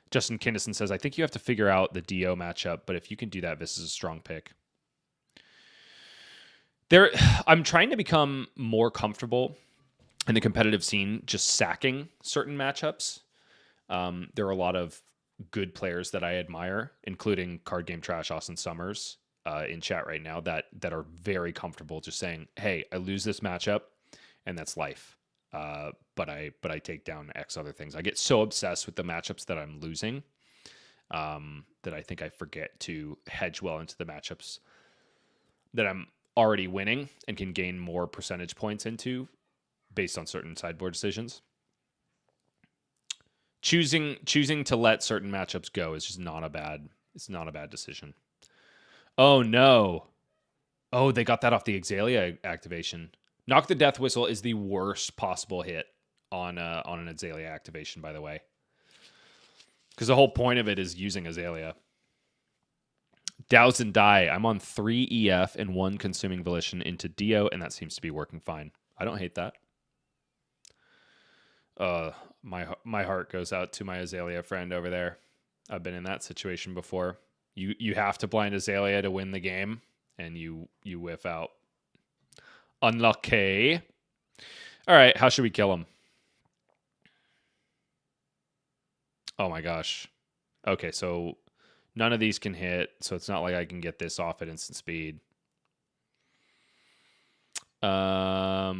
Speaker 1: Justin Kinnison says, I think you have to figure out the DO matchup, but if you can do that, this is a strong pick. I'm trying to become more comfortable in the competitive scene just sacking certain matchups. There are a lot of good players that I admire, including Card Game Trash Austin Summers in chat right now, that are very comfortable just saying, hey, I lose this matchup and that's life. But I take down X other things. I get so obsessed with the matchups that I'm losing that I think I forget to hedge well into the matchups that I'm already winning and can gain more percentage points into based on certain sideboard decisions. Choosing to let certain matchups go is just not a bad. It's not a bad decision. Oh no! Oh, they got that off the Azelia activation. Knock the Death Whistle is the worst possible hit on an Azelia activation, by the way, because the whole point of it is using Azelia. Douse and Die. I'm on 3 EF and 1 Consuming Volition into Dio, and that seems to be working fine. I don't hate that. My heart goes out to my Azelia friend over there. I've been in that situation before. You have to blind Azelia to win the game, and you whiff out. Unlucky. All right, how should we kill him? Oh my gosh. Okay, so none of these can hit, so it's not like I can get this off at instant speed. I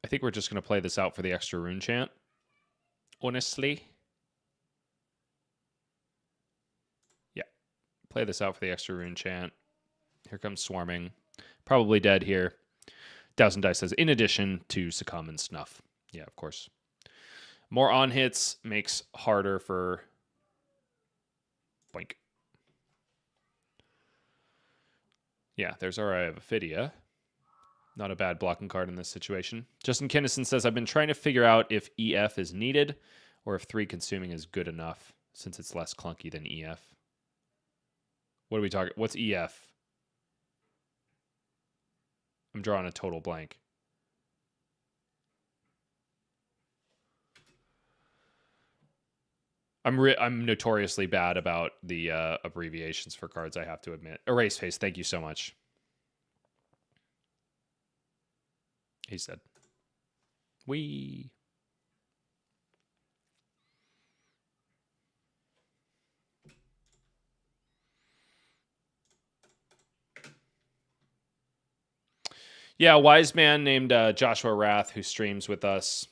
Speaker 1: think we're just going to play this out for the extra rune chant, honestly. Yeah, play this out for the extra rune chant. Here comes Swarming. Probably dead here. Douse and Die says, in addition to Succumb and Snuff. Yeah, of course. More on hits makes harder for... Boink. Yeah, there's our Eye of Ophidia. Not a bad blocking card in this situation. Justin Kinnison says, I've been trying to figure out if EF is needed or if 3 Consuming is good enough since it's less clunky than EF. What are we talking? What's EF? I'm drawing a total blank. I'm notoriously bad about the abbreviations for cards, I have to admit. Erase Face, thank you so much. He said. Wee. Yeah, a wise man named Joshua Rath, who streams with us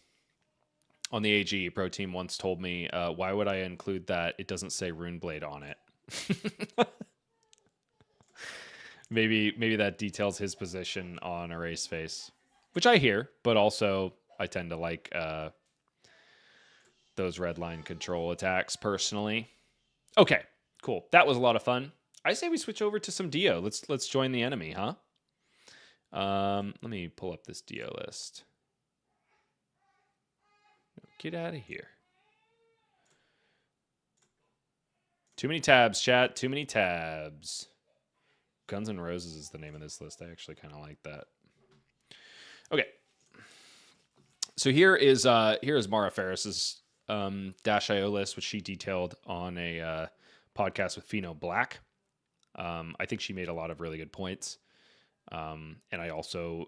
Speaker 1: on the AG Pro Team, once told me, why would I include that? It doesn't say Runeblade on it. maybe that details his position on Erase Face, which I hear, but also I tend to like those red line control attacks personally. Okay, cool. That was a lot of fun. I say we switch over to some Dio. Let's join the enemy, huh? Let me pull up this Dio list. Get out of here. Too many tabs, chat. Too many tabs. Guns N' Roses is the name of this list. I actually kind of like that. Okay. So here is Mara Ferris's Dash.io list, which she detailed on a podcast with Pheno Black. I think she made a lot of really good points. And I also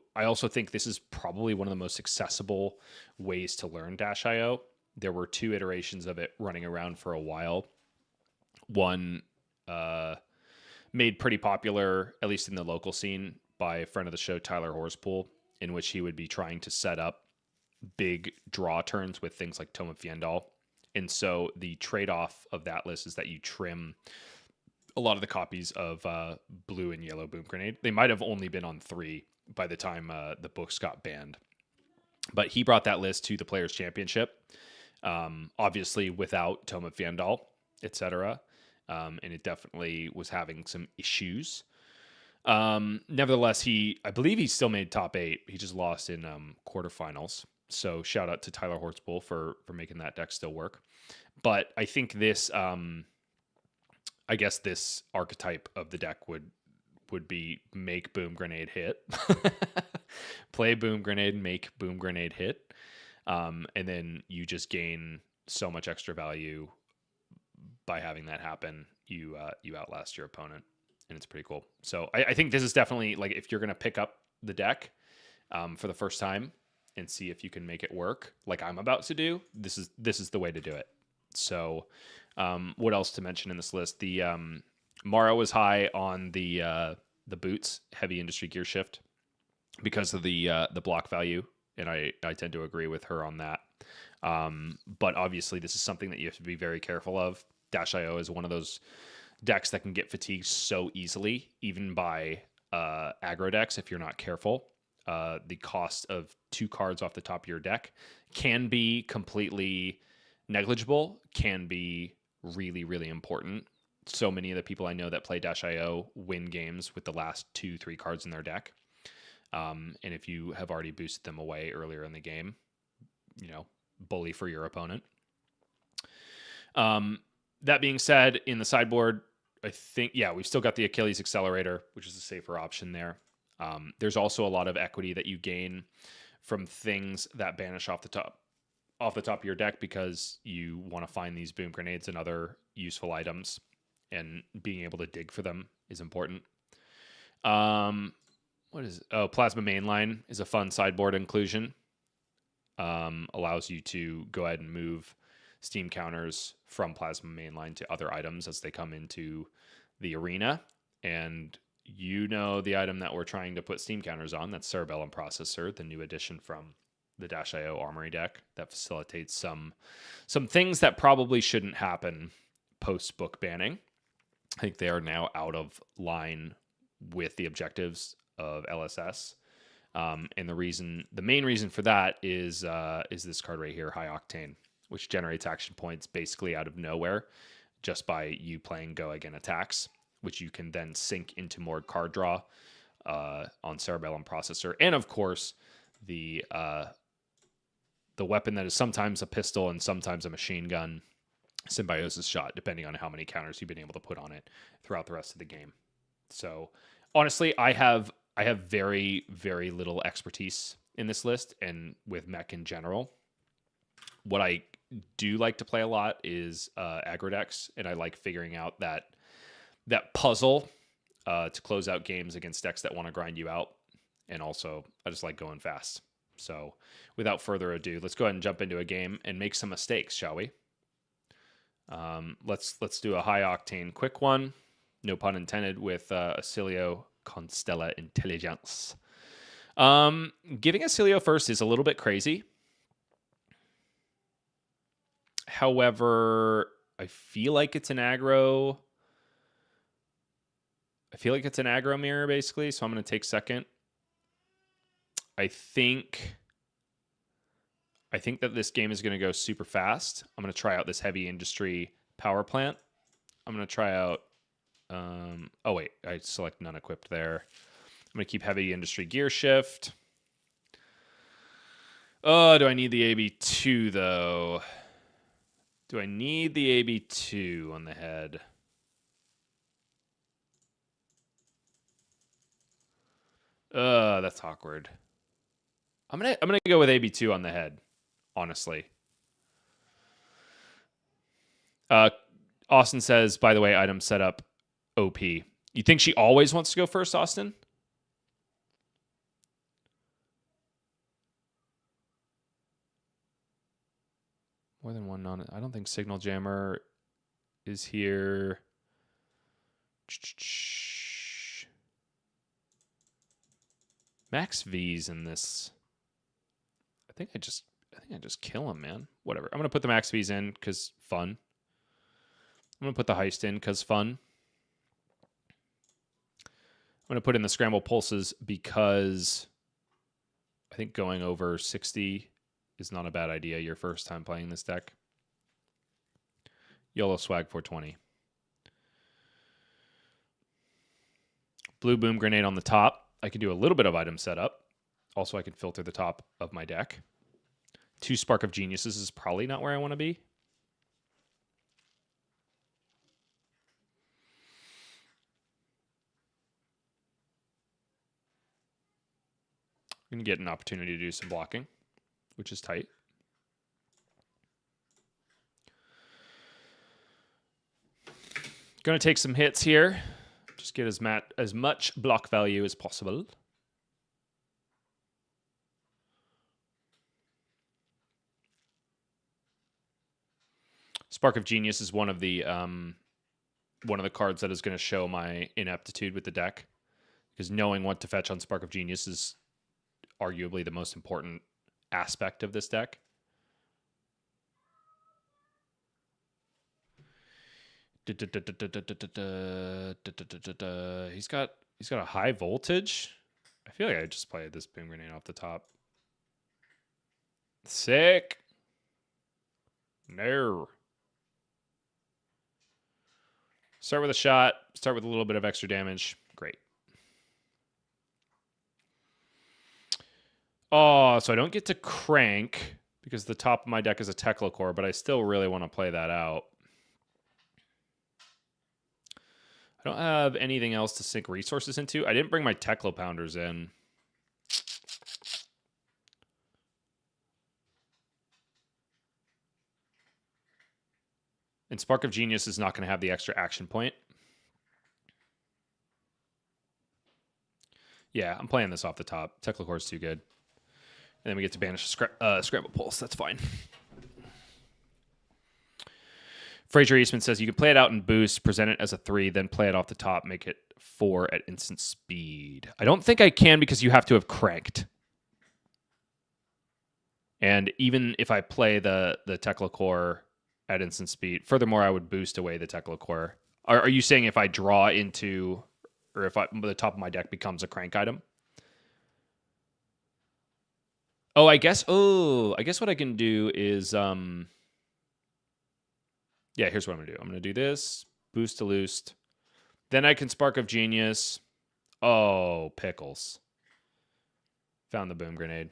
Speaker 1: think this is probably one of the most accessible ways to learn Dash.io. There were 2 iterations of it running around for a while. One made pretty popular, at least in the local scene, by a friend of the show, Tyler Horspool, in which he would be trying to set up big draw turns with things like Tome of Fiendal. And so the trade-off of that list is that you trim a lot of the copies of blue and yellow Boom Grenade. They might have only been on 3 by the time the books got banned. But he brought that list to the Players' Championship, obviously without Tome of Fiendal, etc. And it definitely was having some issues. Nevertheless, I believe he still made top 8. He just lost in quarterfinals. So shout out to Tyler Hortzbull for making that deck still work. But I think this... I guess this archetype of the deck would be make Boom Grenade hit, play Boom Grenade, make Boom Grenade hit, and then you just gain so much extra value by having that happen. You outlast your opponent, and it's pretty cool. So I think this is definitely, like, if you're gonna pick up the deck for the first time and see if you can make it work, like I'm about to do, this is the way to do it. So. What else to mention in this list? The Mara was high on the boots, heavy industry gear shift, because of the block value, and I tend to agree with her on that. But obviously, this is something that you have to be very careful of. Dash.io is one of those decks that can get fatigued so easily, even by aggro decks, if you're not careful. the cost of 2 cards off the top of your deck can be completely negligible, can be really, really important. So many of the people I know that play Dash.io win games with the last 2-3 cards in their deck. And if you have already boosted them away earlier in the game, bully for your opponent. That being said, in the sideboard, I think, we've still got the Achilles Accelerator, which is a safer option there. There's also a lot of equity that you gain from things that banish off the top of your deck because you want to find these boom grenades and other useful items, and being able to dig for them is important. Plasma Mainline is a fun sideboard inclusion. Allows you to go ahead and move Steam counters from Plasma Mainline to other items as they come into the arena. And the item that we're trying to put Steam counters on, that's Cerebellum Processor, the new addition from the Dash.io Armory deck that facilitates some things that probably shouldn't happen post-book banning. I think they are now out of line with the objectives of LSS. And the main reason for that is this card right here, High Octane, which generates action points basically out of nowhere just by you playing Go Again attacks, which you can then sink into more card draw on Cerebellum Processor. And of course, the weapon that is sometimes a pistol and sometimes a machine gun, Symbiosis Shot, depending on how many counters you've been able to put on it throughout the rest of the game. So honestly, I have very, very little expertise in this list and with mech in general. What I do like to play a lot is aggro decks, and I like figuring out that puzzle to close out games against decks that want to grind you out. And also, I just like going fast. So without further ado, let's go ahead and jump into a game and make some mistakes, shall we? Let's do a high octane quick one. No pun intended, with Azelia Constella Intelligence. Giving Azelia first is a little bit crazy. However, I feel like it's an aggro. Mirror, basically, so I'm going to take second. I think that this game is going to go super fast. I'm going to try out this heavy industry power plant. I'm going to try out... I select none equipped there. I'm going to keep heavy industry gear shift. Oh, do I need the AB2, though? Do I need the AB2 on the head? That's awkward. I'm gonna go with AB2 on the head, honestly. Austin says, by the way, item setup OP. You think she always wants to go first, Austin? More than one non. I don't think Signal Jammer is here. Max V's in this. I think I just kill him, man. Whatever. I'm gonna put the Max V's in because fun. I'm gonna put the heist in because fun. I'm gonna put in the scramble pulses because I think going over 60 is not a bad idea your first time playing this deck. YOLO Swag 420. Blue Boom Grenade on the top. I can do a little bit of item setup. Also, I can filter the top of my deck. 2 Spark of Geniuses is probably not where I want to be. I'm going to get an opportunity to do some blocking, which is tight. Going to take some hits here. Just get as much block value as possible. Spark of Genius is one of the cards that is going to show my ineptitude with the deck, because knowing what to fetch on Spark of Genius is arguably the most important aspect of this deck. He's got a high voltage. I feel like I just played this boom grenade off the top. Sick. No. Start with a shot. Start with a little bit of extra damage. Great. Oh, so I don't get to crank because the top of my deck is a Teclocore, but I still really want to play that out. I don't have anything else to sink resources into. I didn't bring my Teclopounders in. And Spark of Genius is not going to have the extra action point. Yeah, I'm playing this off the top. Teclocore is too good. And then we get to banish Scramble Pulse. That's fine. Fraser Eastman says you can play it out in boost, present it as a 3, then play it off the top, make it 4 at instant speed. I don't think I can because you have to have cranked. And even if I play the Teclocore at instant speed, furthermore, I would boost away the Teclocore. Are you saying if I draw into, or if the top of my deck becomes a crank item? Oh, I guess what I can do is, yeah, here's what I'm going to do. I'm going to do this, boost to loosed. Then I can Spark of Genius. Oh, pickles. Found the boom grenade.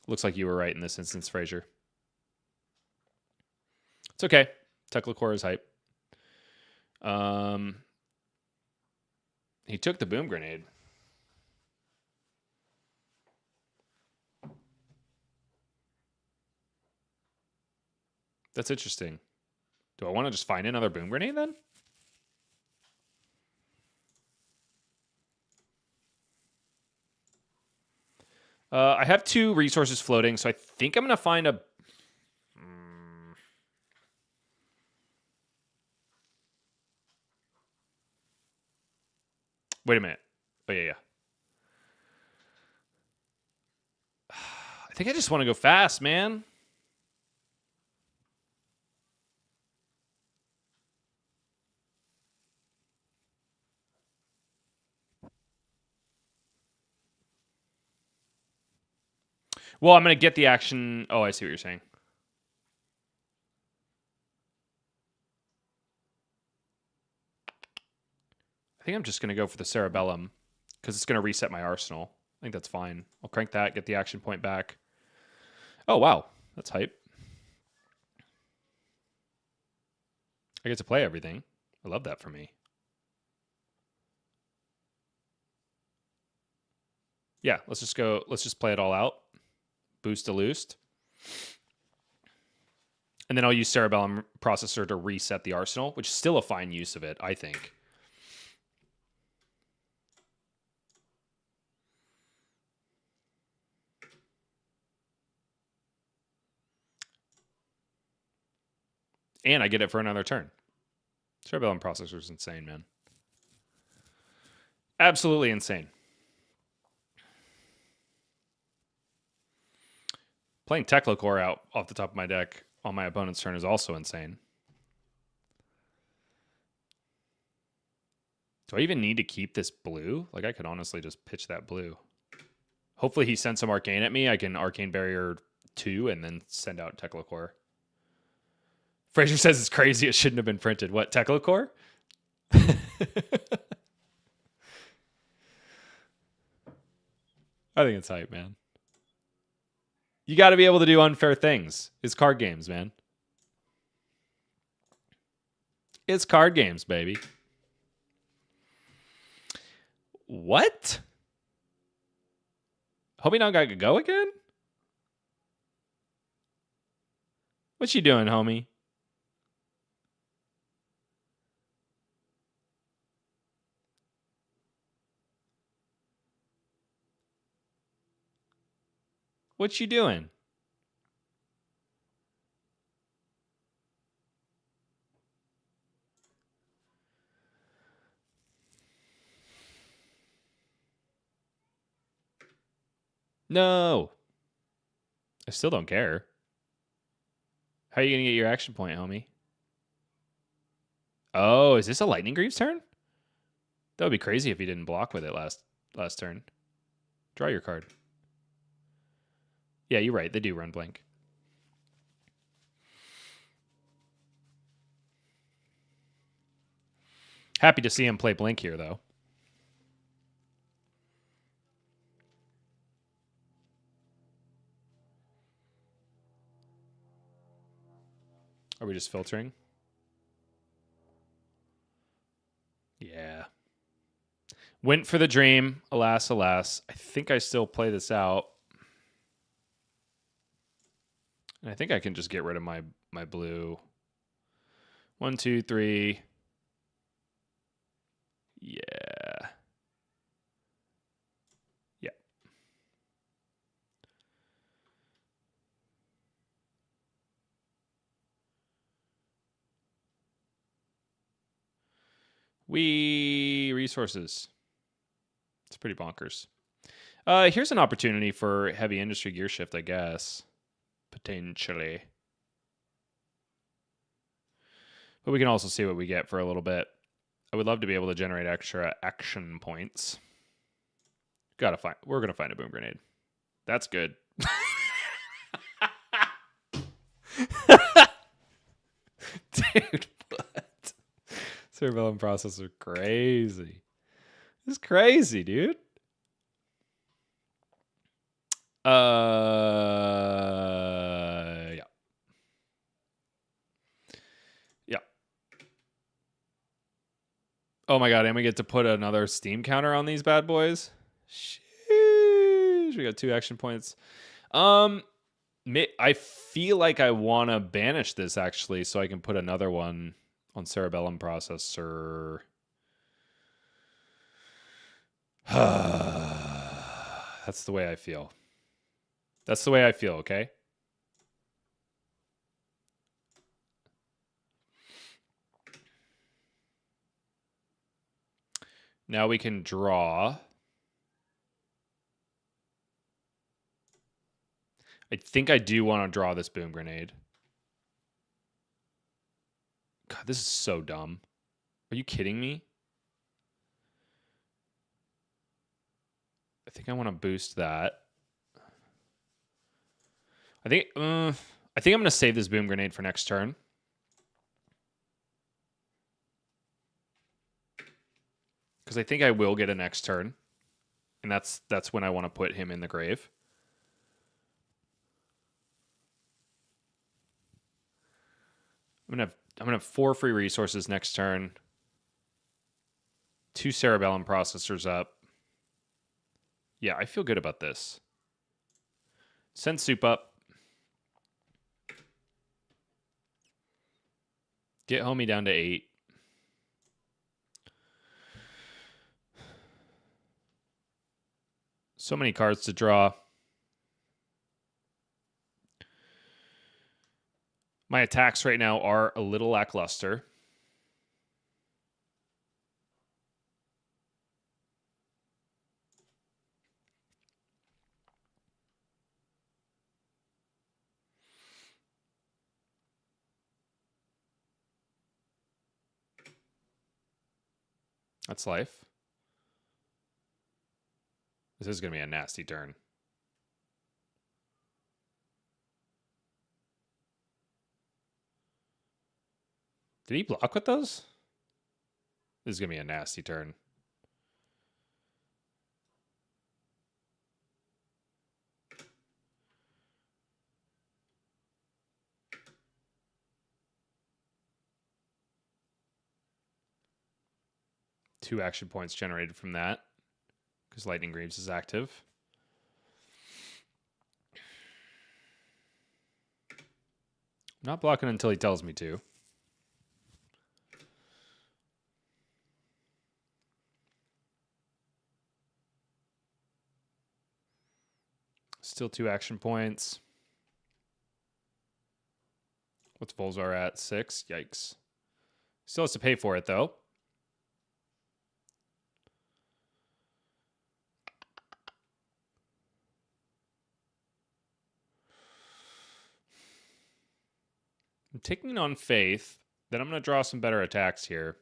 Speaker 1: Looks like you were right in this instance, Fraser. It's okay. Teclocore is hype. He took the boom grenade. That's interesting. Do I want to just find another boom grenade then? I have 2 resources floating, so I think I'm going to find a... Wait a minute. Oh, yeah. I think I just want to go fast, man. Well, I'm going to get the action. Oh, I see what you're saying. I think I'm just going to go for the Cerebellum because it's going to reset my arsenal. I think that's fine. I'll crank that, get the action point back. Oh, wow. That's hype. I get to play everything. I love that for me. Yeah, let's just play it all out. Boost to loosed. And then I'll use Cerebellum Processor to reset the arsenal, which is still a fine use of it, I think. And I get it for another turn. Cerebellum Processor is insane, man. Absolutely insane. Playing Teclocore out off the top of my deck on my opponent's turn is also insane. Do I even need to keep this blue? Like, I could honestly just pitch that blue. Hopefully he sends some Arcane at me. I can Arcane Barrier 2 and then send out Teclocore. Fraser says it's crazy. It shouldn't have been printed. What, Teclocore? I think it's hype, man. You got to be able to do unfair things. It's card games, man. It's card games, baby. What? Homie not got to go again? What you doing, homie? What you doing? No. I still don't care. How are you going to get your action point, homie? Oh, is this a Lightning Greaves turn? That would be crazy if he didn't block with it last turn. Draw your card. Yeah, you're right. They do run blank. Happy to see him play blink here, though. Are we just filtering? Yeah. Went for the dream. Alas, alas. I think I still play this out. And I think I can just get rid of my blue. 1, 2, 3. Yeah. Yeah. Resources. It's pretty bonkers. Here's an opportunity for heavy industry gear shift, I guess. Potentially. But we can also see what we get for a little bit. I would love to be able to generate extra action points. We're gonna find a boom grenade. That's good. Dude, what? Cerebellum processor crazy. This is crazy, dude. Yeah. Yeah. Oh my god, and we get to put another Steam counter on these bad boys. Sheesh. We got 2 action points. I feel like I want to banish this, actually, so I can put another one on Cerebellum processor. That's the way I feel. That's the way I feel, okay? Now we can draw. I think I do want to draw this boom grenade. God, this is so dumb. Are you kidding me? I think I want to boost that. I think I'm going to save this boom grenade for next turn. Because I think I will get a next turn. And that's when I want to put him in the grave. I'm gonna have 4 free resources next turn. 2 Cerebellum processors up. Yeah, I feel good about this. Send soup up. Get homie down to 8. So many cards to draw. My attacks right now are a little lackluster. That's life. This is going to be a nasty turn. Did he block with those? This is going to be a nasty turn. Two action points generated from that because Lightning Greaves is active. I'm not blocking until he tells me to. Still 2 action points. What's Volzar at? 6? Yikes. Still has to pay for it, though. I'm taking on Faith. Then I'm going to draw some better attacks here.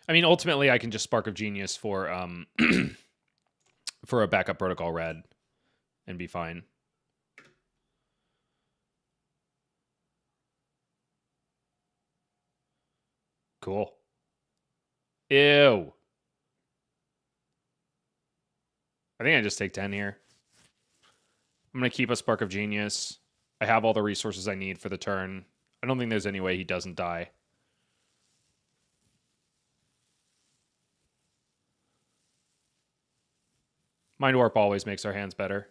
Speaker 1: I mean, ultimately, I can just Spark of Genius for for a backup protocol red and be fine. Cool. Ew. I think I just take 10 here. I'm going to keep a Spark of Genius. I have all the resources I need for the turn. I don't think there's any way he doesn't die. Mind Warp always makes our hands better.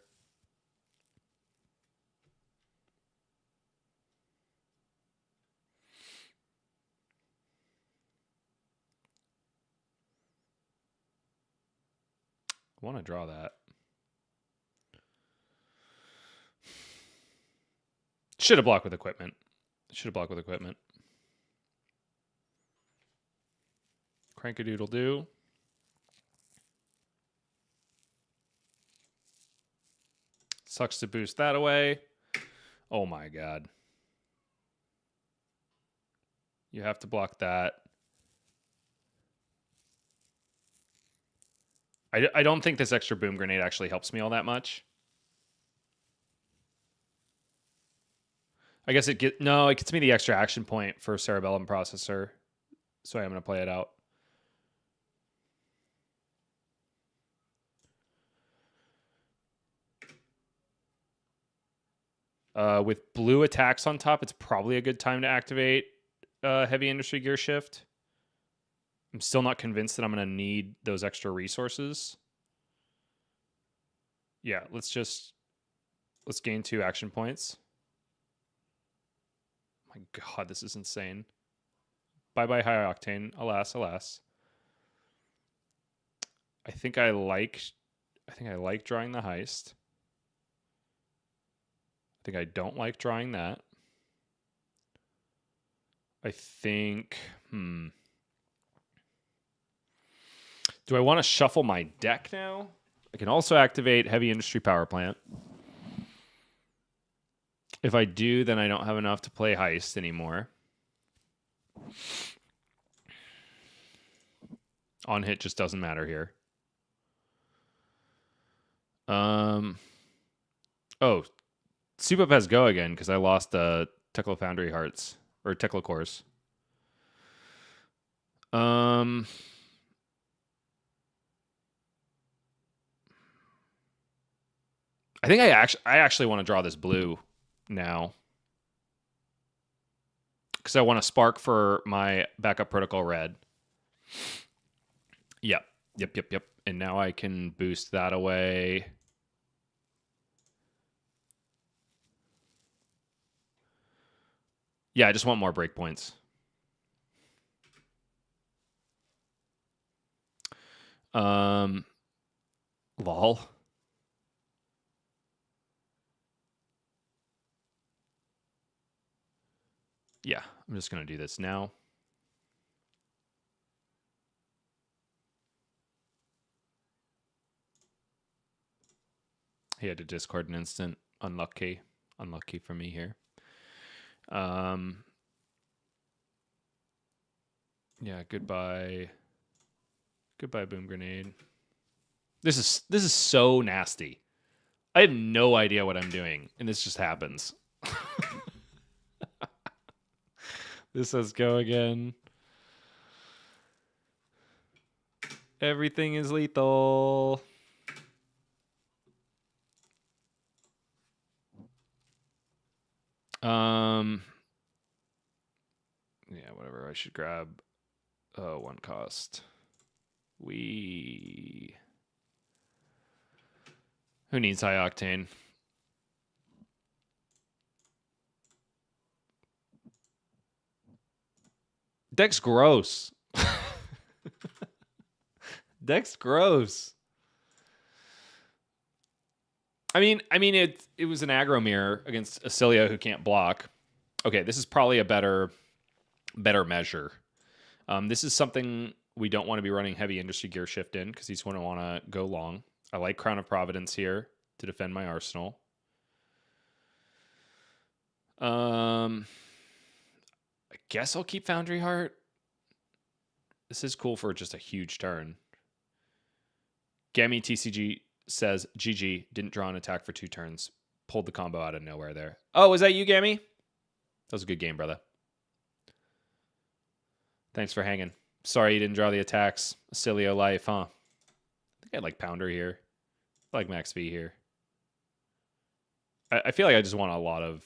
Speaker 1: I want to draw that. Should have blocked with equipment. Should have blocked with equipment. Crank-a-doodle-doo. Sucks to boost that away. Oh my god. You have to block that. I don't think this extra boom grenade actually helps me all that much. I guess it gets me the extra action point for Cerebellum Processor. So I'm going to play it out. With blue attacks on top, it's probably a good time to activate Heavy Industry Gear Shift. I'm still not convinced that I'm going to need those extra resources. Yeah, let's gain 2 action points. My god, this is insane. Bye-bye High Octane. Alas, alas. I think I like drawing the heist. I think I don't like drawing that. I think, do I want to shuffle my deck now? I can also activate Heavy Industry Power Plant. If I do, then I don't have enough to play Heist anymore. On hit just doesn't matter here. Oh, Soup Up has go again because I lost Tekla Foundry Hearts or Tekla Cores. I think I actually want to draw this blue now because I want to spark for my backup protocol red. Yep. And now I can boost that away. Yeah, I just want more breakpoints. Lol. Yeah, I'm just going to do this now. He had to discard an instant. Unlucky. Unlucky for me here. Yeah, goodbye. Goodbye, Boom Grenade. This is so nasty. I have no idea what I'm doing, and this just happens. This says go again. Everything is lethal. Yeah, whatever. I should grab 1 cost. Who needs high octane? Deck's gross. Deck's gross. I mean it was an aggro mirror against Azelia who can't block. Okay, this is probably a better measure. This is something we don't want to be running Heavy Industry Gear Shift in because he's going to want to go long. I like Crown of Providence here to defend my arsenal. I guess I'll keep Foundry Heart. This is cool for just a huge turn. Gammy TCG says, GG, didn't draw an attack for 2 turns. Pulled the combo out of nowhere there. Oh, was that you, Gammy? That was a good game, brother. Thanks for hanging. Sorry you didn't draw the attacks. Azelia life, huh? I think I like Pounder here. I like Max V here. I feel like I just want a lot of...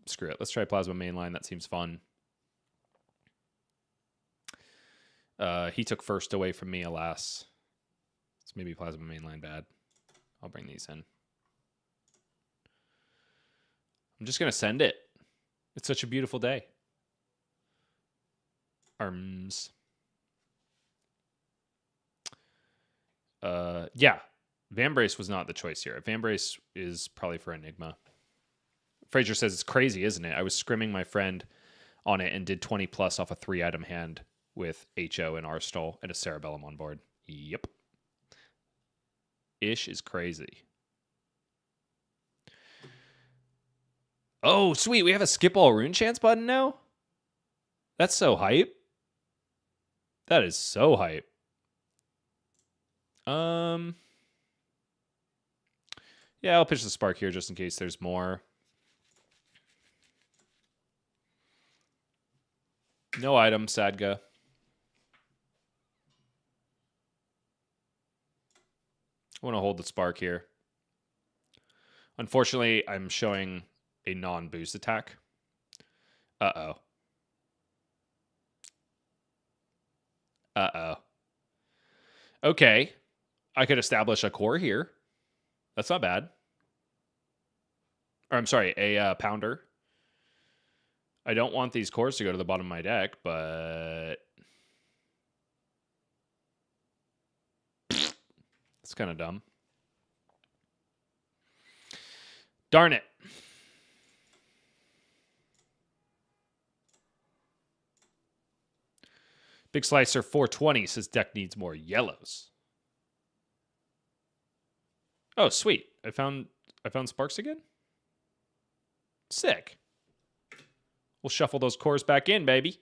Speaker 1: screw it. Let's try Plasma Mainline. That seems fun. He took first away from me, alas. It's maybe Plasma Mainline bad. I'll bring these in. I'm just going to send it. It's such a beautiful day. Arms. Yeah. Vambrace was not the choice here. Vambrace is probably for Enigma. Fraser says it's crazy, isn't it? I was scrimming my friend on it and did 20 plus off a 3-item hand with HO and Arsenal and a Cerebellum on board. Yep. Ish is crazy. Oh, sweet. We have a skip all rune chance button now? That's so hype. That is so hype. Yeah, I'll pitch the spark here just in case there's more. No item, Sadga. I want to hold the spark here. Unfortunately, I'm showing a non-boost attack. Uh-oh. Uh-oh. Okay. I could establish a core here. That's not bad. Or I'm sorry, a pounder. I don't want these cores to go to the bottom of my deck, but... it's kind of dumb. Darn it. Big Slicer 420 says deck needs more yellows. Oh, sweet. I found sparks again? Sick. We'll shuffle those cores back in, baby.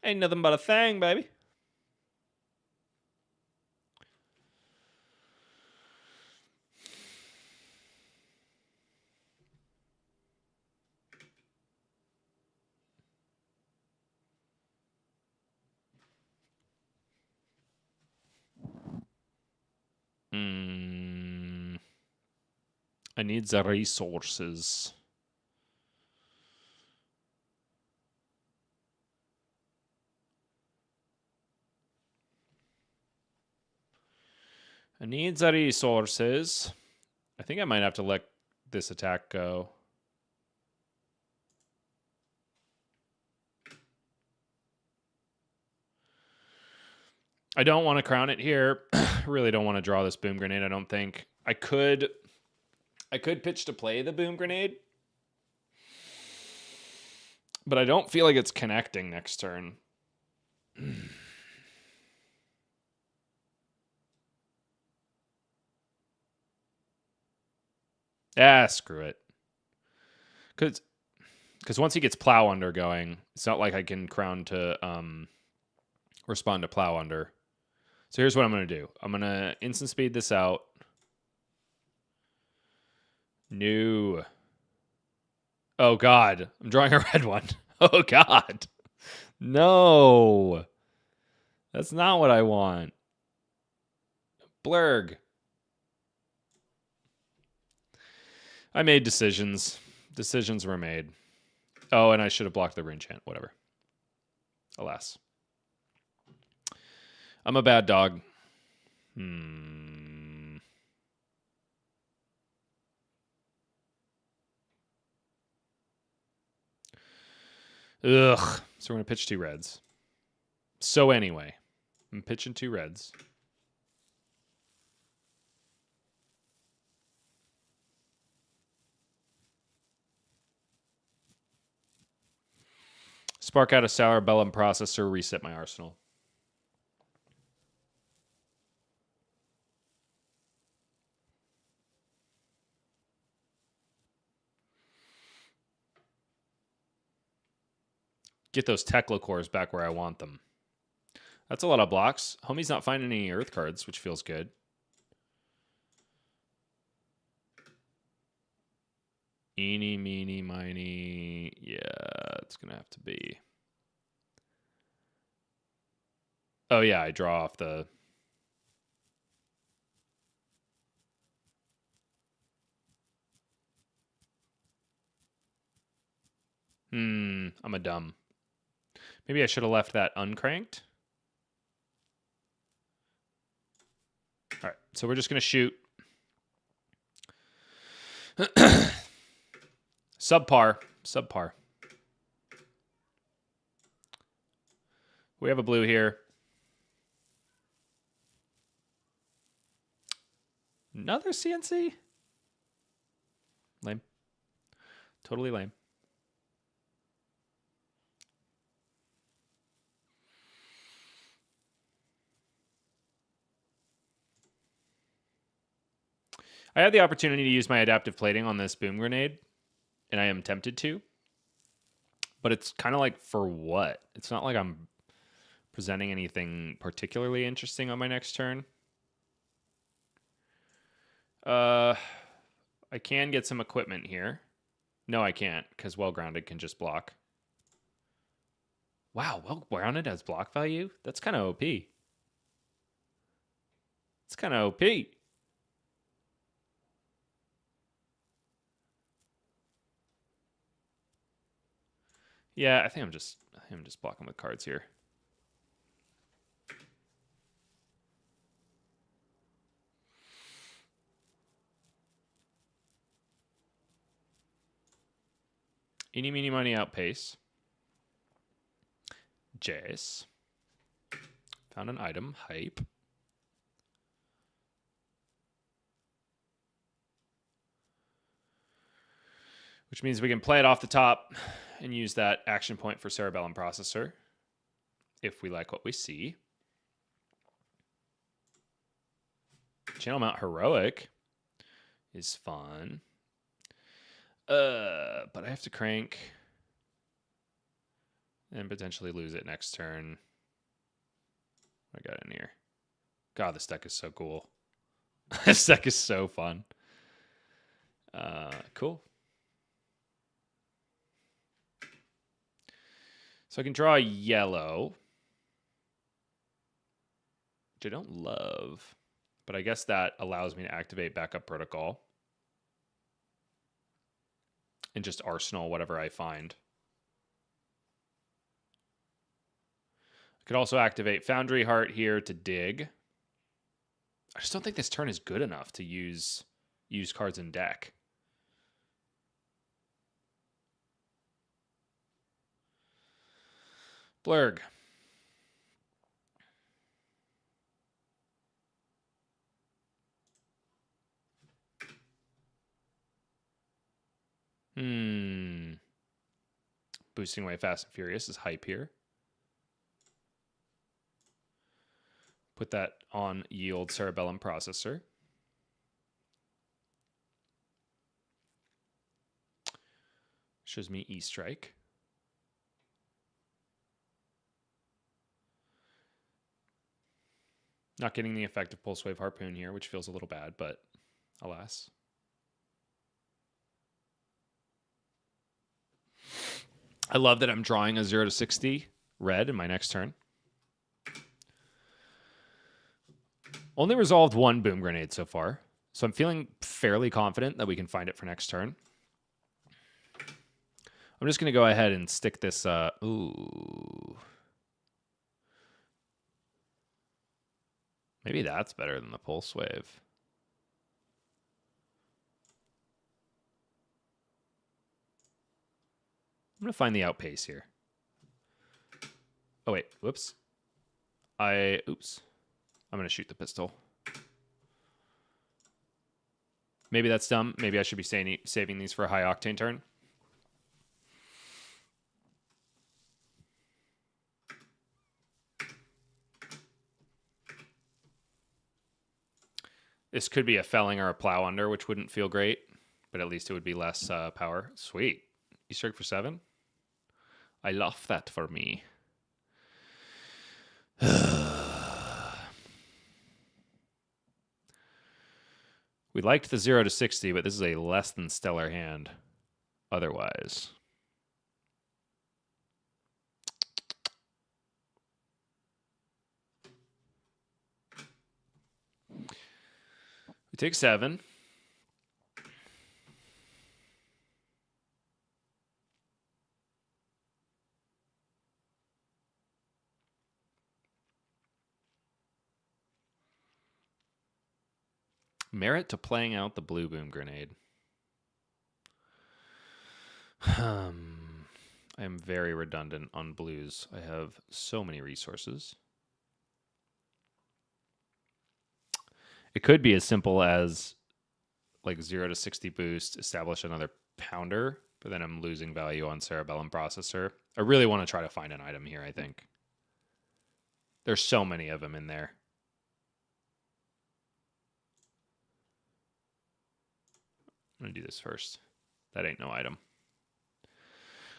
Speaker 1: Ain't nothing but a thing, baby. I need the resources. I need the resources. I think I might have to let this attack go. I don't want to crown it here. I really don't want to draw this boom grenade, I don't think. I could pitch to play the boom grenade. But I don't feel like it's connecting next turn. Screw it. Because once he gets Plow Under going, it's not like I can crown to respond to Plow Under. So here's what I'm going to do. I'm going to instant speed this out. No. Oh, God. I'm drawing a red one. Oh, God. No. That's not what I want. Blurg. I made decisions. Decisions were made. Oh, and I should have blocked the rune chant. Whatever. Alas. I'm a bad dog. Ugh. So we're going to pitch 2 reds. So anyway, I'm pitching 2 reds. Spark out a Cerebellum processor, reset my arsenal. Get those Tekla cores back where I want them. That's a lot of blocks. Homie's not finding any Earth cards, which feels good. Eeny, meeny, miny. Yeah, it's going to have to be. Oh, yeah, I draw off the... I'm a dumb. Maybe I should have left that uncranked. All right, so we're just going to shoot. Subpar. We have a blue here. Another CNC? Lame. Totally lame. I had the opportunity to use my adaptive plating on this boom grenade, and I am tempted to. But it's kind of like, for what? It's not like I'm presenting anything particularly interesting on my next turn. I can get some equipment here. No, I can't, because well-grounded can just block. Wow, well-grounded has block value? That's kind of OP. It's kind of OP. Yeah, I think I'm just blocking with cards here. Eeny, meeny, miny, outpace. Jace. Found an item. Hype. Which means we can play it off the top and use that action point for Cerebellum Processor if we like what we see. Channel Mount Heroic is fun. But I have to crank and potentially lose it next turn. What I got in here? God, this deck is so cool. This deck is so fun. Cool. So I can draw a yellow, which I don't love, but I guess that allows me to activate Backup Protocol and just arsenal whatever I find. I could also activate Foundry Heart here to dig. I just don't think this turn is good enough to use cards in deck. Blurg. Boosting away Fast and Furious is hype here. Put that on yield Cerebellum Processor. Shows me E-Strike. Not getting the effective Pulse Wave Harpoon here, which feels a little bad, but alas. I love that I'm drawing a 0 to 60 red in my next turn. Only resolved one Boom Grenade so far, so I'm feeling fairly confident that we can find it for next turn. I'm just going to go ahead and stick this... ooh. Maybe that's better than the Pulse Wave. I'm going to find the outpace here. Oh, wait. Whoops. Oops. I'm going to shoot the pistol. Maybe that's dumb. Maybe I should be saving these for a high-octane turn. This could be a felling or a plow under, which wouldn't feel great, but at least it would be less power. Sweet. You strike for 7? I love that for me. We liked the 0 to 60, but this is a less than stellar hand otherwise. We take 7. Merit to playing out the blue boom grenade. I am very redundant on blues. I have so many resources. It could be as simple as like 0 to 60 boost, establish another pounder, but then I'm losing value on cerebellum processor. I really want to try to find an item here, I think. There's so many of them in there. I'm going to do this first. That ain't no item.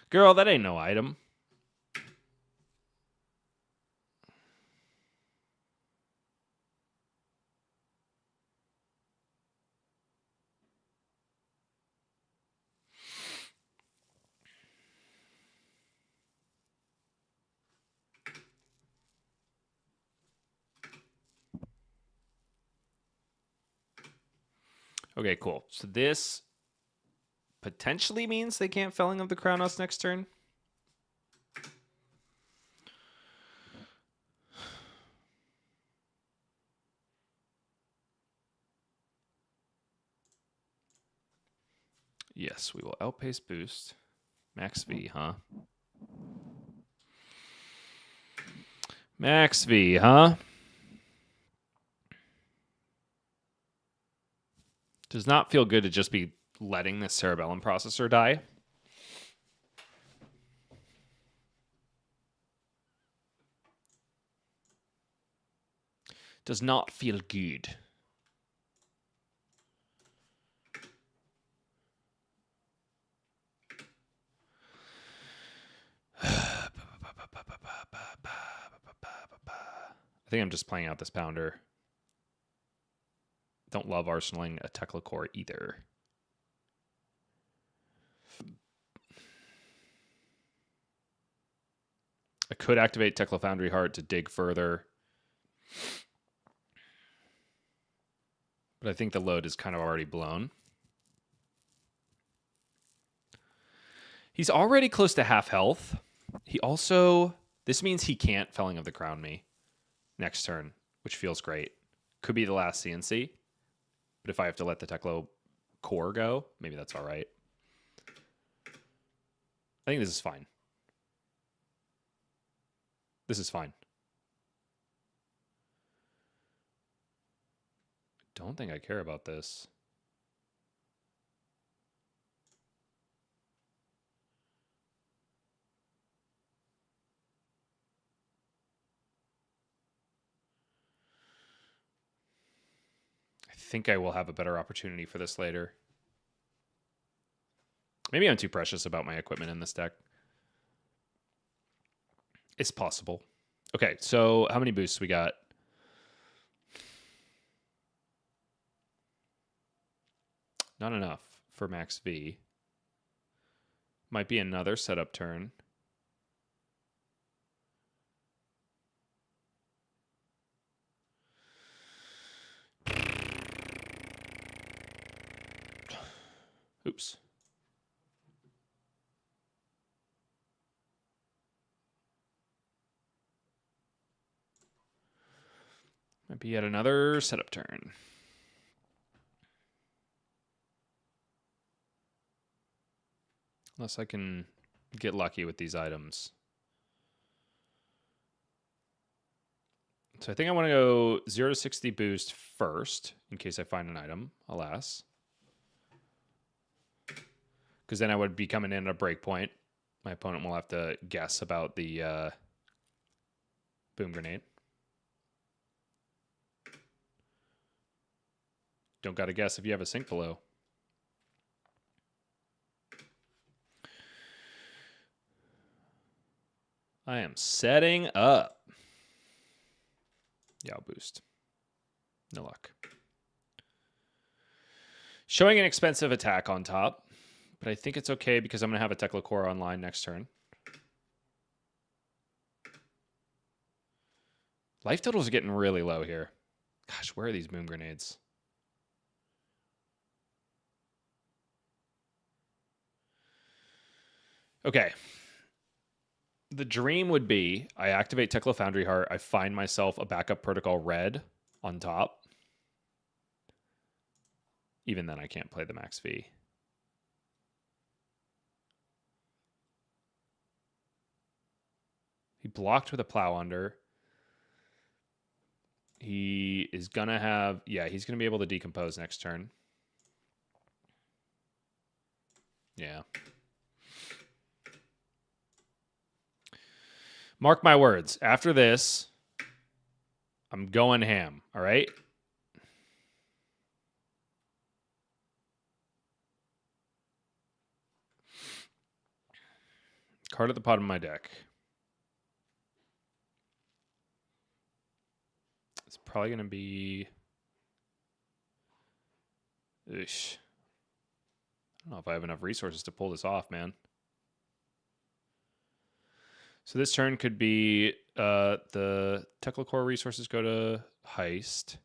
Speaker 1: Girl, that ain't no item. Okay, cool. So this potentially means they can't Felling of the Crown us next turn. Yes, we will outpace boost. Max V, huh? Max V, huh? Does not feel good to just be letting this cerebellum processor die. Does not feel good. I think I'm just playing out this pounder. Don't love arsenaling a Tekla core either. I could activate Tekla Foundry Heart to dig further. But I think the load is kind of already blown. He's already close to half health. He also... This means he can't Felling of the Crown me next turn, which feels great. Could be the last CNC. But if I have to let the Tekla core go, maybe that's all right. I think this is fine. This is fine. Don't think I care about this. I think I will have a better opportunity for this later. Maybe I'm too precious about my equipment in this deck. It's possible. Okay, so how many boosts we got? Not enough for max V. Might be another setup turn. Oops. Might be yet another setup turn. Unless I can get lucky with these items. So I think I want to go 0 to 60 boost first, in case I find an item, alas. Because then I would be coming in at a break point. My opponent will have to guess about the boom grenade. Don't got to guess if you have a sink below. I am setting up. Yeah, I'll boost. No luck. Showing an expensive attack on top, but I think it's okay because I'm going to have a Teclocor online next turn. Life totals are getting really low here. Gosh, where are these boom grenades? Okay. The dream would be I activate Tekla Foundry Heart. I find myself a backup protocol red on top. Even then, I can't play the max V. He blocked with a plow under. He is going to have... Yeah, he's going to be able to decompose next turn. Yeah. Mark my words. After this, I'm going ham. All right? Card at the bottom of my deck. It's probably going to be... Ish. I don't know if I have enough resources to pull this off, man. So this turn could be the Teclocor resources go to Heist.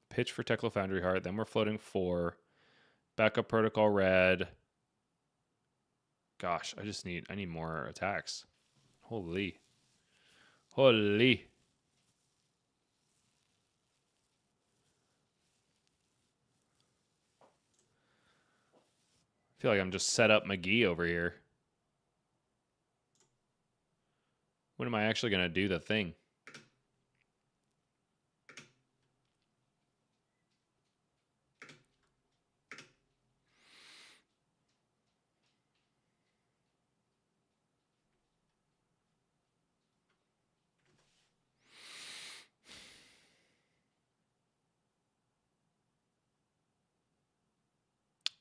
Speaker 1: Pitch for Tecla Foundry Heart. Then we're floating 4. Backup Protocol red. Gosh, I need more attacks. Holy. Holy. I feel like I'm just set up McGee over here. When am I actually going to do the thing?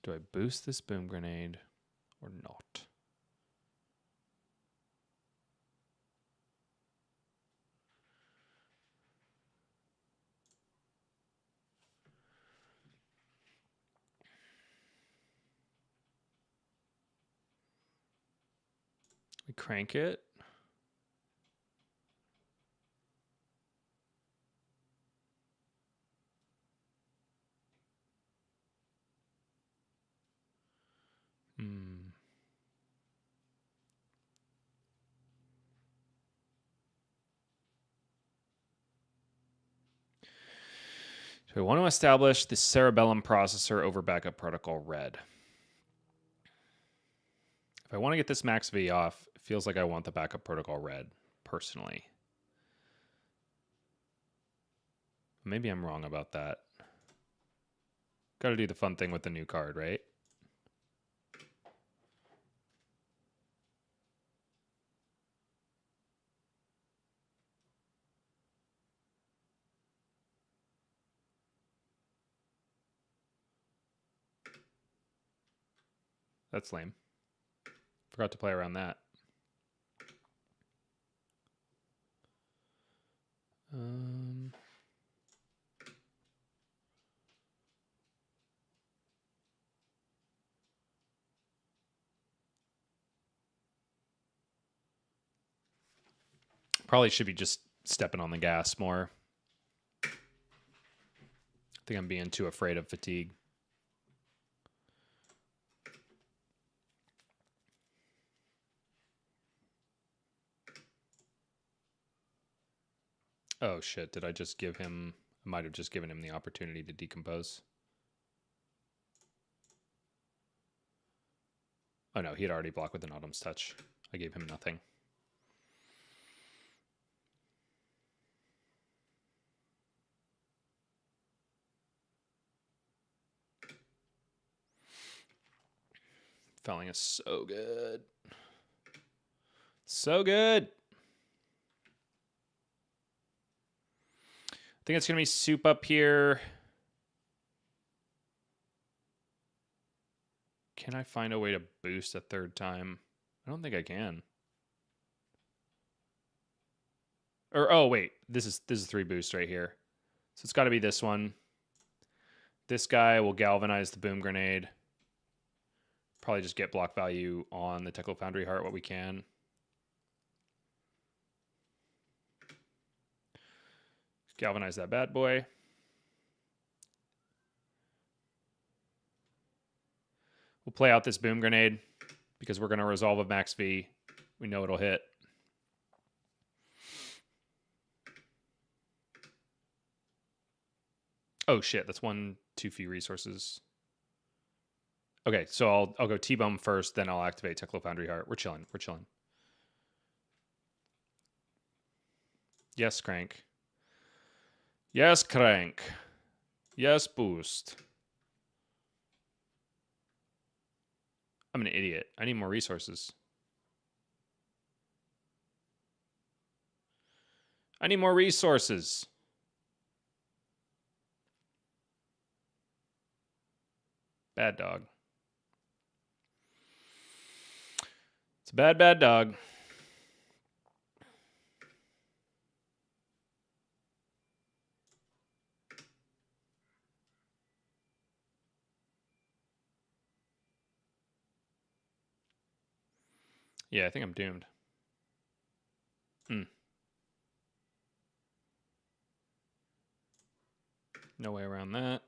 Speaker 1: Do I boost this boom grenade or not? We crank it. So we want to establish the Cerebellum processor over backup protocol red. If I want to get this max V off, it feels like I want the backup protocol red, personally. Maybe I'm wrong about that. Got to do the fun thing with the new card, right? That's lame. Forgot to play around that. Probably should be just stepping on the gas more. I think I'm being too afraid of fatigue. Oh shit, did I just give him... I might have just given him the opportunity to decompose. Oh no, he had already blocked with an Autumn's Touch. I gave him nothing. Felling is so good. So good. I think it's going to be soup up here. Can I find a way to boost a third time? I don't think I can. Or, oh, wait. This is 3 boosts right here. So it's got to be this one. This guy will galvanize the boom grenade. Probably just get block value on the Technical Foundry Heart what we can. Galvanize that bad boy. We'll play out this boom grenade because we're going to resolve a max V. We know it'll hit. Oh shit, that's 1 too few resources. Okay, so I'll go T-Bomb first, then I'll activate Technical Foundry Heart. We're chilling. We're chilling. Yes, Crank. Yes, Crank. Yes, Boost. I'm an idiot. I need more resources. I need more resources. Bad dog. It's a bad, bad dog. Yeah, I think I'm doomed. No way around that.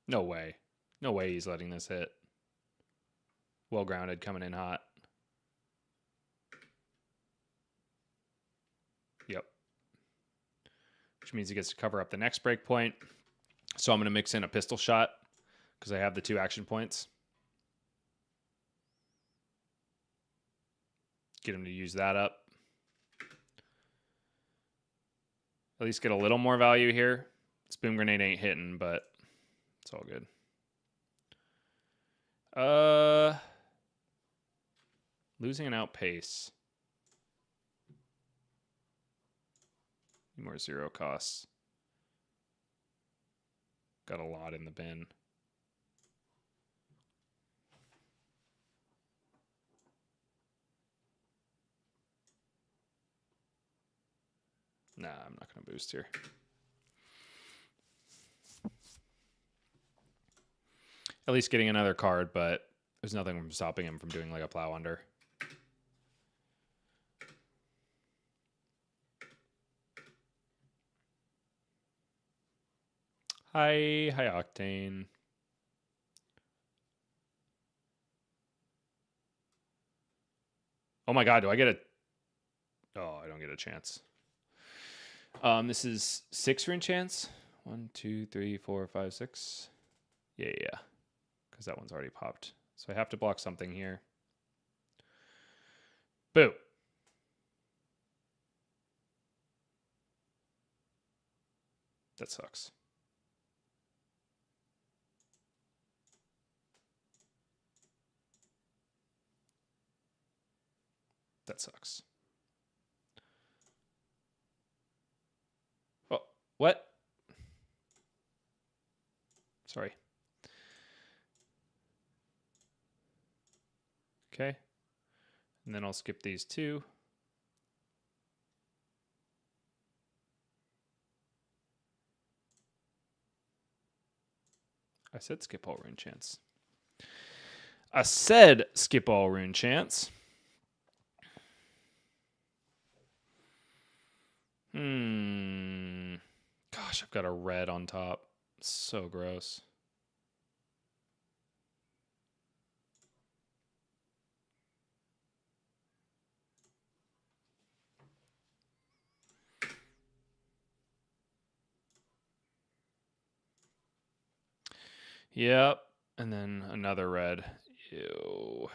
Speaker 1: No way. No way he's letting this hit. Well grounded, coming in hot. Yep. Which means he gets to cover up the next break point. So I'm going to mix in a pistol shot because I have the 2 action points. Get him to use that up. At least get a little more value here. This boom grenade ain't hitting, but it's all good. Losing an outpace. More 0 costs. Got a lot in the bin. Nah, I'm not going to boost here. At least getting another card, but there's nothing from stopping him from doing like a plow under. Hi Octane. Oh my god, do I get a... Oh, I don't get a chance. This is 6 rune chance. 1, 2, 3, 4, 5, 6. Yeah. Because that one's already popped. So I have to block something here. Boo. That sucks. That sucks. Oh, what? Sorry. Okay. And then I'll skip these 2. I said skip all rune chance. I said skip all rune chance. Gosh, I've got a red on top. So gross. Yep. And then another red. Ew.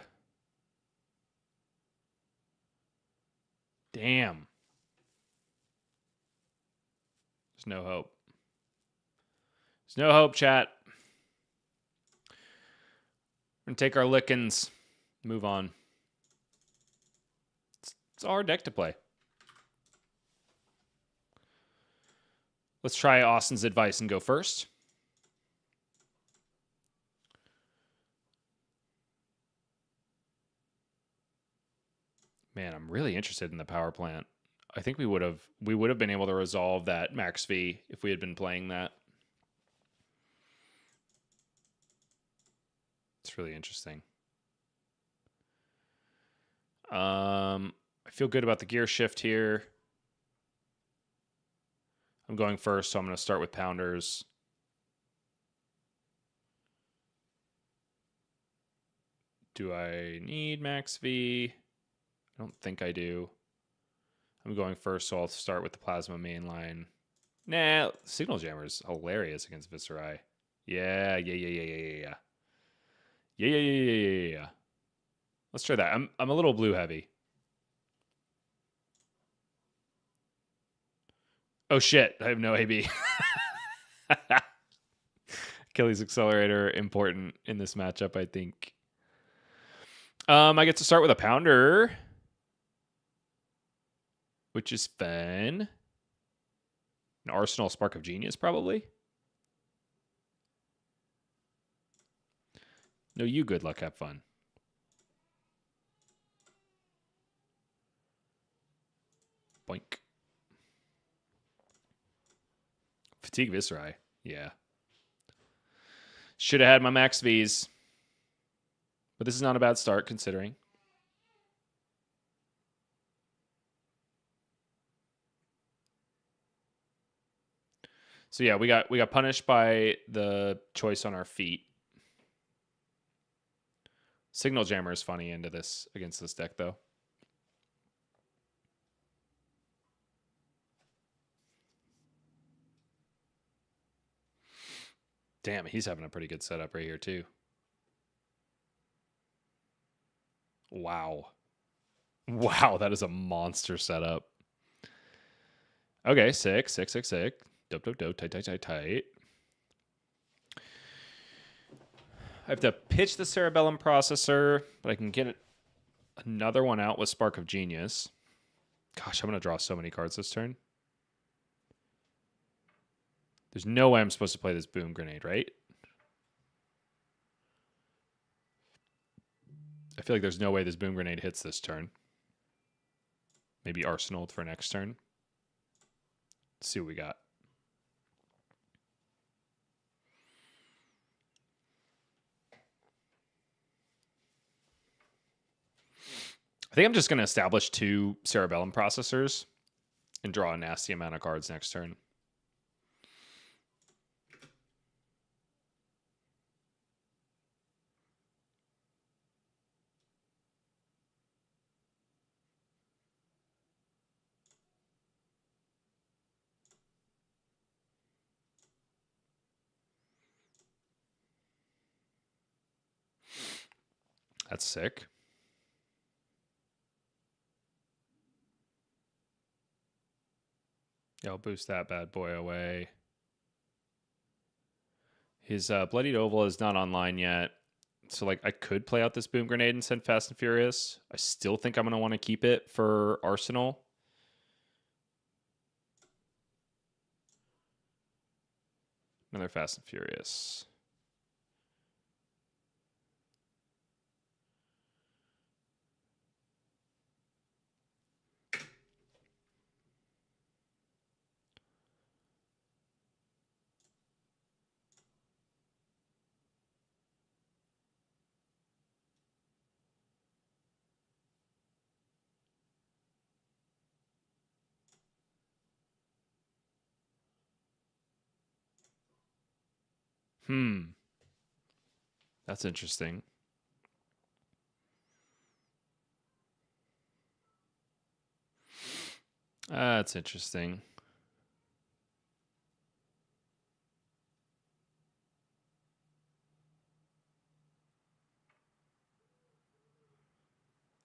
Speaker 1: Damn. There's no hope. There's no hope, chat. We're going to take our lickings. Move on. It's a hard deck to play. Let's try Austin's advice and go first. Man, I'm really interested in the power plant. I think we would have been able to resolve that max V if we had been playing that. It's really interesting. I feel good about the gear shift here. I'm going first, so I'm going to start with pounders. Do I need max V? I don't think I do. I'm going first, so I'll start with the plasma mainline. Nah, Signal Jammer is hilarious against Viscerai. Yeah. Yeah. Let's try that. I'm a little blue heavy. Oh shit, I have no AB. Achilles Accelerator, important in this matchup, I think. I get to start with a pounder, which is fun. An Arsenal Spark of Genius, probably. No, you good luck, have fun. Boink. Fatigue Viscerai. Yeah. Should have had my max Vs. But this is not a bad start, considering. So yeah, we got punished by the choice on our feet. Signal Jammer is funny into this against this deck, though. Damn, he's having a pretty good setup right here, too. Wow. Wow, that is a monster setup. Okay, sick. Dope. Tight. I have to pitch the Cerebellum Processor, but I can get another one out with Spark of Genius. Gosh, I'm going to draw so many cards this turn. There's no way I'm supposed to play this Boom Grenade, right? I feel like there's no way this Boom Grenade hits this turn. Maybe Arsenal for next turn. Let's see what we got. I think I'm just going to establish 2 Cerebellum Processors and draw a nasty amount of cards next turn. That's sick. Yeah, I'll boost that bad boy away. His Bloodied Oval is not online yet. So, like, I could play out this Boom Grenade and send Fast and Furious. I still think I'm going to want to keep it for Arsenal. Another Fast and Furious. That's interesting. That's interesting.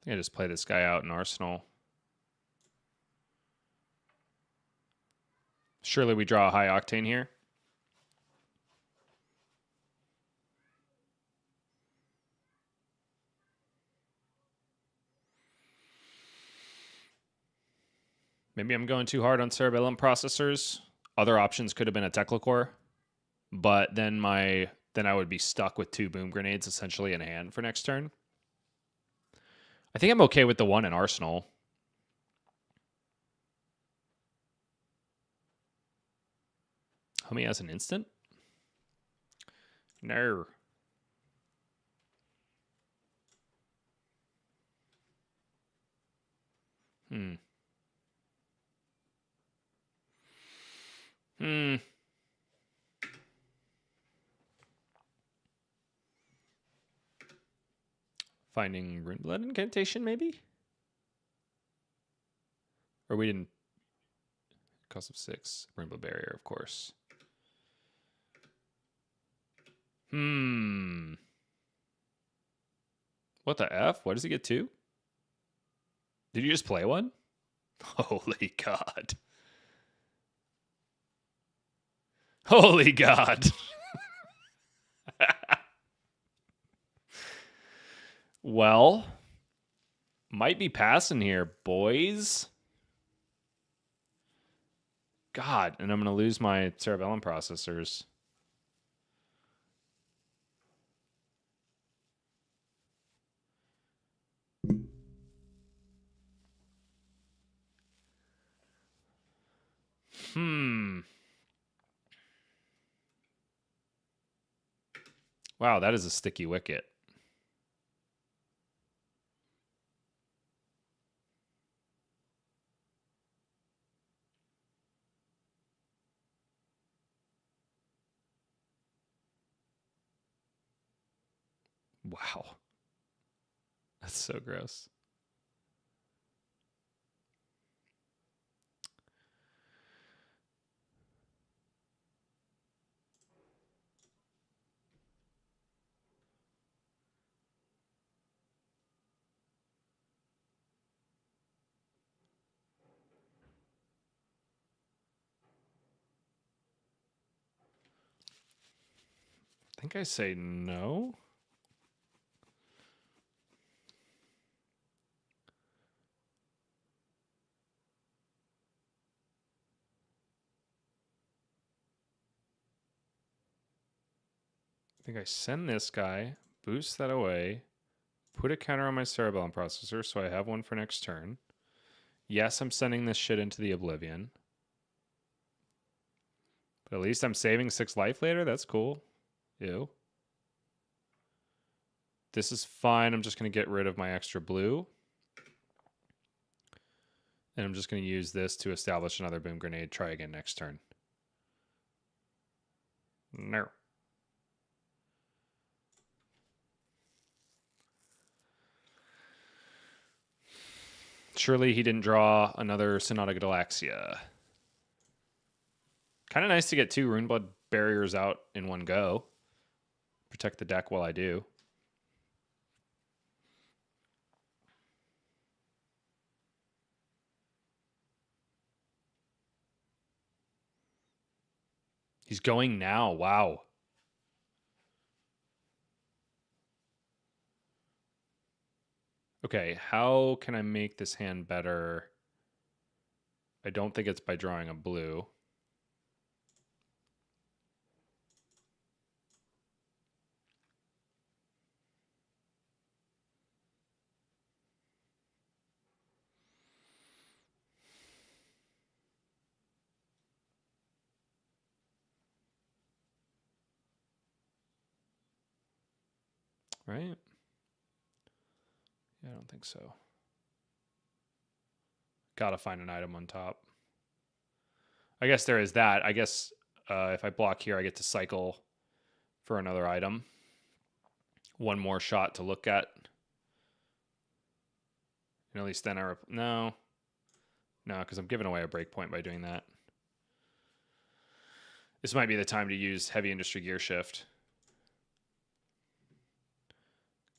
Speaker 1: I think I just play this guy out in Arsenal. Surely we draw a high octane here. Maybe I'm going too hard on cerebellum processors. Other options could have been a Teclacore, but then I would be stuck with 2 boom grenades essentially in hand for next turn. I think I'm okay with the 1 in Arsenal. Homie has an instant? No. Finding Rune Blood incantation, maybe? Or we didn't. Cost of 6. Rainbow Barrier, of course. What the F? What does he get 2? Did you just play one? Holy God. Holy God. Well, might be passing here, boys. God, and I'm going to lose my cerebellum processors. Wow, that is a sticky wicket. Wow. That's so gross. I think I say no. I think I send this guy, boost that away, put a counter on my cerebellum processor so I have one for next turn. Yes, I'm sending this shit into the oblivion. But at least I'm saving 6 life later. That's cool. Ew. This is fine. I'm just going to get rid of my extra blue. And I'm just going to use this to establish another boom grenade. Try again next turn. No. Surely he didn't draw another Sonata Galaxia. Kind of nice to get 2 Runeblood barriers out in one go. Protect the deck while I do. He's going now. Wow. Okay, how can I make this hand better? I don't think it's by drawing a blue. Right? Yeah, I don't think so. Gotta find an item on top. I guess there is that. I guess if I block here, I get to cycle for another item. One more shot to look at. And at least then no, because I'm giving away a breakpoint by doing that. This might be the time to use heavy industry gear shift.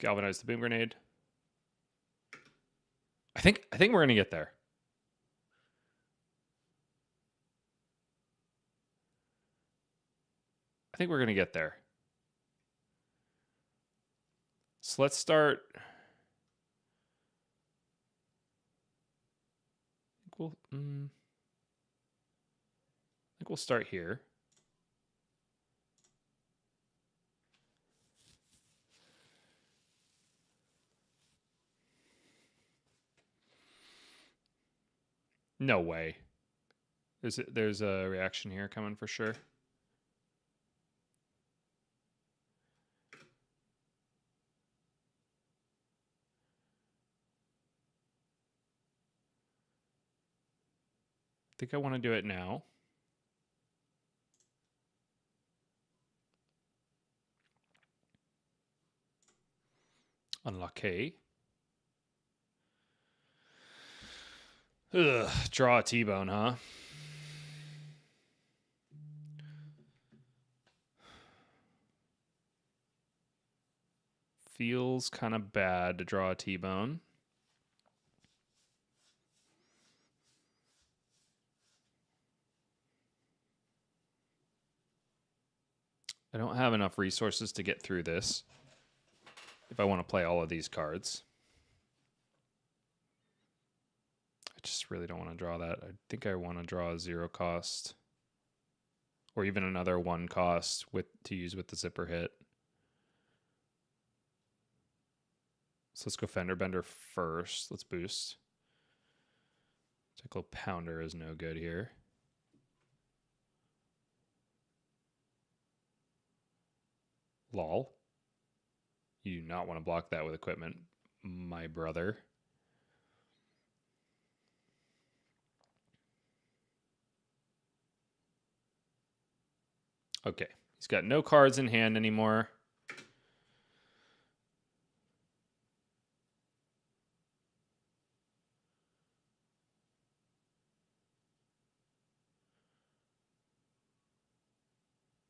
Speaker 1: Galvanize the boom grenade. I think we're gonna get there. I think we're gonna get there. So let's start. Cool. think we'll start here. No way. There's a reaction here coming for sure. I think I want to do it now. Unlucky. Ugh, draw a T-bone, huh? Feels kind of bad to draw a T-bone. I don't have enough resources to get through this if I want to play all of these cards. I just really don't want to draw that. I think I want to draw a 0 cost or even another 1 cost to use with the zipper hit. So let's go Fender Bender first. Let's boost. Tickle Pounder is no good here. Lol. You do not want to block that with equipment, my brother. Okay, he's got no cards in hand anymore.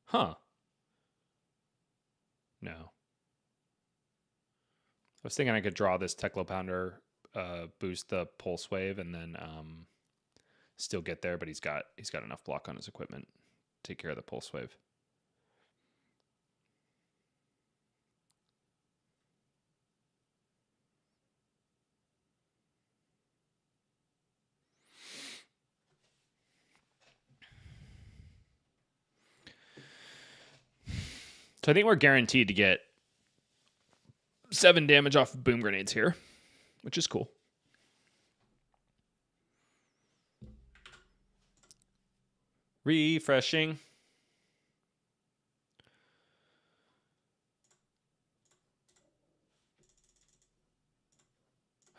Speaker 1: Huh. No. I was thinking I could draw this Teclo Pounder, boost the Pulse Wave, and then still get there, but he's got enough block on his equipment to take care of the Pulse Wave. So I think we're guaranteed to get 7 damage off of boom grenades here, which is cool. Refreshing.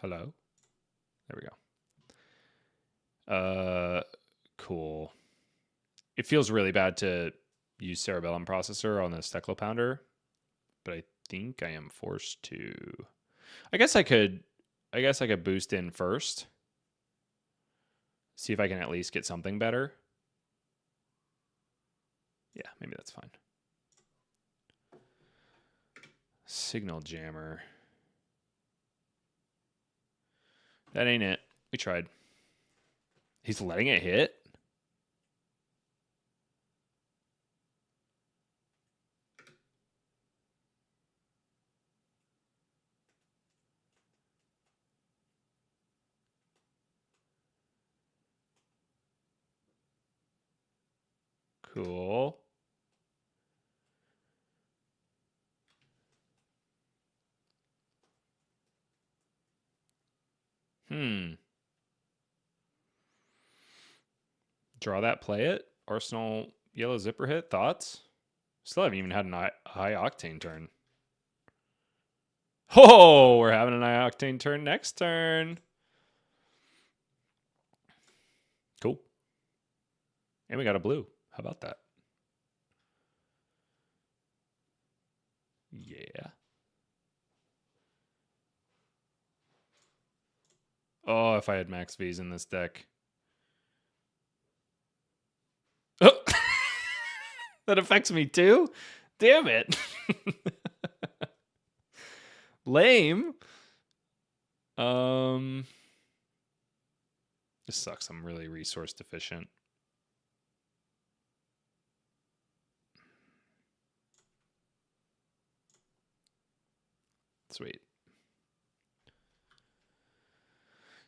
Speaker 1: Hello. There we go. Cool. It feels really bad to use Cerebellum Processor on this Teclo Pounder, but I think I am forced to. I guess I could boost in first. See if I can at least get something better. Yeah, maybe that's fine. Signal Jammer. That ain't it. We tried. He's letting it hit? Cool. Draw that, play it. Arsenal yellow zipper hit. Thoughts? Still haven't even had a high octane turn. Oh, we're having an high octane turn next turn. Cool. And we got a blue. How about that? Yeah. Oh, if I had max V's in this deck. Oh. That affects me too? Damn it. Lame. This sucks. I'm really resource deficient. Sweet.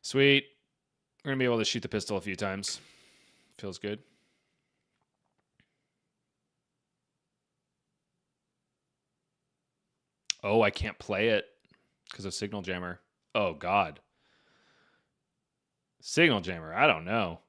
Speaker 1: Sweet. We're going to be able to shoot the pistol a few times. Feels good. Oh, I can't play it because of Signal Jammer. Oh, God. Signal Jammer, I don't know.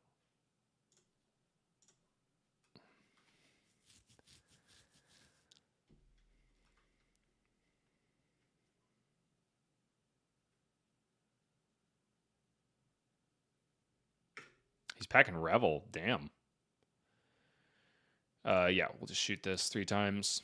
Speaker 1: He's packing Revel. Damn. Yeah, we'll just shoot this 3 times.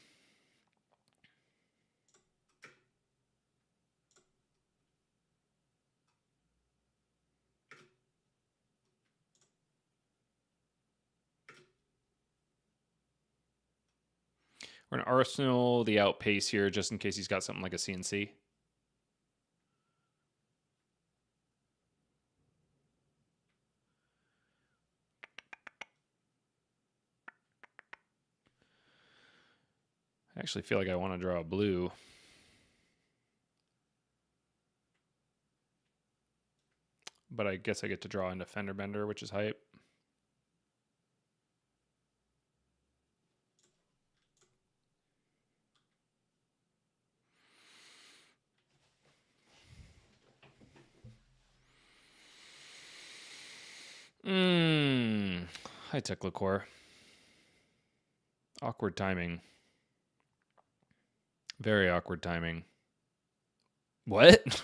Speaker 1: We're going to arsenal the outpace here just in case he's got something like a CNC. I actually feel like I want to draw a blue. But I guess I get to draw into Fender Bender, which is hype. High tech liqueur. Awkward timing. Very awkward timing. What?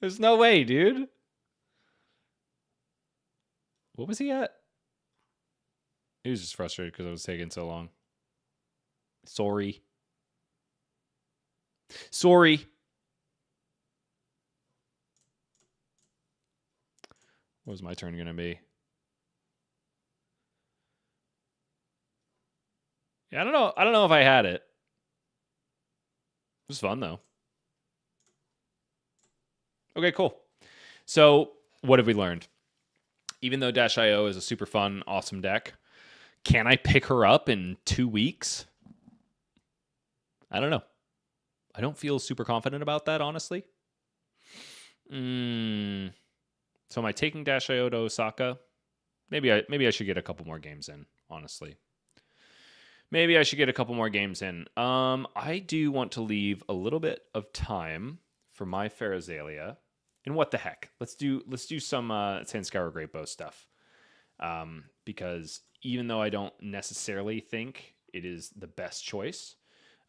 Speaker 1: There's no way, dude. What was he at? He was just frustrated because it was taking so long. Sorry. What was my turn going to be? Yeah, I don't know. I don't know if I had it. It was fun, though. Okay, cool. So, what have we learned? Even though Dash.io is a super fun, awesome deck, can I pick her up in 2 weeks? I don't know. I don't feel super confident about that, honestly. So am I taking Dash.io to Osaka? Maybe I should get a couple more games in, honestly. Maybe I should get a couple more games in. I do want to leave a little bit of time for my fair Azelia. And what the heck? Let's do some Sandscour Great Bow stuff. Because even though I don't necessarily think it is the best choice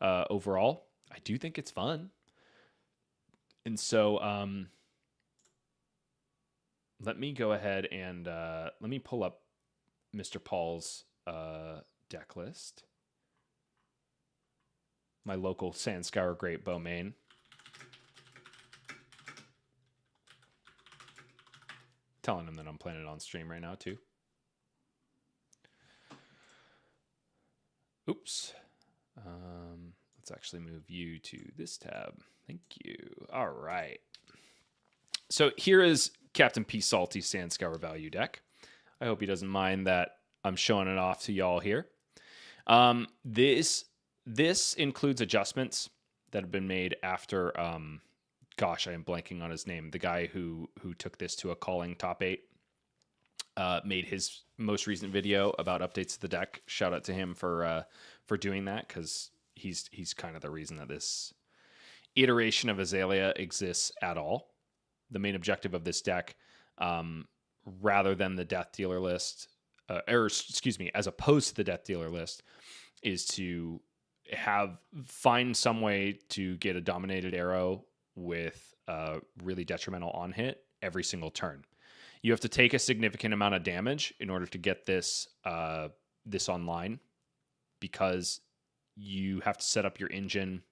Speaker 1: overall, I do think it's fun. And so let me go ahead and let me pull up Mr. Paul's deck list. My local Sandscour Great Bow main. Telling him that I'm playing it on stream right now, too. Oops. Let's actually move you to this tab. Thank you. All right. So here is Captain P. Salty's Sandscour value deck. I hope he doesn't mind that I'm showing it off to y'all here. This includes adjustments that have been made after, gosh, I am blanking on his name. The guy who took this to a calling top 8 made his most recent video about updates to the deck. Shout out to him for doing that, because he's kind of the reason that this iteration of Azelia exists at all. The main objective of this deck, rather than the Death Dealer list, as opposed to the Death Dealer list, is to find some way to get a dominated arrow with a really detrimental on hit every single turn. You have to take a significant amount of damage in order to get this online, because you have to set up your engine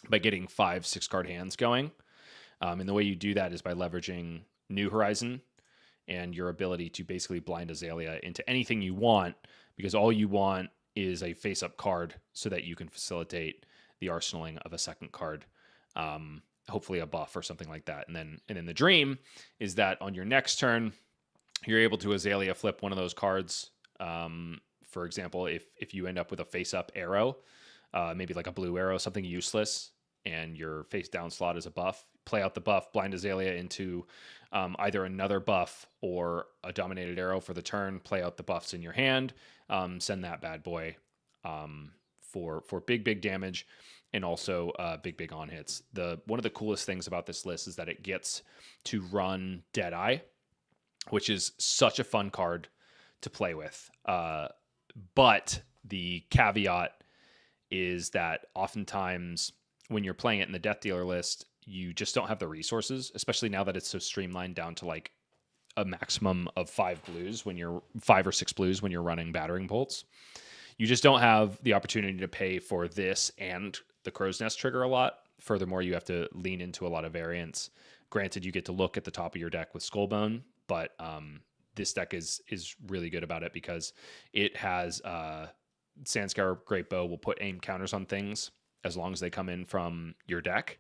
Speaker 1: by getting 5 6-card hands going. And the way you do that is by leveraging New Horizon and your ability to basically blind Azelia into anything you want, because all you want is a face-up card so that you can facilitate the arsenaling of a second card, hopefully a buff or something like that. And then the dream is that on your next turn, you're able to Azelia flip one of those cards. For example, if you end up with a face-up arrow, maybe like a blue arrow, something useless, and your face-down slot is a buff, play out the buff, blind Azelia into either another buff or a dominated arrow for the turn, play out the buffs in your hand, send that bad boy for big damage. and also big on hits. One of the coolest things about this list is that it gets to run Deadeye, which is such a fun card to play with. But the caveat is that oftentimes when you're playing it in the Death Dealer list, you just don't have the resources, especially now that it's so streamlined down to like a maximum of 5 or 6 blues when you're running battering bolts. You just don't have the opportunity to pay for this and the Crow's Nest trigger a lot. Furthermore, you have to lean into a lot of variants. Granted, you get to look at the top of your deck with Skullbone, but this deck is really good about it because it has Sandscour Great Bow will put aim counters on things as long as they come in from your deck,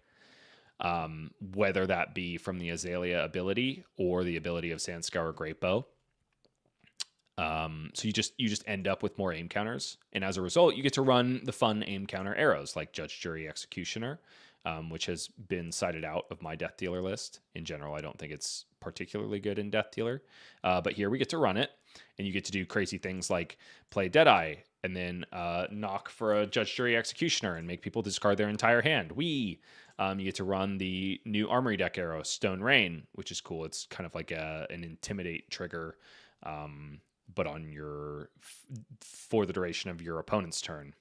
Speaker 1: whether that be from the Azelia ability or the ability of Sandscour Great Bow. So you just end up with more aim counters, and as a result, you get to run the fun aim counter arrows like Judge, Jury, Executioner, which has been cited out of my Death Dealer list. In general, I don't think it's particularly good in Death Dealer, but here we get to run it, and you get to do crazy things like play Deadeye and then knock for a Judge, Jury, Executioner and make people discard their entire hand. You get to run the new Armory deck arrow, Stone Rain, which is cool. It's kind of like an Intimidate trigger, but on for the duration of your opponent's turn,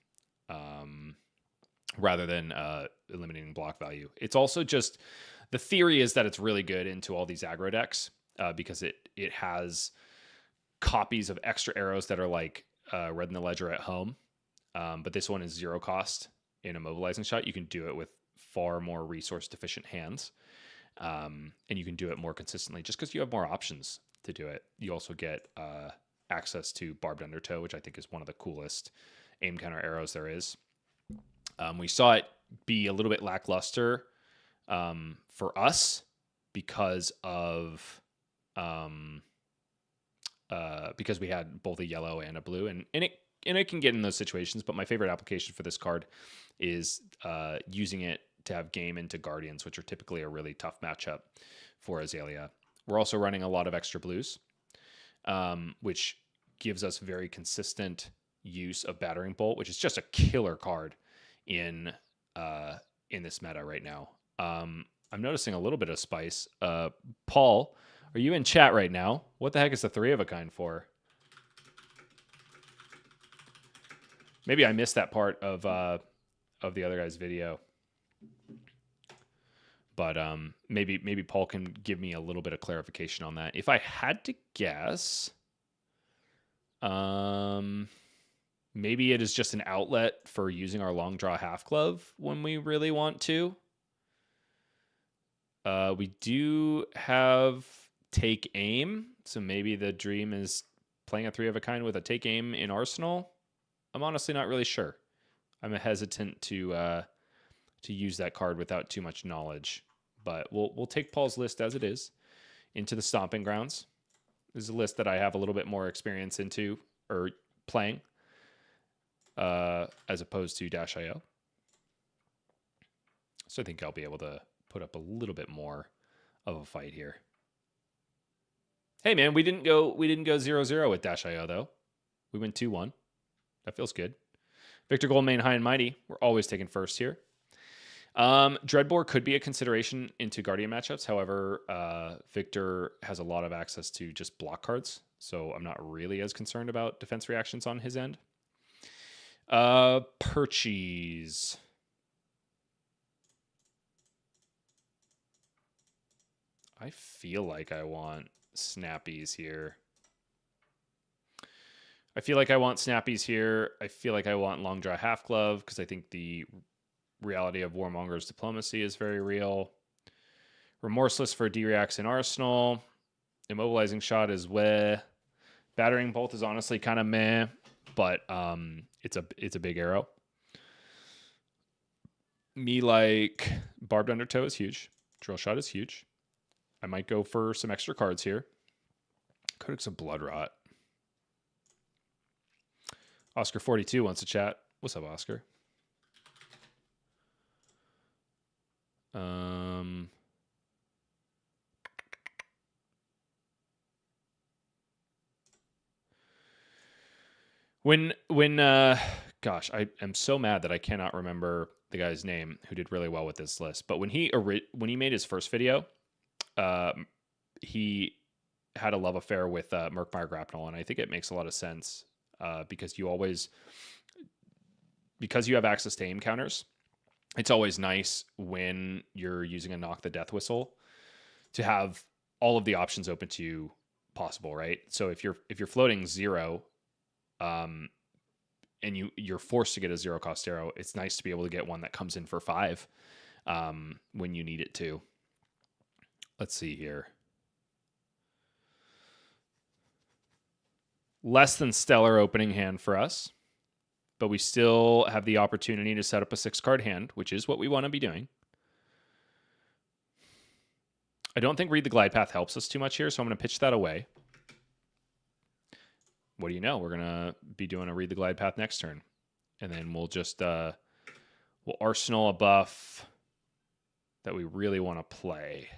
Speaker 1: rather than eliminating block value. It's also just, the theory is that it's really good into all these aggro decks because it has copies of extra arrows that are like Red in the Ledger at home, but this one is 0 cost in a mobilizing shot. You can do it with far more resource deficient hands, and you can do it more consistently just because you have more options to do it. You also get access to Barbed Undertow, which I think is one of the coolest aim counter arrows there is. We saw it be a little bit lackluster for us because we had both a yellow and a blue, and it can get in those situations. But my favorite application for this card is using it to have game into Guardians, which are typically a really tough matchup for Azelia. We're also running a lot of extra blues, which gives us very consistent use of Battering Bolt, which is just a killer card in this meta right now. I'm noticing a little bit of spice. Paul, are you in chat right now? What the heck is the 3 of a kind for? Maybe I missed that part of the other guy's video. But maybe Paul can give me a little bit of clarification on that. If I had to guess, maybe it is just an outlet for using our long draw half glove when we really want to. We do have take aim, so maybe the dream is playing a 3 of a kind with a take aim in Arsenal. I'm honestly not really sure. I'm hesitant to use that card without too much knowledge. But we'll take Paul's list as it is into the Stomping Grounds. This is a list that I have a little bit more experience into or playing as opposed to Dash.io. So I think I'll be able to put up a little bit more of a fight here. Hey man, we didn't go 0-0 with Dash.io though. We went 2-1. That feels good. Victor Goldmain, high and mighty. We're always taking first here. Dreadbore could be a consideration into Guardian matchups. However, Victor has a lot of access to just block cards, so I'm not really as concerned about defense reactions on his end. Perchies. I feel like I want Snappies here. I feel like I want Long Draw Half Glove because I think the reality of Warmonger's diplomacy is very real. Remorseless for D-Reacts in Arsenal. Immobilizing Shot is weh. Battering Bolt is honestly kind of meh, but it's a big arrow. Me like Barbed Undertow is huge. Drill Shot is huge. I might go for some extra cards here. Codex of Blood Rot. Oscar42 wants to chat. What's up, Oscar? Gosh, I am so mad that I cannot remember the guy's name who did really well with this list. But when he made his first video, he had a love affair with Murkmire Grapnel, and I think it makes a lot of sense because you have access to aim counters. It's always nice when you're using a Knock the Death Whistle to have all of the options open to you possible, right? So if you're floating 0, and you're forced to get a 0 cost arrow, it's nice to be able to get one that comes in for 5 when you need it to. Let's see here. Less than stellar opening hand for us, but we still have the opportunity to set up a 6-card hand, which is what we want to be doing. I don't think Read the Glide Path helps us too much here, so I'm going to pitch that away. What do you know? We're going to be doing a Read the Glide Path next turn. And then we'll just, we'll arsenal a buff that we really want to play.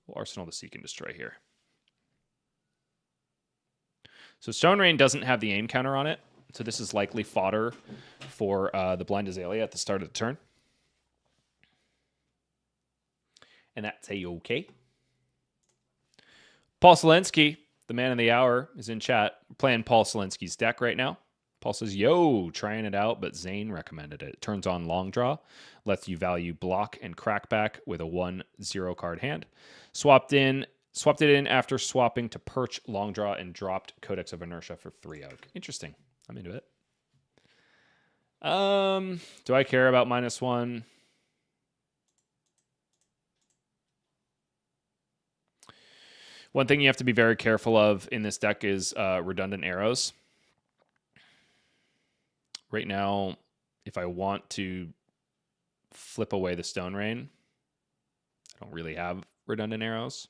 Speaker 1: We'll arsenal the Seek and Destroy here. So Stone Rain doesn't have the aim counter on it, so this is likely fodder for the Blind Azelia at the start of the turn. And that's a-okay. Paul Selensky, the man of the hour, is in chat. We're playing Paul Selensky's deck right now. Paul says, yo, trying it out, but Zane recommended it. Turns on long draw, lets you value block and crackback with a 1/0 card hand. Swapped it in after swapping to perch long draw and dropped Codex of Inertia for 3 oak. Interesting. I'm into it. Do I care about -1? One thing you have to be very careful of in this deck is redundant arrows. Right now, if I want to flip away the Stone Rain, I don't really have redundant arrows.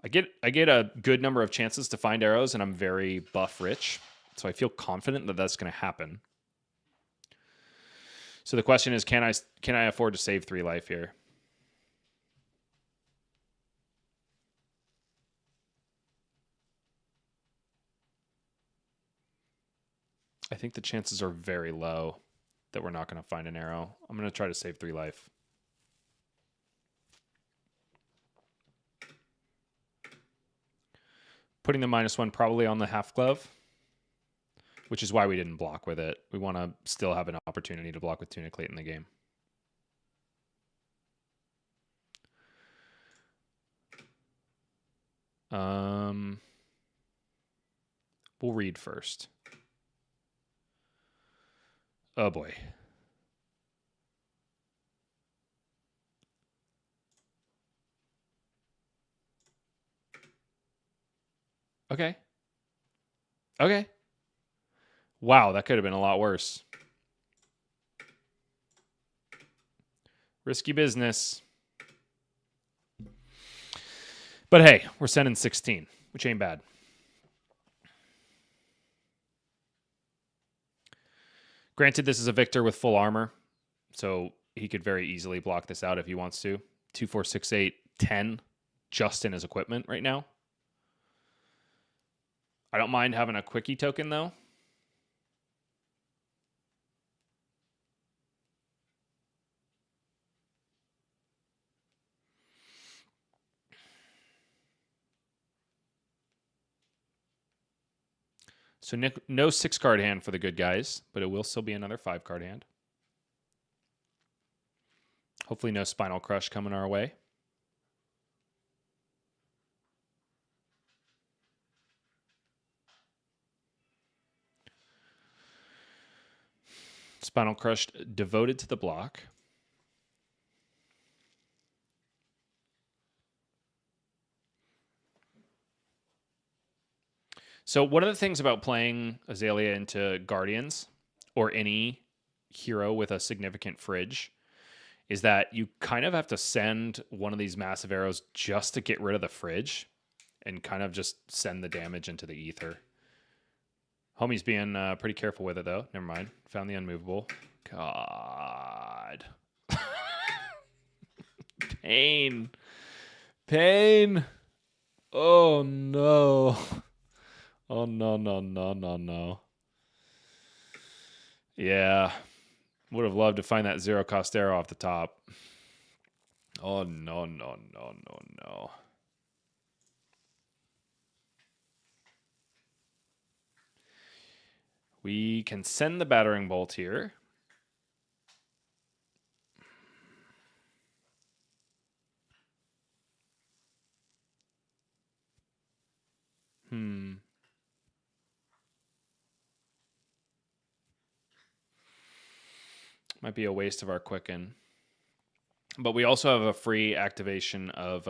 Speaker 1: I get a good number of chances to find arrows, and I'm very buff rich, so I feel confident that that's going to happen. So the question is, can I afford to save 3 life here? I think the chances are very low that we're not going to find an arrow. I'm going to try to save 3 life. Putting the -1 probably on the half glove, which is why we didn't block with it. We want to still have an opportunity to block with Tunic late in the game. We'll read first. Oh boy. Okay. Okay. Wow, that could have been a lot worse. Risky business. But hey, we're sending 16, which ain't bad. Granted, this is a Victor with full armor, so he could very easily block this out if he wants to. 2, 4, 6, 8, 10 just in his equipment right now. I don't mind having a quickie token, though. So no 6-card hand for the good guys, but it will still be another 5-card hand. Hopefully no Spinal Crush coming our way. Spinal Crush devoted to the block. So one of the things about playing Azelia into Guardians, or any hero with a significant fridge, is that you kind of have to send one of these massive arrows just to get rid of the fridge and kind of just send the damage into the ether. Homie's being pretty careful with it, though. Never mind. Found the unmovable. God. Pain. Pain. Oh, no. Oh, no, no, no, no, no. Yeah. Would have loved to find that zero cost arrow off the top. Oh, no, no, no, no, no. We can send the battering bolt here. Might be a waste of our quicken. But we also have a free activation of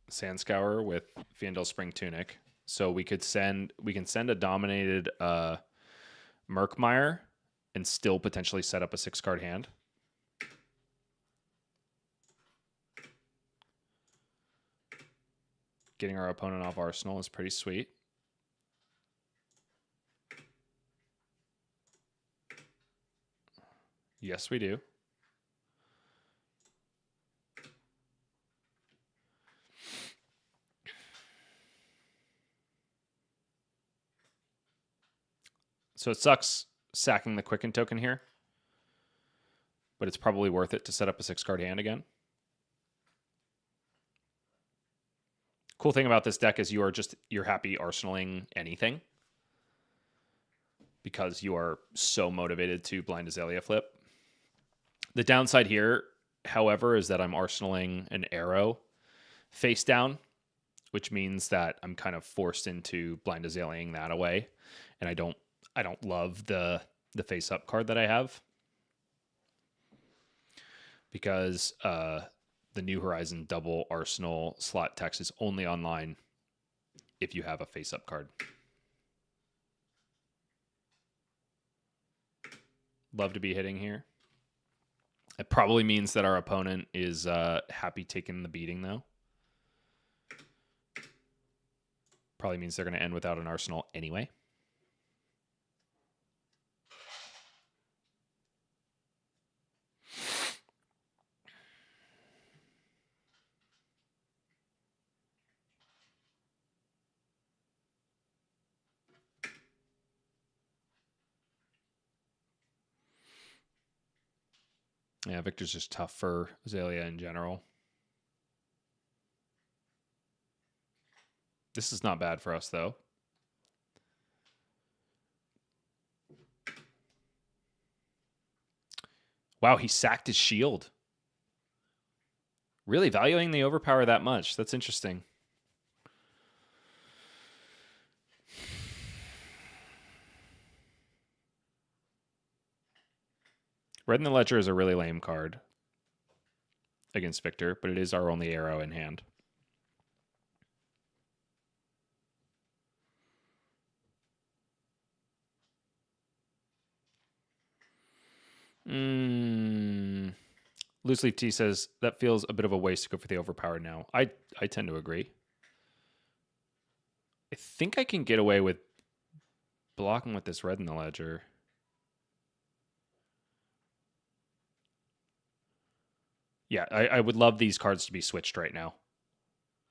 Speaker 1: Sand Scour with Fiendel Spring Tunic. So we can send a dominated Murkmire and still potentially set up a 6-card hand. Getting our opponent off Arsenal is pretty sweet. Yes, we do. So it sucks sacking the Quicken token here, but it's probably worth it to set up a 6-card hand again. Cool thing about this deck is you're happy arsenaling anything because you are so motivated to blind Azelia flip. The downside here, however, is that I'm arsenaling an arrow face down, which means that I'm kind of forced into blind Azaliaing that away, and I don't love the face up card that I have because the New Horizon double Arsenal slot text is only online if you have a face up card. Love to be hitting here. It probably means that our opponent is happy taking the beating, though. Probably means they're going to end without an Arsenal anyway. Yeah, Victor's just tough for Azelia in general. This is not bad for us, though. Wow, he sacked his shield. Really valuing the overpower that much. That's interesting. Red in the Ledger is a really lame card against Victor, but it is our only arrow in hand. Loose Leaf T says, that feels a bit of a waste to go for the overpower now. I tend to agree. I think I can get away with blocking with this red in the ledger. Yeah, I would love these cards to be switched right now.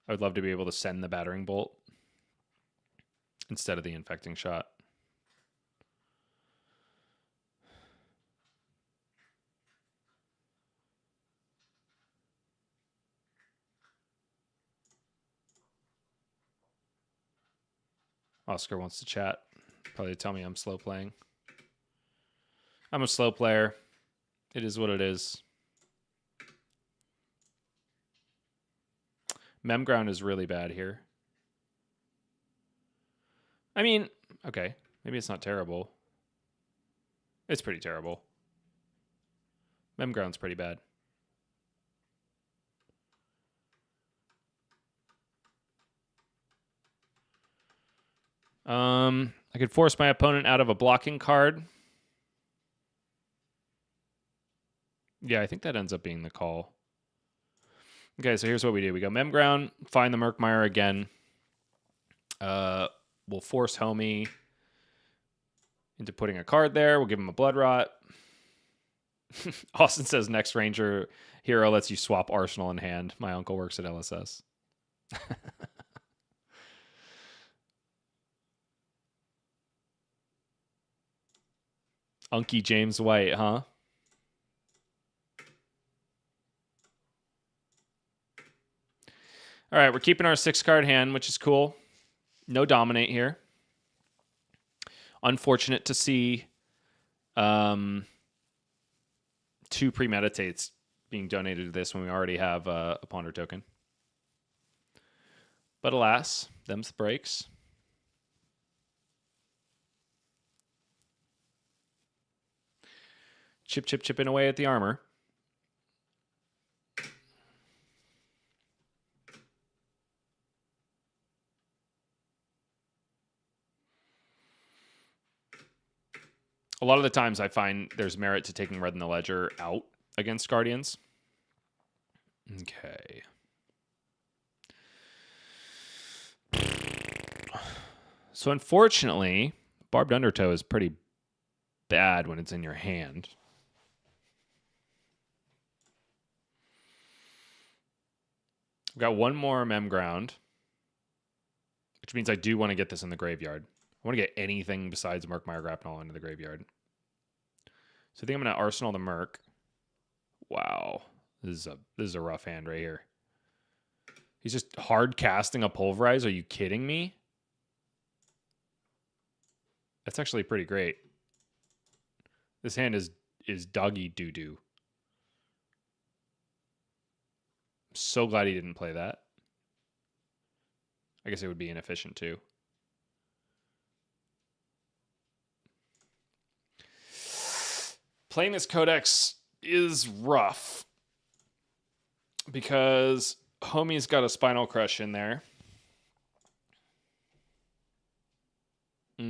Speaker 1: I would love to be able to send the battering bolt instead of the infecting shot. Oscar wants to chat. Probably tell me I'm slow playing. I'm a slow player. It is what it is. Memground is really bad here. I mean, okay. Maybe it's not terrible. It's pretty terrible. Memground's pretty bad. I could force my opponent out of a blocking card. Yeah, I think that ends up being the call. Okay, so here's what we do. We go Memground, find the Murkmire again. We'll force Homie into putting a card there. We'll give him a Blood Rot. Austin says next Ranger hero lets you swap Arsenal in hand. My uncle works at LSS. Unky James White, huh? All right, we're keeping our 6-card hand, which is cool. No dominate here. Unfortunate to see 2 premeditates being donated to this when we already have a ponder token. But alas, them's the breaks. Chipping away at the armor. A lot of the times I find there's merit to taking red in the ledger out against Guardians. Okay. So unfortunately, Barbed Undertow is pretty bad when it's in your hand. I've got one more Mem Ground, which means I do want to get this in the graveyard. I want to get anything besides Murkmire Grapnel into the graveyard. So I think I'm going to Arsenal the Merc. Wow. This is a rough hand right here. He's just hard casting a Pulverize. Are you kidding me? That's actually pretty great. This hand is doggy doo-doo. I'm so glad he didn't play that. I guess it would be inefficient too. Playing this Codex is rough because homie's got a Spinal Crush in there. Wait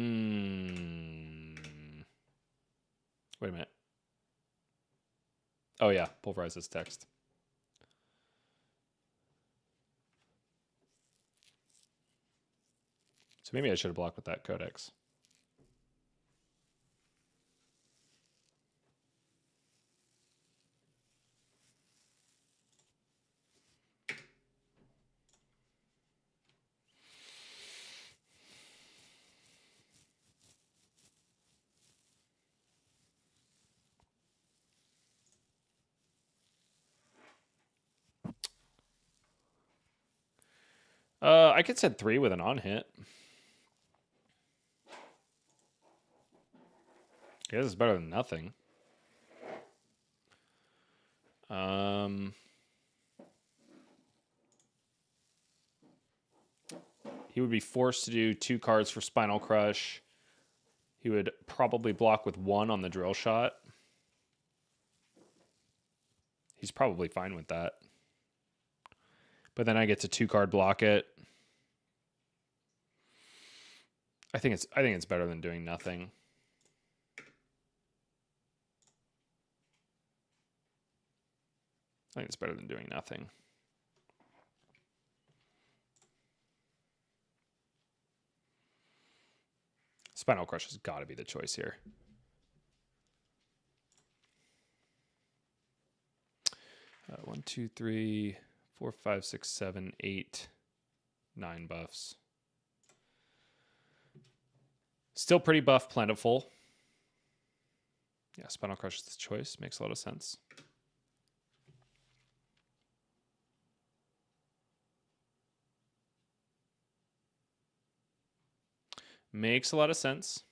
Speaker 1: a minute. Oh yeah, Pulverize this text. So maybe I should have blocked with that Codex. I could set 3 with an on-hit. I guess it's better than nothing. He would be forced to do 2 cards for Spinal Crush. He would probably block with 1 on the Drill Shot. He's probably fine with that. But then I get to 2-card block it. I think it's better than doing nothing. I think it's better than doing nothing. Spinal Crush has got to be the choice here. 1, 2, 3, 4, 5, 6, 7, 8, 9 buffs. Still pretty buff plentiful. Yeah, Spinal Crush is the choice. Makes a lot of sense. Makes a lot of sense.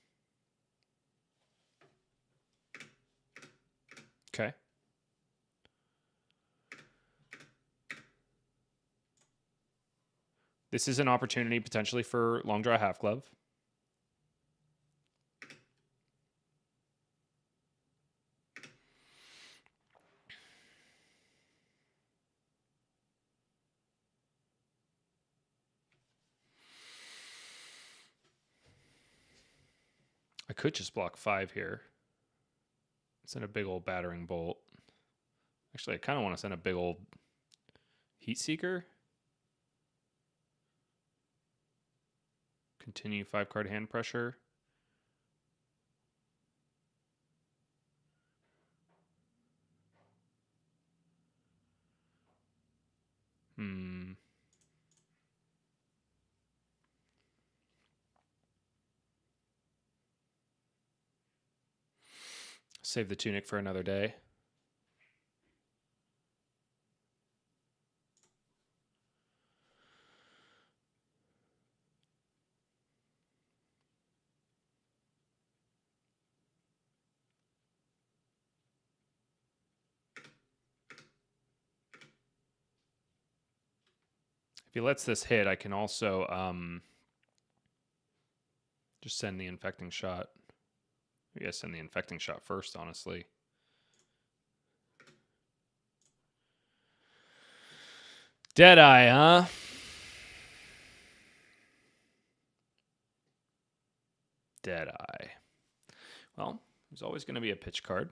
Speaker 1: Okay. This is an opportunity potentially for Long Draw Half Glove. I could just block 5 here. Send a big old Battering Bolt. Actually, I kind of want to send a big old Heat Seeker. Continue 5-card hand pressure. Save the tunic for another day. If he lets this hit, I can also just send the infecting shot. Maybe I send the infecting shot first, honestly. Deadeye, huh? Deadeye. Well, there's always going to be a pitch card.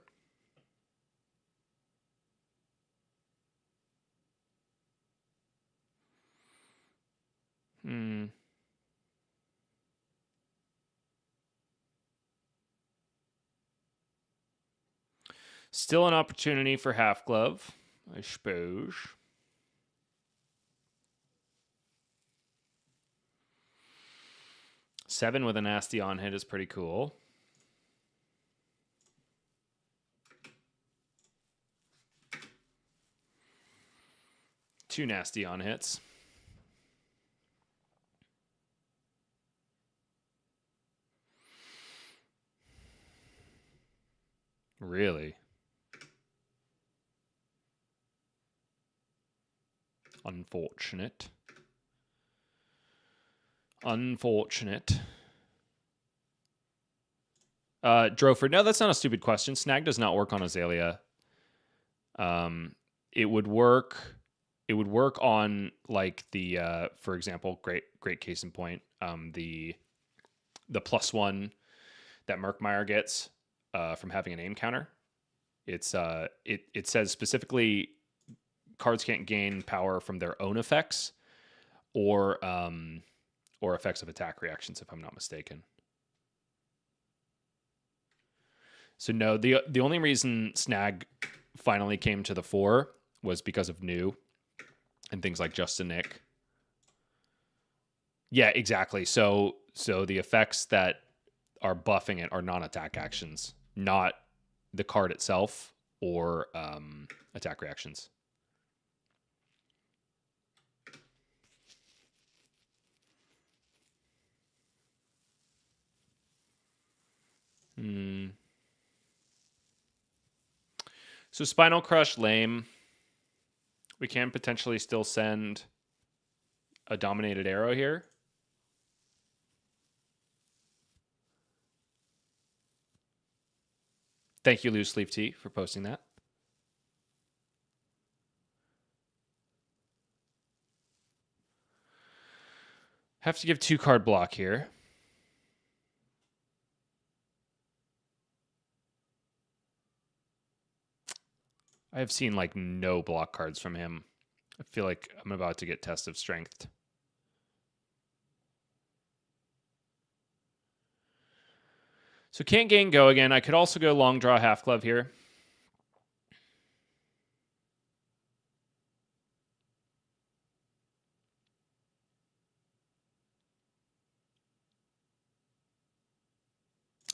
Speaker 1: Still an opportunity for half glove, I suppose. Seven with a nasty on hit is pretty cool. Two nasty on hits. Really? Unfortunate. Unfortunate. Droford, no, that's not a stupid question. Snag does not work on Azelia. It would work on like the for example, great case in point, the +1 that Murkmire gets from having an aim counter. It's it says specifically cards can't gain power from their own effects or effects of attack reactions, if I'm not mistaken. So no, the only reason Snag finally came to the fore was because of new and things like Justin Nick. Yeah, exactly. So the effects that are buffing it are non-attack actions, not the card itself or attack reactions. So Spinal Crush, lame. We can potentially still send a Dominated Arrow here. Thank you, Loose Sleeve T, for posting that. Have to give 2 card block here. I have seen like no block cards from him. I feel like I'm about to get Test of Strength. So can't gain go again. I could also go long draw half glove here.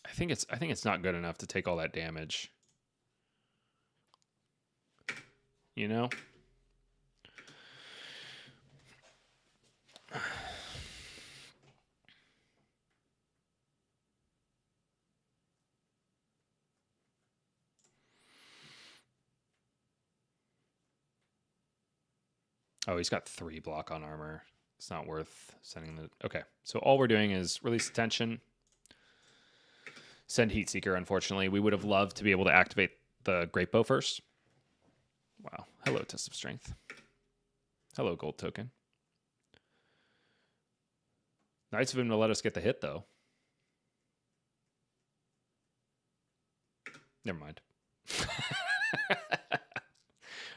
Speaker 1: I think it's not good enough to take all that damage. You know? Oh, he's got 3 block on armor. It's not worth sending the... Okay, so all we're doing is release attention. Send Heatseeker, unfortunately. We would have loved to be able to activate the Great Bow first. Wow. Hello, Test of Strength. Hello, Gold Token. Nice of him to let us get the hit, though. Never mind.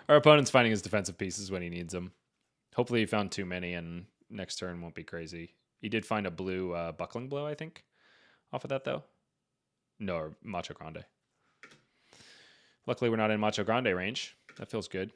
Speaker 1: Our opponent's finding his defensive pieces when he needs them. Hopefully he found too many and next turn won't be crazy. He did find a blue Buckling Blow, I think, off of that, though. No, or Macho Grande. Luckily, we're not in Macho Grande range. That feels good.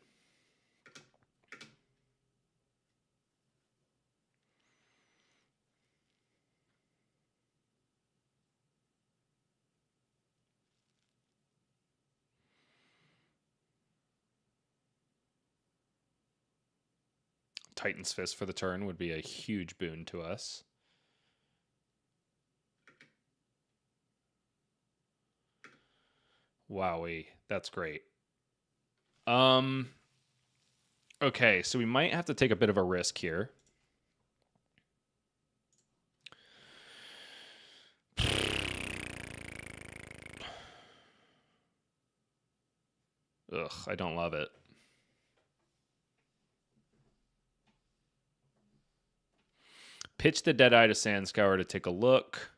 Speaker 1: Titan's Fist for the turn would be a huge boon to us. Wowee, that's great. Okay, so we might have to take a bit of a risk here. Ugh, I don't love it. Pitch the Deadeye to Sandscour to take a look.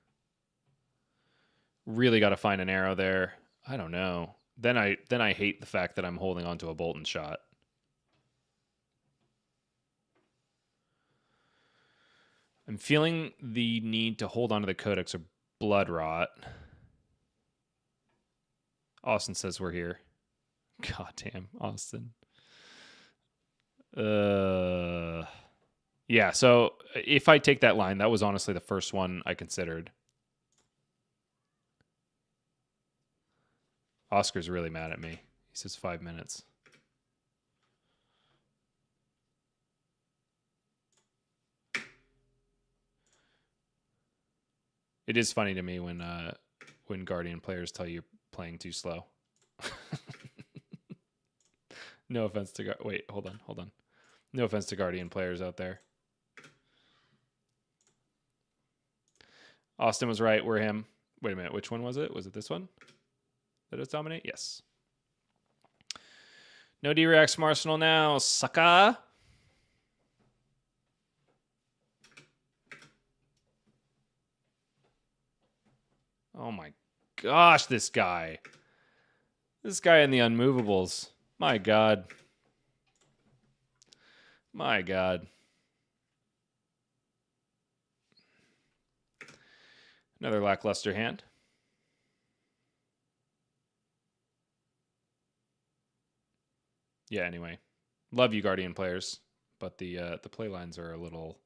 Speaker 1: Really got to find an arrow there. I don't know. Then I hate the fact that I'm holding onto a Bolton shot. I'm feeling the need to hold onto the Codex or Blood Rot. Austin says we're here. God damn, Austin. Yeah, so if I take that line, that was honestly the first one I considered. Oscar's really mad at me. He says 5 minutes. It is funny to me when Guardian players tell you playing too slow. No offense to wait, hold on. No offense to Guardian players out there. Austin was right. We're him. Wait a minute. Which one was it? Was it this one? That is dominate? Yes. No D-Reacts from Arsenal now. Sucker. Oh my gosh, this guy. This guy in the unmovables. My God. My God. Another lackluster hand. Yeah, anyway. Love you, Guardian players. But the play lines are a little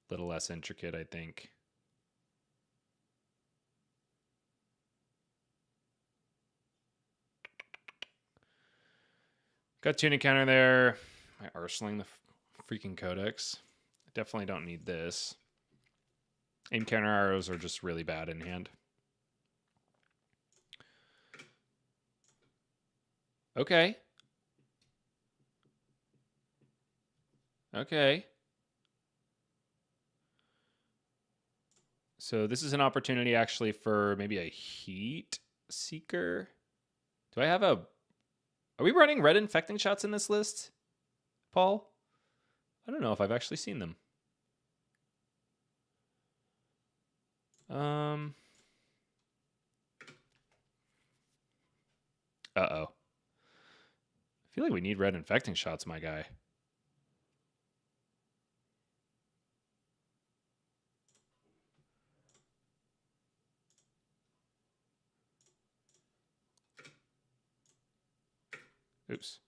Speaker 1: less intricate, I think. Got tuning counter there. Am I arsenaling the freaking Codex? I definitely don't need this. Aim counter arrows are just really bad in hand. Okay. Okay. So this is an opportunity actually for maybe a Heat Seeker. Do I have a... Are we running red infecting shots in this list, Paul? I don't know if I've actually seen them. Uh-oh. I feel like we need red infecting shots, my guy. Oops.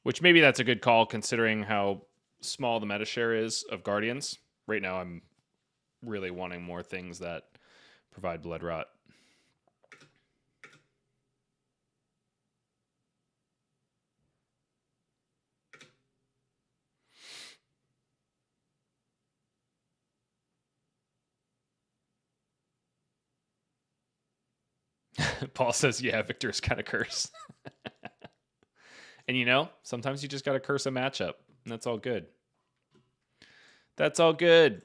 Speaker 1: Which maybe that's a good call considering how small the meta share is of Guardians. Right now I'm really wanting more things that provide blood rot. Paul says, yeah, Victor's kind of cursed. And you know, sometimes you just got to curse a matchup. And that's all good. That's all good.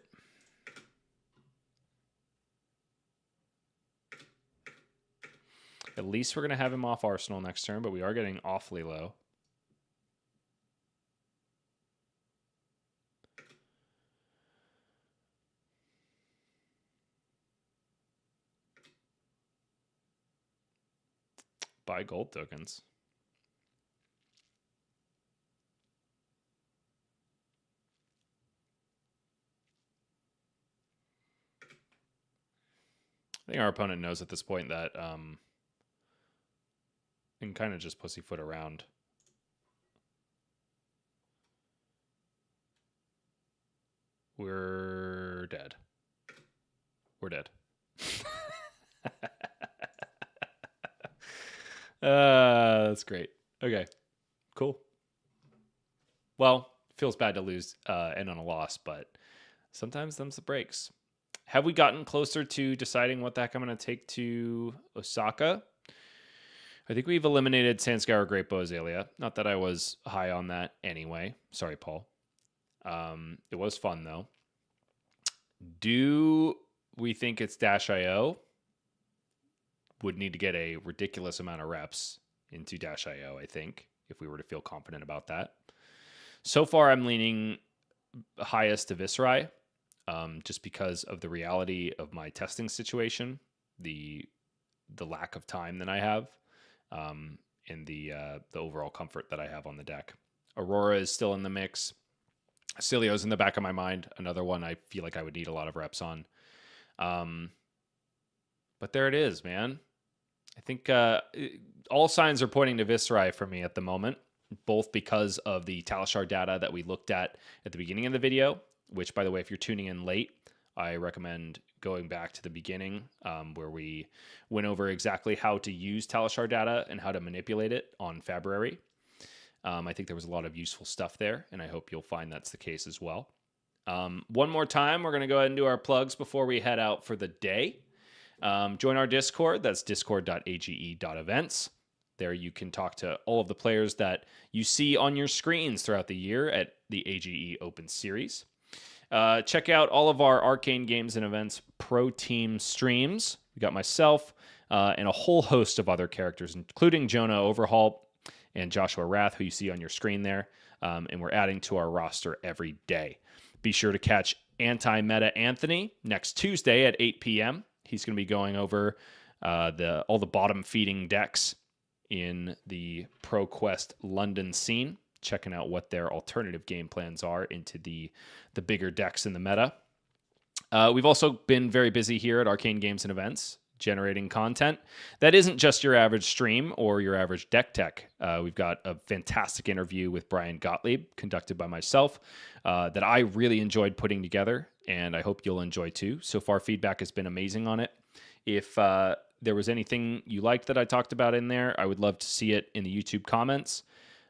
Speaker 1: At least we're going to have him off Arsenal next turn, but we are getting awfully low. Buy gold tokens. I think our opponent knows at this point that can kind of just pussyfoot around. We're dead. We're dead. That's great. Okay, cool. Well, feels bad to lose and on a loss, but sometimes them's the breaks. Have we gotten closer to deciding what the heck I'm going to take to Osaka? I think we've eliminated Sandscour Great Bow Azelia. Not that I was high on that anyway. Sorry, Paul. It was fun, though. Do we think it's Dash.io? Would need to get a ridiculous amount of reps into Dash.io, I think, if we were to feel confident about that. So far, I'm leaning highest to Viscerai, just because of the reality of my testing situation, the lack of time that I have, and the overall comfort that I have on the deck. Aurora is still in the mix. Acelia's in the back of my mind. Another one I feel like I would need a lot of reps on. But there it is, man. I think all signs are pointing to Viscerai for me at the moment, both because of the Talishar data that we looked at the beginning of the video, which, by the way, if you're tuning in late, I recommend going back to the beginning where we went over exactly how to use Talishar data and how to manipulate it on February. I think there was a lot of useful stuff there, and I hope you'll find that's the case as well. One more time, we're going to go ahead and do our plugs before we head out for the day. Join our Discord. That's discord.age.events. There you can talk to all of the players that you see on your screens throughout the year at the AGE Open Series. Check out all of our Arcane Games and Events Pro Team streams. We got myself and a whole host of other characters, including Jonah Overhaul and Joshua Rath, who you see on your screen there. And we're adding to our roster every day. Be sure to catch Anti-Meta Anthony next Tuesday at 8 p.m. He's going to be going over all the bottom feeding decks in the ProQuest London scene, checking out what their alternative game plans are into the bigger decks in the meta. We've also been very busy here at Arcane Games and Events, generating content that isn't just your average stream or your average deck tech. We've got a fantastic interview with Brian Gottlieb, conducted by myself, that I really enjoyed putting together, and I hope you'll enjoy too. So far, feedback has been amazing on it. If there was anything you liked that I talked about in there, I would love to see it in the YouTube comments.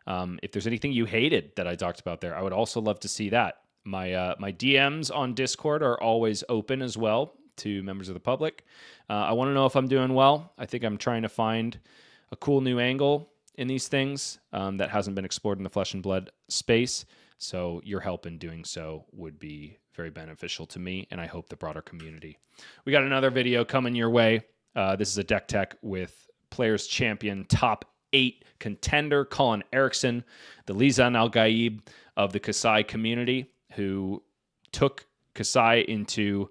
Speaker 1: If there's anything you hated that I talked about there, I would also love to see that. My DMs on Discord are always open as well to members of the public. I want to know if I'm doing well. I think I'm trying to find a cool new angle in these things that hasn't been explored in the Flesh and Blood space. So your help in doing so would be very beneficial to me, and I hope the broader community. We got another video coming your way. This is a deck tech with Players Champion Top 8 contender Colin Erickson, the Lizan Al-Gaib of the Kasai community, who took Kasai into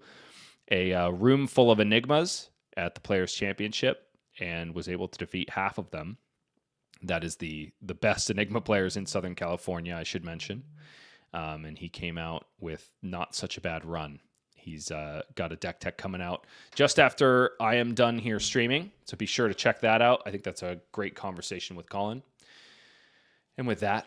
Speaker 1: a room full of enigmas at the Players Championship and was able to defeat half of them. That is the best enigma players in Southern California, I should mention. And he came out with not such a bad run. He's got a deck tech coming out just after I am done here streaming, so be sure to check that out. I think that's a great conversation with Colin. And with that,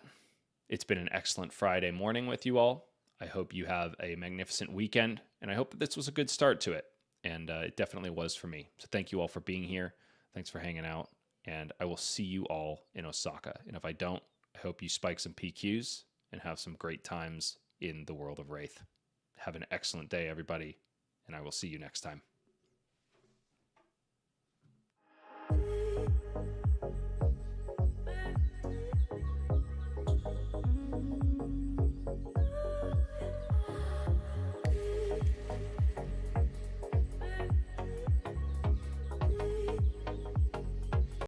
Speaker 1: it's been an excellent Friday morning with you all. I hope you have a magnificent weekend, and I hope that this was a good start to it. And it definitely was for me. So thank you all for being here. Thanks for hanging out. And I will see you all in Osaka. And if I don't, I hope you spike some PQs and have some great times in the world of Wraith. Have an excellent day, everybody, and I will see you next time.